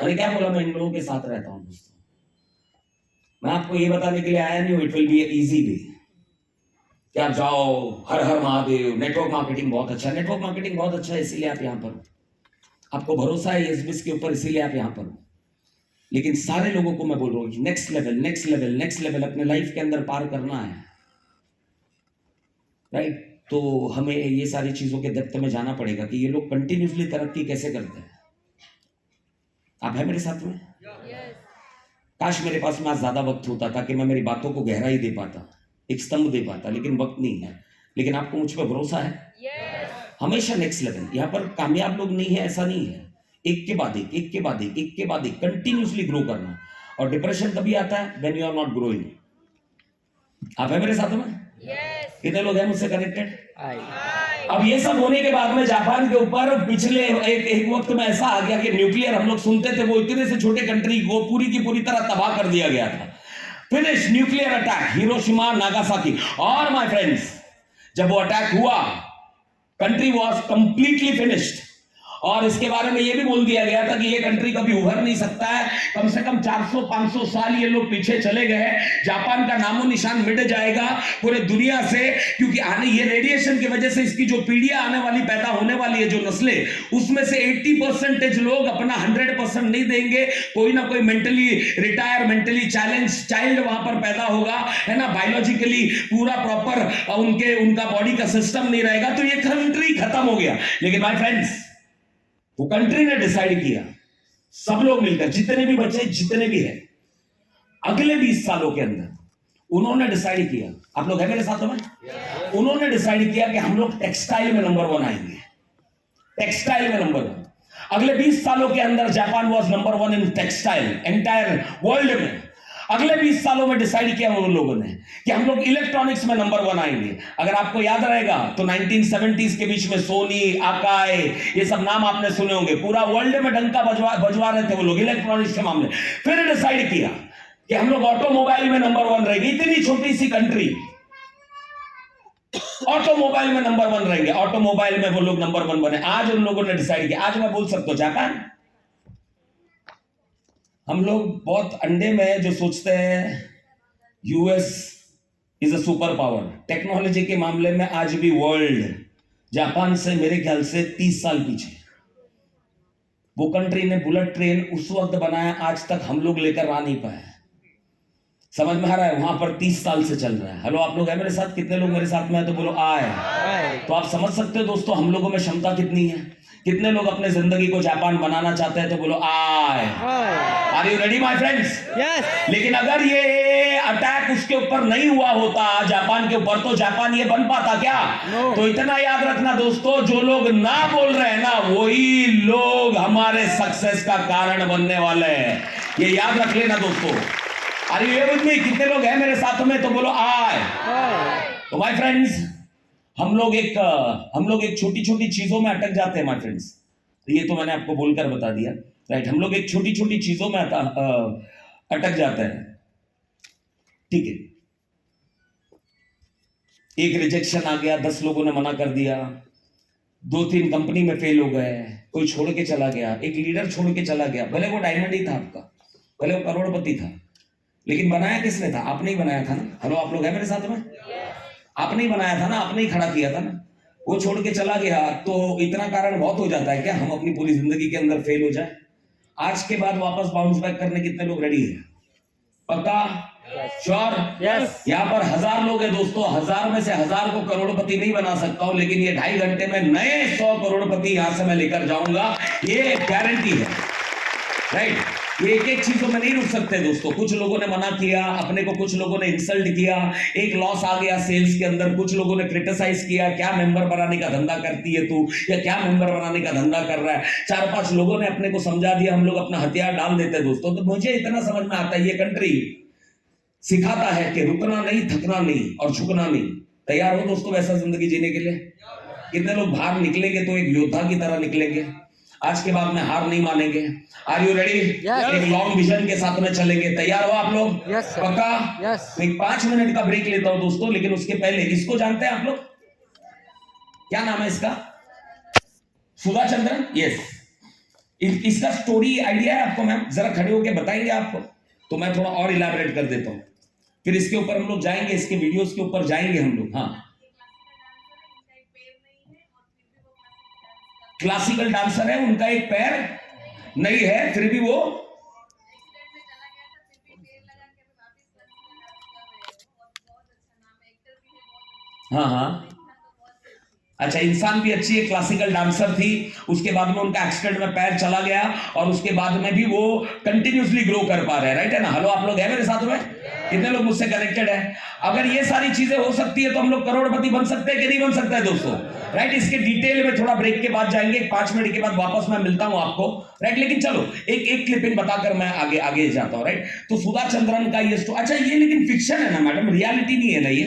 अरे क्या बोला, मैं इन लोगों के साथ रहता हूं दोस्तों। मैं आपको ये बताने के लिए आया नहीं हूं, it will be easy way कि आप जाओ, हर हर महादेव। नेटवर्क मार्केटिंग बहुत अच्छा है, नेटवर्क मार्केटिंग बहुत अच्छा है, इसीलिए आप यहाँ पर हो। आपको भरोसा है एसबीएस के ऊपर, इसीलिए आप यहाँ पर हो। लेकिन सारे लोगों को मैं बोल रहा हूँ कि नेक्स्ट लेवल अपने लाइफ के अंदर पार करना है, राइट। तो हमें ये सारी चीजों के डेप्थ में जाना पड़ेगा कि ये लोग कंटिन्यूसली तरक्की कैसे करते हैं। आप है मेरे साथ में? काश मेरे पास में आज ज्यादा वक्त होता ताकि मैं मेरी बातों को गहराई दे पाता, एक स्तंभ दे पाता, लेकिन वक्त नहीं है। लेकिन आपको मुझ पर भरोसा है? हमेशा नेक्स्ट लेवल। यहाँ पर कामयाब लोग नहीं है, ऐसा नहीं है। एक के बाद एक कंटिन्यूसली ग्रो करना। और डिप्रेशन तभी आता है when you are not growing. आप है मेरे साथ में? कितने लोग हैं मुझसे कनेक्टेड? अब ये सब होने के बाद में जापान के ऊपर पिछले एक वक्त में ऐसा आ गया कि न्यूक्लियर, हम लोग सुनते थे, वो इतने से छोटे कंट्री को पूरी की पूरी तरह तबाह कर दिया गया था। Finish, nuclear attack, Hiroshima, Nagasaki. और माय फ्रेंड्स, जब वो अटैक हुआ, कंट्री वाज कंप्लीटली फिनिश्ड। और इसके बारे में यह भी बोल दिया गया था कि ये कंट्री कभी उभर नहीं सकता है, कम से कम 400-500 साल ये लोग पीछे चले गए। जापान का नामो निशान मिट जाएगा पूरे दुनिया से, क्योंकि आने ये रेडिएशन की वजह से इसकी जो पीढ़ियां आने वाली पैदा होने वाली है, जो नस्लें, उसमें से 80% लोग अपना 100% नहीं देंगे। कोई ना कोई mentally retire, mentally challenge child वहां पर पैदा होगा, है ना, बायोलॉजिकली पूरा प्रॉपर उनका बॉडी का सिस्टम नहीं रहेगा, तो ये कंट्री खत्म हो गया। लेकिन माय फ्रेंड्स, वो कंट्री ने डिसाइड किया, सब लोग मिलकर, जितने भी बच्चे, जितने भी हैं, अगले 20 सालों के अंदर उन्होंने डिसाइड किया, आप लोग हैं मेरे साथ में, उन्होंने डिसाइड किया कि हम लोग टेक्सटाइल में नंबर 1 आएंगे। टेक्सटाइल में नंबर 1। अगले 20 सालों के अंदर Japan was number 1 in textile entire world में। अगले 20 सालों में डिसाइड किया उन लोगों ने कि हम लोग इलेक्ट्रॉनिक्स में नंबर 1 आएंगे। अगर आपको याद रहेगा तो 1970s के बीच में सोनी, आकाई, ये सब नाम आपने सुने होंगे, पूरा वर्ल्ड में डंका बजवा रहे थे वो लोग इलेक्ट्रॉनिक्स के मामले। फिर डिसाइड किया कि हम लोग ऑटोमोबाइल में नंबर 1 रहेंगे। इतनी छोटी सी कंट्री ऑटोमोबाइल में नंबर 1 रहेंगे, ऑटोमोबाइल में वो लोग नंबर 1 बने। आज उन लोगों ने डिसाइड किया, आज मैं बोल सकता हूं जापान, हम लोग बहुत अंडे में जो सोचते हैं US is a super power, technology के मामले में आज भी वर्ल्ड जापान से मेरे ख्याल से 30 साल पीछे। वो कंट्री ने बुलेट ट्रेन उस वक्त बनाया, आज तक हम लोग लेकर आ नहीं पाए। समझ में आ रहा है? वहां पर 30 साल से चल रहा है। हेलो, आप लोग हैं मेरे साथ? कितने लोग मेरे साथ में है तो बोलो आए। तो आप समझ सकते हो दोस्तों हम लोगों में क्षमता कितनी है। कितने लोग अपने जिंदगी को जापान बनाना चाहते हैं तो बोलो आए। Are you ready my friends? Yes. लेकिन अगर ये अटैक उसके ऊपर नहीं हुआ होता जापान के ऊपर, तो जापान ये बन पाता क्या? तो इतना याद रखना दोस्तों, जो लोग ना बोल रहे हैं ना, वही लोग हमारे सक्सेस का कारण बनने वाले हैं। ये याद रख लेना दोस्तों। Are you with me? कितने लोग हैं मेरे साथ में तो बोलो आए। तो माय फ्रेंड्स, हम लोग एक छोटी छोटी चीजों में अटक जाते हैं माय फ्रेंड्स। ये तो मैंने आपको बोलकर बता दिया, राइट? हम लोग एक छोटी छोटी चीजों में अटक जाते हैं, ठीक है। एक रिजेक्शन आ गया, 10 लोगों ने मना कर दिया, 2-3 कंपनी में फेल हो गए, कोई छोड़ के चला गया, एक लीडर छोड़ के चला गया, भले वो डायमंड ही था आपका, भले वो करोड़पति था, लेकिन बनाया किसने था? आपने ही बनाया था ना। हेलो, आप लोग हैं मेरे साथ में? आपने ही बनाया था ना, आपने ही खड़ा किया था ना। वो छोड़ के चला गया तो इतना कारण बहुत हो जाता है क्या हम अपनी पूरी जिंदगी के अंदर फेल हो जाए? आज के बाद वापस बाउंस बैक करने कितने लोग रेडी हैं? पक्का? श्योर? यस। यहाँ पर 1000 लोग हैं दोस्तों, 1000 में से 1000 को करोड़पति नहीं बना सकता हूं, लेकिन ये 2.5 घंटे में नए 100 करोड़पति यहां से मैं लेकर जाऊंगा, ये गारंटी है, राइट? ये एक चीजों में नहीं रुक सकते दोस्तों। कुछ लोगों ने मना किया अपने को, कुछ लोगों ने इंसल्ट किया, एक लॉस आ गया सेल्स के अंदर, कुछ लोगों ने क्रिटिसाइज किया, क्या मेंबर बनाने का धंधा करती है तू, या क्या मेंबर बनाने का धंधा कर रहा है। 4-5 लोगों ने अपने को समझा दिया, हम लोग अपना हथियार डाल देते दोस्तों। तो मुझे इतना समझ में आता है, ये कंट्री सिखाता है कि रुकना नहीं, थकना नहीं और झुकना नहीं। तैयार हो दोस्तों वैसा जिंदगी जीने के लिए? कितने लोग बाहर निकलेंगे तो एक योद्धा की तरह निकलेंगे, आज के बाद में हार नहीं मानेंगे? Are you ready? एक लॉन्ग विजन के साथ में चलेंगे। तैयार हो आप लोग? पक्का? मैं 5 मिनट का ब्रेक लेता हूं दोस्तों, लेकिन उसके पहले इसको जानते हैं आप लोग? क्या नाम है इसका? सुधा चंद्रन? यस। इसका स्टोरी आइडिया है आपको मैम? जरा खड़े होके बताएंगे आपको, तो मैं थोड़ा और इलाबरेट कर देता हूं, फिर इसके ऊपर हम लोग जाएंगे, इसके वीडियोस के ऊपर जाएंगे हम लोग। हाँ, क्लासिकल डांसर है, उनका एक पैर नहीं है, फिर भी वो हाँ, अच्छा, इंसान भी अच्छी है, क्लासिकल डांसर थी, उसके बाद में उनका एक्सीडेंट में पैर चला गया और उसके बाद में भी वो कंटिन्यूसली ग्रो कर पा रहे हैं, राइट है ना? हेलो, आप लोग हैं मेरे साथ में? कितने लोग मुझसे कनेक्टेड है? अगर ये सारी चीजें हो सकती है तो हम लोग करोड़पति बन सकते हैं कि नहीं बन सकता है दोस्तों, राइट? इसके डिटेल में थोड़ा ब्रेक के बाद जाएंगे, 5 मिनट के बाद वापस मैं मिलता हूं आपको, राइट? लेकिन चलो एक क्लिपिंग बताकर मैं आगे जाता हूं, राइट? तो सुधा चंद्रन का ये अच्छा, ये लेकिन फिक्शन है ना मैडम, रियलिटी नहीं है ना? ये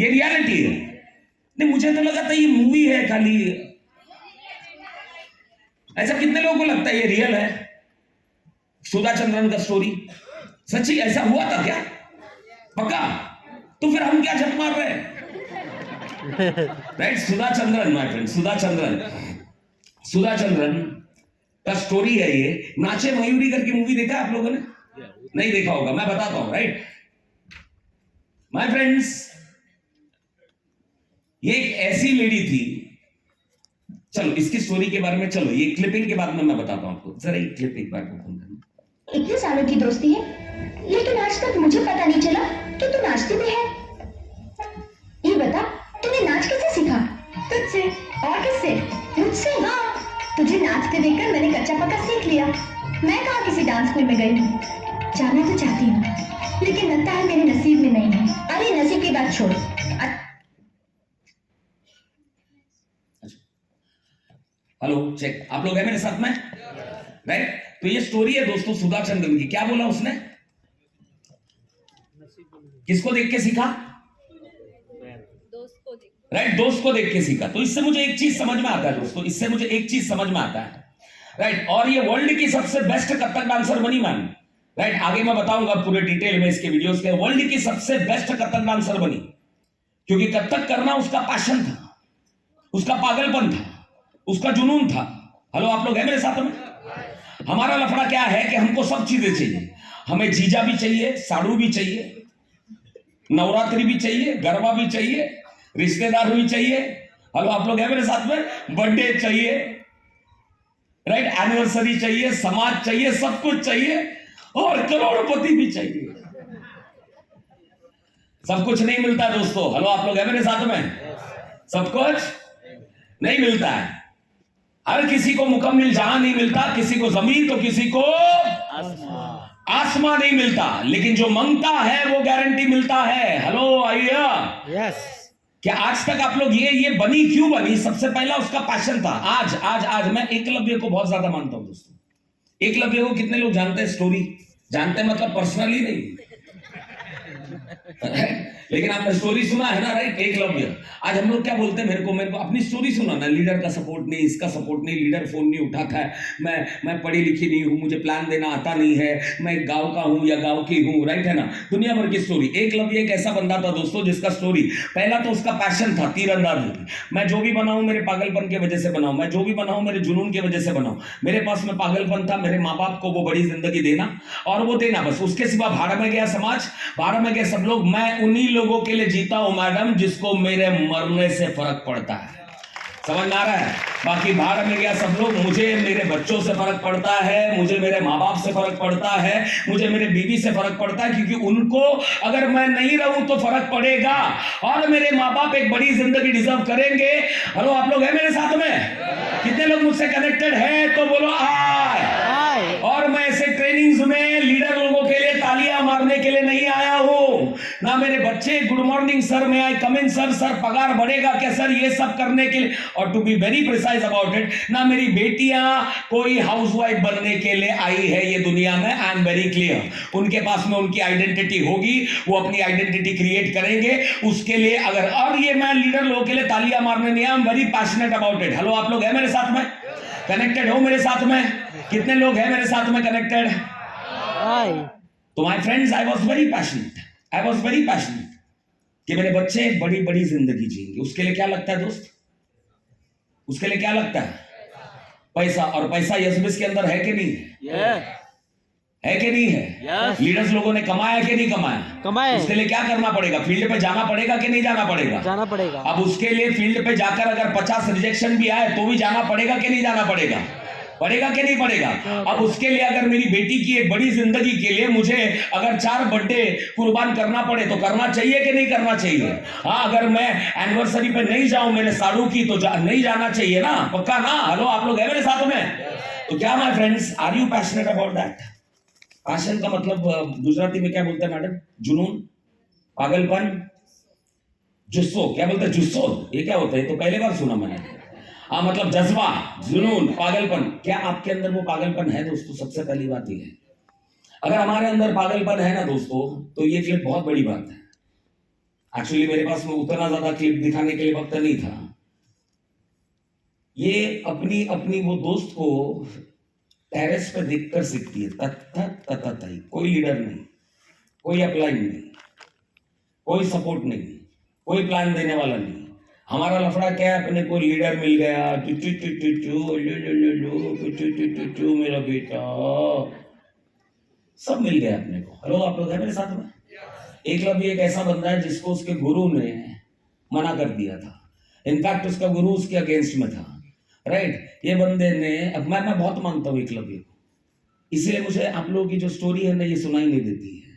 रियलिटी है? नहीं, मुझे तो लगा था ये मूवी है खाली। ऐसा कितने लोगों को लगता है ये रियल है? सुधा चंद्रन का स्टोरी सच्ची ऐसा हुआ था क्या? पक्का? तो फिर हम क्या झक मार रहे हैं? Right? Sudha Chandran my friend, Sudha Chandran, Sudha Chandran का स्टोरी है ये। नाचे मयूरी करके मूवी देखा है आप लोगों ने? नहीं देखा होगा, मैं बताता हूं, राइट माय फ्रेंड्स। ये एक ऐसी लेडी थी, चलो इसकी स्टोरी के बारे में, चलो ये क्लिपिंग के बाद में मैं बताता हूं आपको। जरा ये क्लिप एक बार ओपन करना। इतने सालों की दोस्ती है, लेकिन आज तक मुझे पता नहीं चला कि तू नाचती भी है। ये बता, तूने नाच कैसे सीखा? तुझसे। और किससे? मुझसे। हाँ, तुझे नाचते देखकर मैंने कच्चा पक्का सीख लिया। मैं कहाँ किसी डांस स्कूल में गई हूँ। जाना तो चाहती हूँ, लेकिन लगता है मेरे नसीब में नहीं है। अरे नसीब की बात छोड़। हेलो चेक, आप लोग हैं मेरे साथ में, राइट? तो ये स्टोरी है दोस्तों सुधा चंद्रन की। क्या बोला उसने? किसको देख के सीखा? राइट, दोस्त को देख के सीखा। तो इससे मुझे एक चीज समझ में आता है दोस्तों, इससे मुझे एक चीज समझ में आता है, राइट? और ये वर्ल्ड की सबसे बेस्ट कथक डांसर बनी मैम, राइट? आगे मैं बताऊंगा पूरे डिटेल में इसके वीडियोस के। वर्ल्ड की सबसे बेस्ट कथक डांसर बनी क्योंकि कथक करना उसका पैशन था, उसका पागलपन था, उसका जुनून था। हेलो आप लोग हैं मेरे साथ में? हमारा लफड़ा क्या है कि हमको सब चीजें चाहिए। हमें जीजा भी चाहिए, साड़ू भी चाहिए, नवरात्रि भी चाहिए, गरबा भी चाहिए, रिश्तेदार भी चाहिए। हेलो आप लोग हैं मेरे साथ में? बर्थडे चाहिए, राइट? एनिवर्सरी चाहिए, समाज चाहिए, सब कुछ चाहिए, और करोड़पति भी चाहिए। सब कुछ नहीं मिलता दोस्तों। हेलो आप लोग हैं मेरे साथ में? सब कुछ नहीं मिलता है। हर किसी को मुकम्मल जहां नहीं मिलता, किसी को जमीन तो किसी को आसमां नहीं मिलता, लेकिन जो मांगता है वो गारंटी मिलता है। हेलो आइया, यस। क्या आज तक आप लोग ये बनी क्यों बनी? सबसे पहला उसका पैशन था। आज आज आज मैं एकलव्य को बहुत ज्यादा मानता हूं दोस्तों। एकलव्य को कितने लोग जानते हैं? स्टोरी जानते हैं, मतलब पर्सनली नहीं लेकिन आपने स्टोरी सुना है ना, राइट? एकलव्य। आज हम लोग क्या बोलते हैं, मेरे को अपनी स्टोरी सुना ना, लीडर का सपोर्ट नहीं, इसका सपोर्ट नहीं, लीडर फोन नहीं उठाता है, मैं पढ़ी लिखी नहीं हूं, मुझे प्लान देना आता नहीं है, मैं गांव का हूं या गांव की हूं, राइट है ना? दुनिया भर की स्टोरी। एकलव्य एक ऐसा बंदा था दोस्तों जिसका स्टोरी, पहला तो उसका पैशन था तीरंदाजी। मैं जो भी बनाऊं मेरे पागलपन की वजह से बनाऊं, मैं जो भी बनाऊं मेरे जुनून की वजह से बनाऊं। मेरे पास में पागलपन था, मेरे माँ बाप को वो बड़ी जिंदगी देना और वो देना, बस। उसके सिवा भाड़ में गया समाज, भाड़ में गए सब लोग। मैं उन्हीं लोगों के लिए जीता हूं मैडम जिसको मेरे मरने से फर्क पड़ता है। समझ में आ रहा है? बाकी भाड़ में गया सब लोग। मुझे मेरे बच्चों से फर्क पड़ता है, मुझे मेरे माँ बाप से फर्क पड़ता है, मुझे मेरे बीवी से फर्क पड़ता है, क्योंकि उनको अगर मैं नहीं रहूं तो फर्क पड़ेगा, और मेरे माँ बाप एक बड़ी जिंदगी डिजर्व करेंगे। हेलो आप लोग हैं मेरे साथ में? कितने लोग मुझसे कनेक्टेड है तो बोलो आय। और मैं ऐसे ट्रेनिंग्स में लीडर लोगों के लिए तालियां मारने के लिए नहीं आया हूं ना। मेरे बच्चे गुड मॉर्निंग सर, मैं आई कम इन सर, सर पगार बढ़ेगा क्या सर, ये सब करने के लिए, और to be very precise about it, ना मेरी बेटियां कोई हाउसवाइफ बनने के लिए आई है ये दुनिया में। I am very clear. उनके पास में उनकी आइडेंटिटी होगी, वो अपनी आइडेंटिटी क्रिएट करेंगे, उसके लिए अगर, और ये मैं लीडर लोगों के लिए तालियां मारने नहीं, I am very passionate about it. Hello आप लोग हैं मेरे साथ में? कनेक्टेड हो मेरे साथ में? कितने लोग हैं मेरे साथ में कनेक्टेड? तो my friends, I was very passionate कि मेरे बच्चे एक बड़ी बड़ी जिंदगी जिएंगे। उसके लिए क्या लगता है दोस्त? उसके लिए क्या लगता है? पैसा। और पैसा यशबिस के अंदर है कि नहीं है? है कि नहीं है? लीडर्स लोगों ने कमाया कि नहीं कमाया? उसके लिए क्या करना पड़ेगा? फील्ड पे जाना पड़ेगा कि नहीं जाना पड़ेगा? जाना पड़ेगा। अब उसके लिए फील्ड पे जाकर अगर 50 रिजेक्शन भी आए तो भी जाना पड़ेगा कि नहीं जाना पड़ेगा? पड़ेगा कि नहीं पड़ेगा? अब उसके लिए अगर मेरी बेटी की एक बड़ी जिंदगी के लिए मुझे अगर 4 बर्थडे कुर्बान करना पड़े तो करना चाहिए कि नहीं करना चाहिए? हाँ, अगर मैं एनिवर्सरी पे नहीं जाऊं मेरे साड़ू की तो नहीं जाना चाहिए ना, पक्का ना? हेलो आप लोग हैं मेरे साथ में? तो क्या my friends, are you passionate about that? Passion का मतलब गुजराती में क्या बोलते हैं मैडम? जुनून, पागलपन, जुस्सो। क्या बोलते हैं? जुस्सो। ये क्या होता है? तो पहले बार सुना मैंने। हाँ, मतलब जज्बा, जुनून, पागलपन। क्या आपके अंदर वो पागलपन है दोस्तों? सबसे पहली बात ये है, अगर हमारे अंदर पागलपन है ना दोस्तों, तो ये क्लिप बहुत बड़ी बात है। एक्चुअली मेरे पास में उतना ज्यादा क्लिप दिखाने के लिए वक्त नहीं था। ये अपनी अपनी वो दोस्त को टेरेस पे देखकर सीखती है। तत्तई कोई लीडर नहीं, कोई अपलाइन नहीं, कोई सपोर्ट नहीं, कोई प्लान देने वाला नहीं। हमारा लफड़ा क्या है, अपने को लीडर मिल गया, मेरा बेटा, सब मिल गया अपने को। हेलो, आप लोग हैं मेरे साथ में? एकलव्य एक ऐसा बंदा है जिसको उसके गुरु ने मना कर दिया था। इनफैक्ट उसका गुरु उसके अगेंस्ट में था, राइट। ये बंदे ने, अब मैं बहुत मानता हूँ एकलव्य को, इसलिए मुझे आप लोगों की जो स्टोरी है ना ये सुनाई नहीं देती है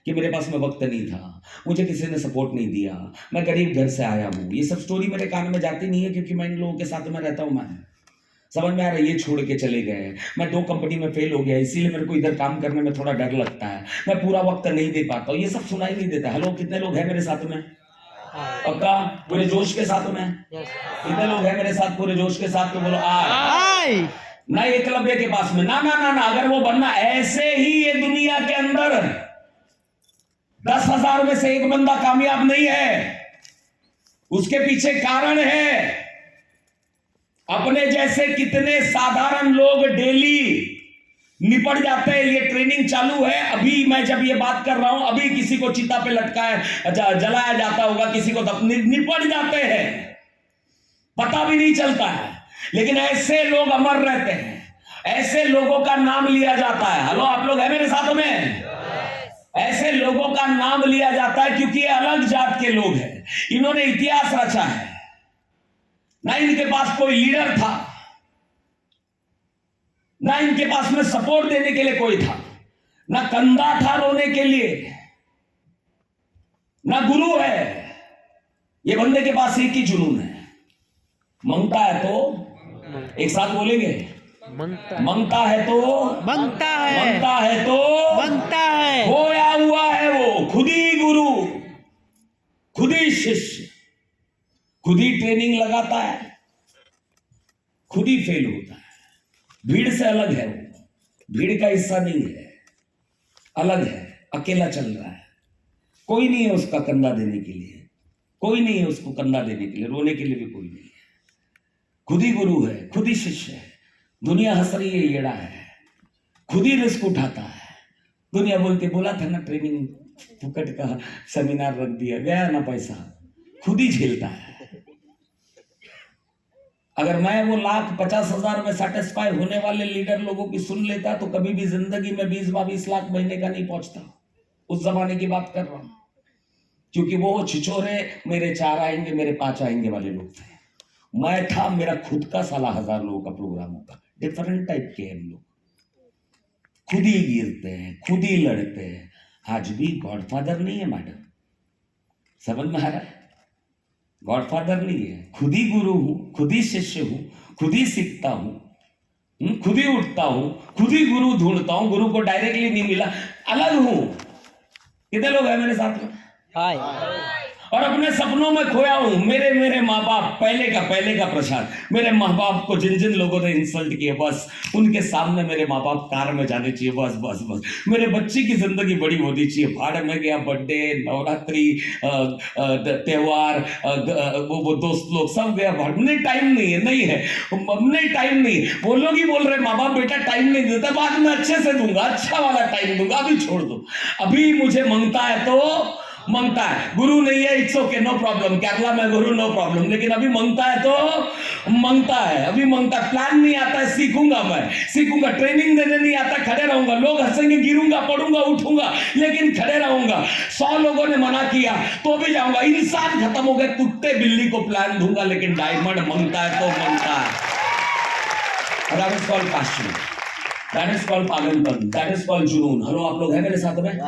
कि मेरे पास में वक्त नहीं था, मुझे किसी ने सपोर्ट नहीं दिया, मैं गरीब घर से आया हूँ। ये सब स्टोरी मेरे कान में जाती नहीं है क्योंकि मैं इन लोगों के साथ में रहता हूँ। मैं समझ में आ रहा है, ये छोड़ के चले गए, मैं 2 कंपनी में फेल हो गया, इसीलिए मेरे को इधर काम करने में थोड़ा डर लगता है, मैं पूरा वक्त नहीं दे पाता हूँ, ये सब सुनाई नहीं देता। हेलो, कितने लोग हैं मेरे साथ में? पक्का पूरे जोश के साथ में? कितने लोग हैं मेरे साथ पूरे जोश के साथ? तो बोलो आई। ना एकलव्य के पास में, ना ना ना ना, अगर वो बनना ऐसे ही ये दुनिया के अंदर 10,000 में से एक बंदा कामयाब नहीं है, उसके पीछे कारण है। अपने जैसे कितने साधारण लोग डेली निपट जाते हैं। ये ट्रेनिंग चालू है अभी, मैं जब ये बात कर रहा हूं, अभी किसी को चिता पे लटकाया जलाया जाता होगा, किसी को निपट जाते हैं, पता भी नहीं चलता है। लेकिन ऐसे लोग अमर रहते हैं, ऐसे लोगों का नाम लिया जाता है। हेलो, आप लोग हैं मेरे साथ में? ऐसे लोगों का नाम लिया जाता है क्योंकि ये अलग जात के लोग हैं, इन्होंने इतिहास रचा है। ना इनके पास कोई लीडर था, ना इनके पास में सपोर्ट देने के लिए कोई था, ना कंधा था रोने के लिए, ना गुरु है। ये बंदे के पास एक ही जुनून है, मंगता है तो, एक साथ बोलेंगे, मंगता है तो बनता है, मंगता है तो बनता है। खोया हुआ है वो, खुद ही गुरु, खुद ही शिष्य, खुद ही ट्रेनिंग लगाता है, खुद ही फेल होता है। भीड़ से अलग है वो, भीड़ का हिस्सा नहीं है, अलग है, अकेला चल रहा है, कोई नहीं है उसका कंधा देने के लिए, कोई नहीं है उसको कंधा देने के लिए, रोने के लिए भी कोई नहीं है। खुद ही गुरु है, खुद ही शिष्य है। दुनिया हंस रही है, येड़ा है, खुद ही रिस्क उठाता है। दुनिया बोलती, बोला था ना ट्रेनिंग फुकट का सेमिनार रख दिया, गया ना पैसा, खुद ही झेलता है। अगर मैं वो 1,50,000 में सेटिस्फाई होने वाले लीडर लोगों की सुन लेता तो कभी भी जिंदगी में 20-22 लाख महीने का नहीं पहुंचता। उस जमाने की बात कर रहा हूं, क्योंकि वो छिछोरे मेरे 4 आएंगे, मेरे 5 आएंगे वाले लोग थे। मैं था, मेरा खुद का 1,000 लोगों का प्रोग्राम होगा। डिफरेंट टाइप के हम लोग, खुद ही गिरते हैं, खुद ही लड़ते हैं। आज भी गॉडफादर नहीं है मैडम, समझ में आ रहा है? गॉडफादर नहीं है, खुद ही गुरु हूं, खुद ही शिष्य हूं, खुद ही सीखता हूं, खुद ही उठता हूं, खुद ही गुरु ढूंढता हूं, गुरु को डायरेक्टली नहीं मिला, अलग हूं। कितने लोग हैं मेरे साथ में? हाय। और अपने सपनों में खोया हूं। मेरे माँ बाप, पहले का प्रसाद, मेरे माँ बाप को जिन जिन लोगों ने इंसल्ट किया, बस उनके सामने मेरे माँ बाप कार में जाने चाहिए, बस बस बस। मेरे बच्चे की जिंदगी बड़ी होनी चाहिए। भाड़ में गया, बर्थडे, नवरात्रि, त्योहार, वो दोस्त लोग सब गया भाड़ में। टाइम नहीं है, नहीं है, हमने टाइम नहीं। वो लोग ही बोल रहे माँ बाप बेटा टाइम नहीं देता, बाद में अच्छे से दूंगा, अच्छा वाला टाइम दूंगा, अभी छोड़ दो। अभी मुझे मांगता है तो मांगता है, गुरु नहीं है, it's okay, no problem, Kerala में गुरु नो प्रॉब्लम, लेकिन अभी मांगता है तो मांगता है, अभी मांगता है। प्लान नहीं आता है, सीखूंगा, मैं सीखूंगा। ट्रेनिंग देने नहीं आता, खड़े रहूंगा, लोग हंसेंगे, गिरूंगा, पढ़ूंगा, उठूंगा, लेकिन खड़े रहूंगा। 100 लोगों ने मना किया तो भी जाऊंगा। इंसान खत्म हो गए, कुत्ते बिल्ली को प्लान दूंगा, लेकिन डायमंड मांगता है तो मांगता है। That is called passion. That is called पागलपन, that is called जुनून। हेलो, आप लोग हैं मेरे साथ में?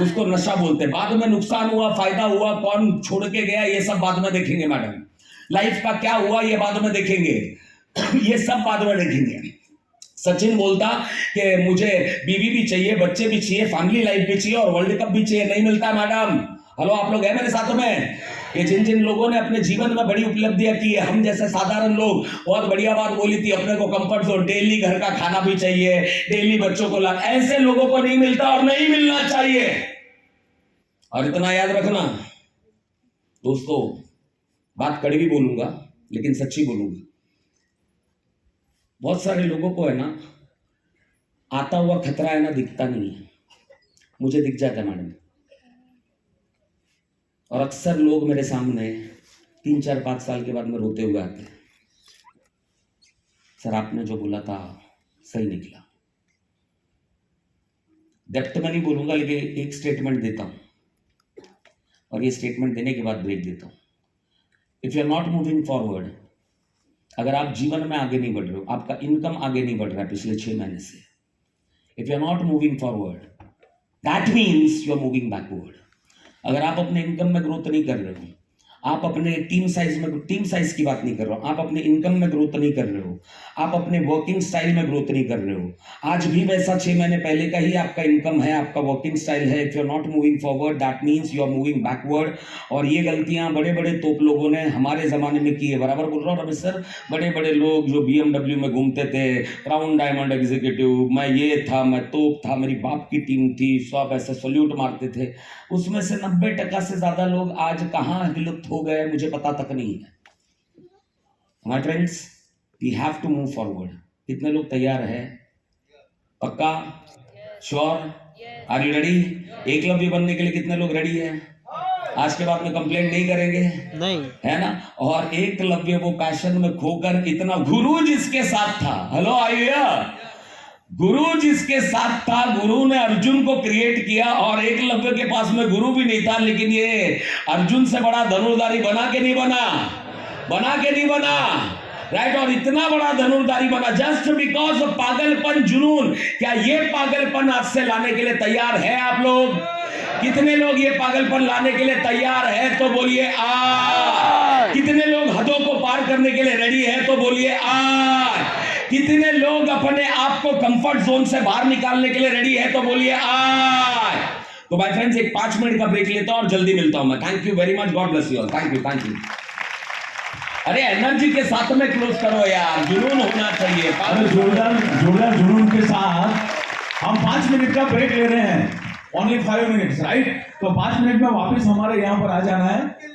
उसको नशा बोलते हैं। बाद में नुकसान हुआ, फायदा हुआ, कौन छोड़ के गया, ये सब बाद में देखेंगे मैडम। लाइफ का क्या हुआ ये बाद में देखेंगे, ये सब बाद में देखेंगे। सचिन बोलता कि मुझे बीवी भी चाहिए, बच्चे भी चाहिए, फैमिली लाइफ भी चाहिए और वर्ल्ड कप भी चाहिए, नहीं मिलता मैडम। हेलो, आप लोग हैं मेरे साथ में? ये जिन जिन लोगों ने अपने जीवन में बड़ी उपलब्धियां की है, हम जैसे साधारण लोग, बहुत बढ़िया बात बोली थी, अपने को कंफर्ट जोन, डेली घर का खाना भी चाहिए, डेली बच्चों को लाना, ऐसे लोगों को नहीं मिलता और नहीं मिलना चाहिए। और इतना याद रखना दोस्तों, बात कड़वी बोलूंगा लेकिन सच्ची बोलूंगा। बहुत सारे लोगों को है ना, आता हुआ खतरा है ना, दिखता नहीं है, मुझे दिख जाता है मैडम। और अक्सर लोग मेरे सामने 3 4 5 साल के बाद में रोते हुए आते हैं, सर आपने जो बोला था सही निकला। डेप्थ में नहीं बोलूंगा, लेकिन एक स्टेटमेंट देता हूं और ये स्टेटमेंट देने के बाद ब्रेक देता हूं। If you are not moving forward, अगर आप जीवन में आगे नहीं बढ़ रहे हो, आपका इनकम आगे नहीं बढ़ रहा है पिछले 6 महीने से, if you are not moving forward, that means you are moving backward. अगर आप अपने इनकम में ग्रोथ नहीं कर रहे हो, आप अपने टीम साइज की बात नहीं कर रहा हूं, आप अपने इनकम में ग्रोथ नहीं कर रहे हो, आप अपने वर्किंग स्टाइल में ग्रोथ नहीं कर रहे हो, आज भी वैसा 6 महीने पहले का ही आपका इनकम है, आपका वर्किंग स्टाइल है, if you are not moving forward that means you are moving backward. और ये गलतियां बड़े बड़े तोप लोगों ने हमारे जमाने में की है। बराबर बोल रहा हूँ रमेश सर? बड़े बड़े लोग जो BMW में घूमते थे, क्राउन डायमंड एग्जीक्यूटिव, मैं ये था, मैं तोप था, मेरी बाप की टीम थी, सब ऐसे सल्यूट मारते थे, उसमें से 90% से ज्यादा लोग आज कहाँ विलुप्त हो गए मुझे पता तक नहीं है। My friends, we have to move forward. कितने लोग तैयार है? पक्का? Sure? Are you ready? Eklavya बनने के लिए कितने लोग रेडी है? आज के बाद में कंप्लेंट नहीं करेंगे, नहीं है ना? और एकलव्य वो पैशन में खोकर इतना, गुरु जिसके साथ था, हेलो आइए, गुरु जिसके साथ था, गुरु ने अर्जुन को क्रिएट किया और एकलव्य के पास में गुरु भी नहीं था, लेकिन ये अर्जुन से बड़ा धनुर्धारी बना के नहीं बना, राइट? और इतना बड़ा धनुर्धारी बना जस्ट बिकॉज ऑफ पागलपन, जुनून। क्या ये पागलपन आज से लाने के लिए तैयार है आप लोग? कितने लोग ये पागलपन लाने के लिए तैयार है तो बोलिए आ। कितने लोग हदों को पार करने के लिए रेडी है तो बोलिए आ। कितने लोग अपने आप को कंफर्ट जोन से बाहर निकालने के लिए रेडी है तो बोलिए आ। तो माय फ्रेंड्स, एक 5 मिनट का ब्रेक लेता हूं और जल्दी मिलता हूं मैं। Thank you very much, God bless you all. Thank you. अरे एनर्जी के साथ में क्लोज करो यार, जुनून होना चाहिए। अरे जोरदार जुनून के साथ हम 5 मिनट का ब्रेक ले रहे हैं, ओनली 5 मिनट्स, राइट? तो 5 मिनट में वापस हमारे यहाँ पर आ जाना है।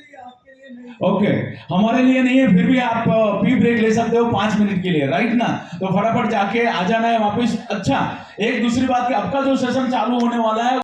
ओके, हमारे लिए नहीं है, फिर भी आप पी ब्रेक ले सकते हो 5 मिनट के लिए, राइट ना? तो फटाफट जाके आ जाना है वापस। अच्छा, एक दूसरी बात कि आपका जो सेशन चालू होने वाला है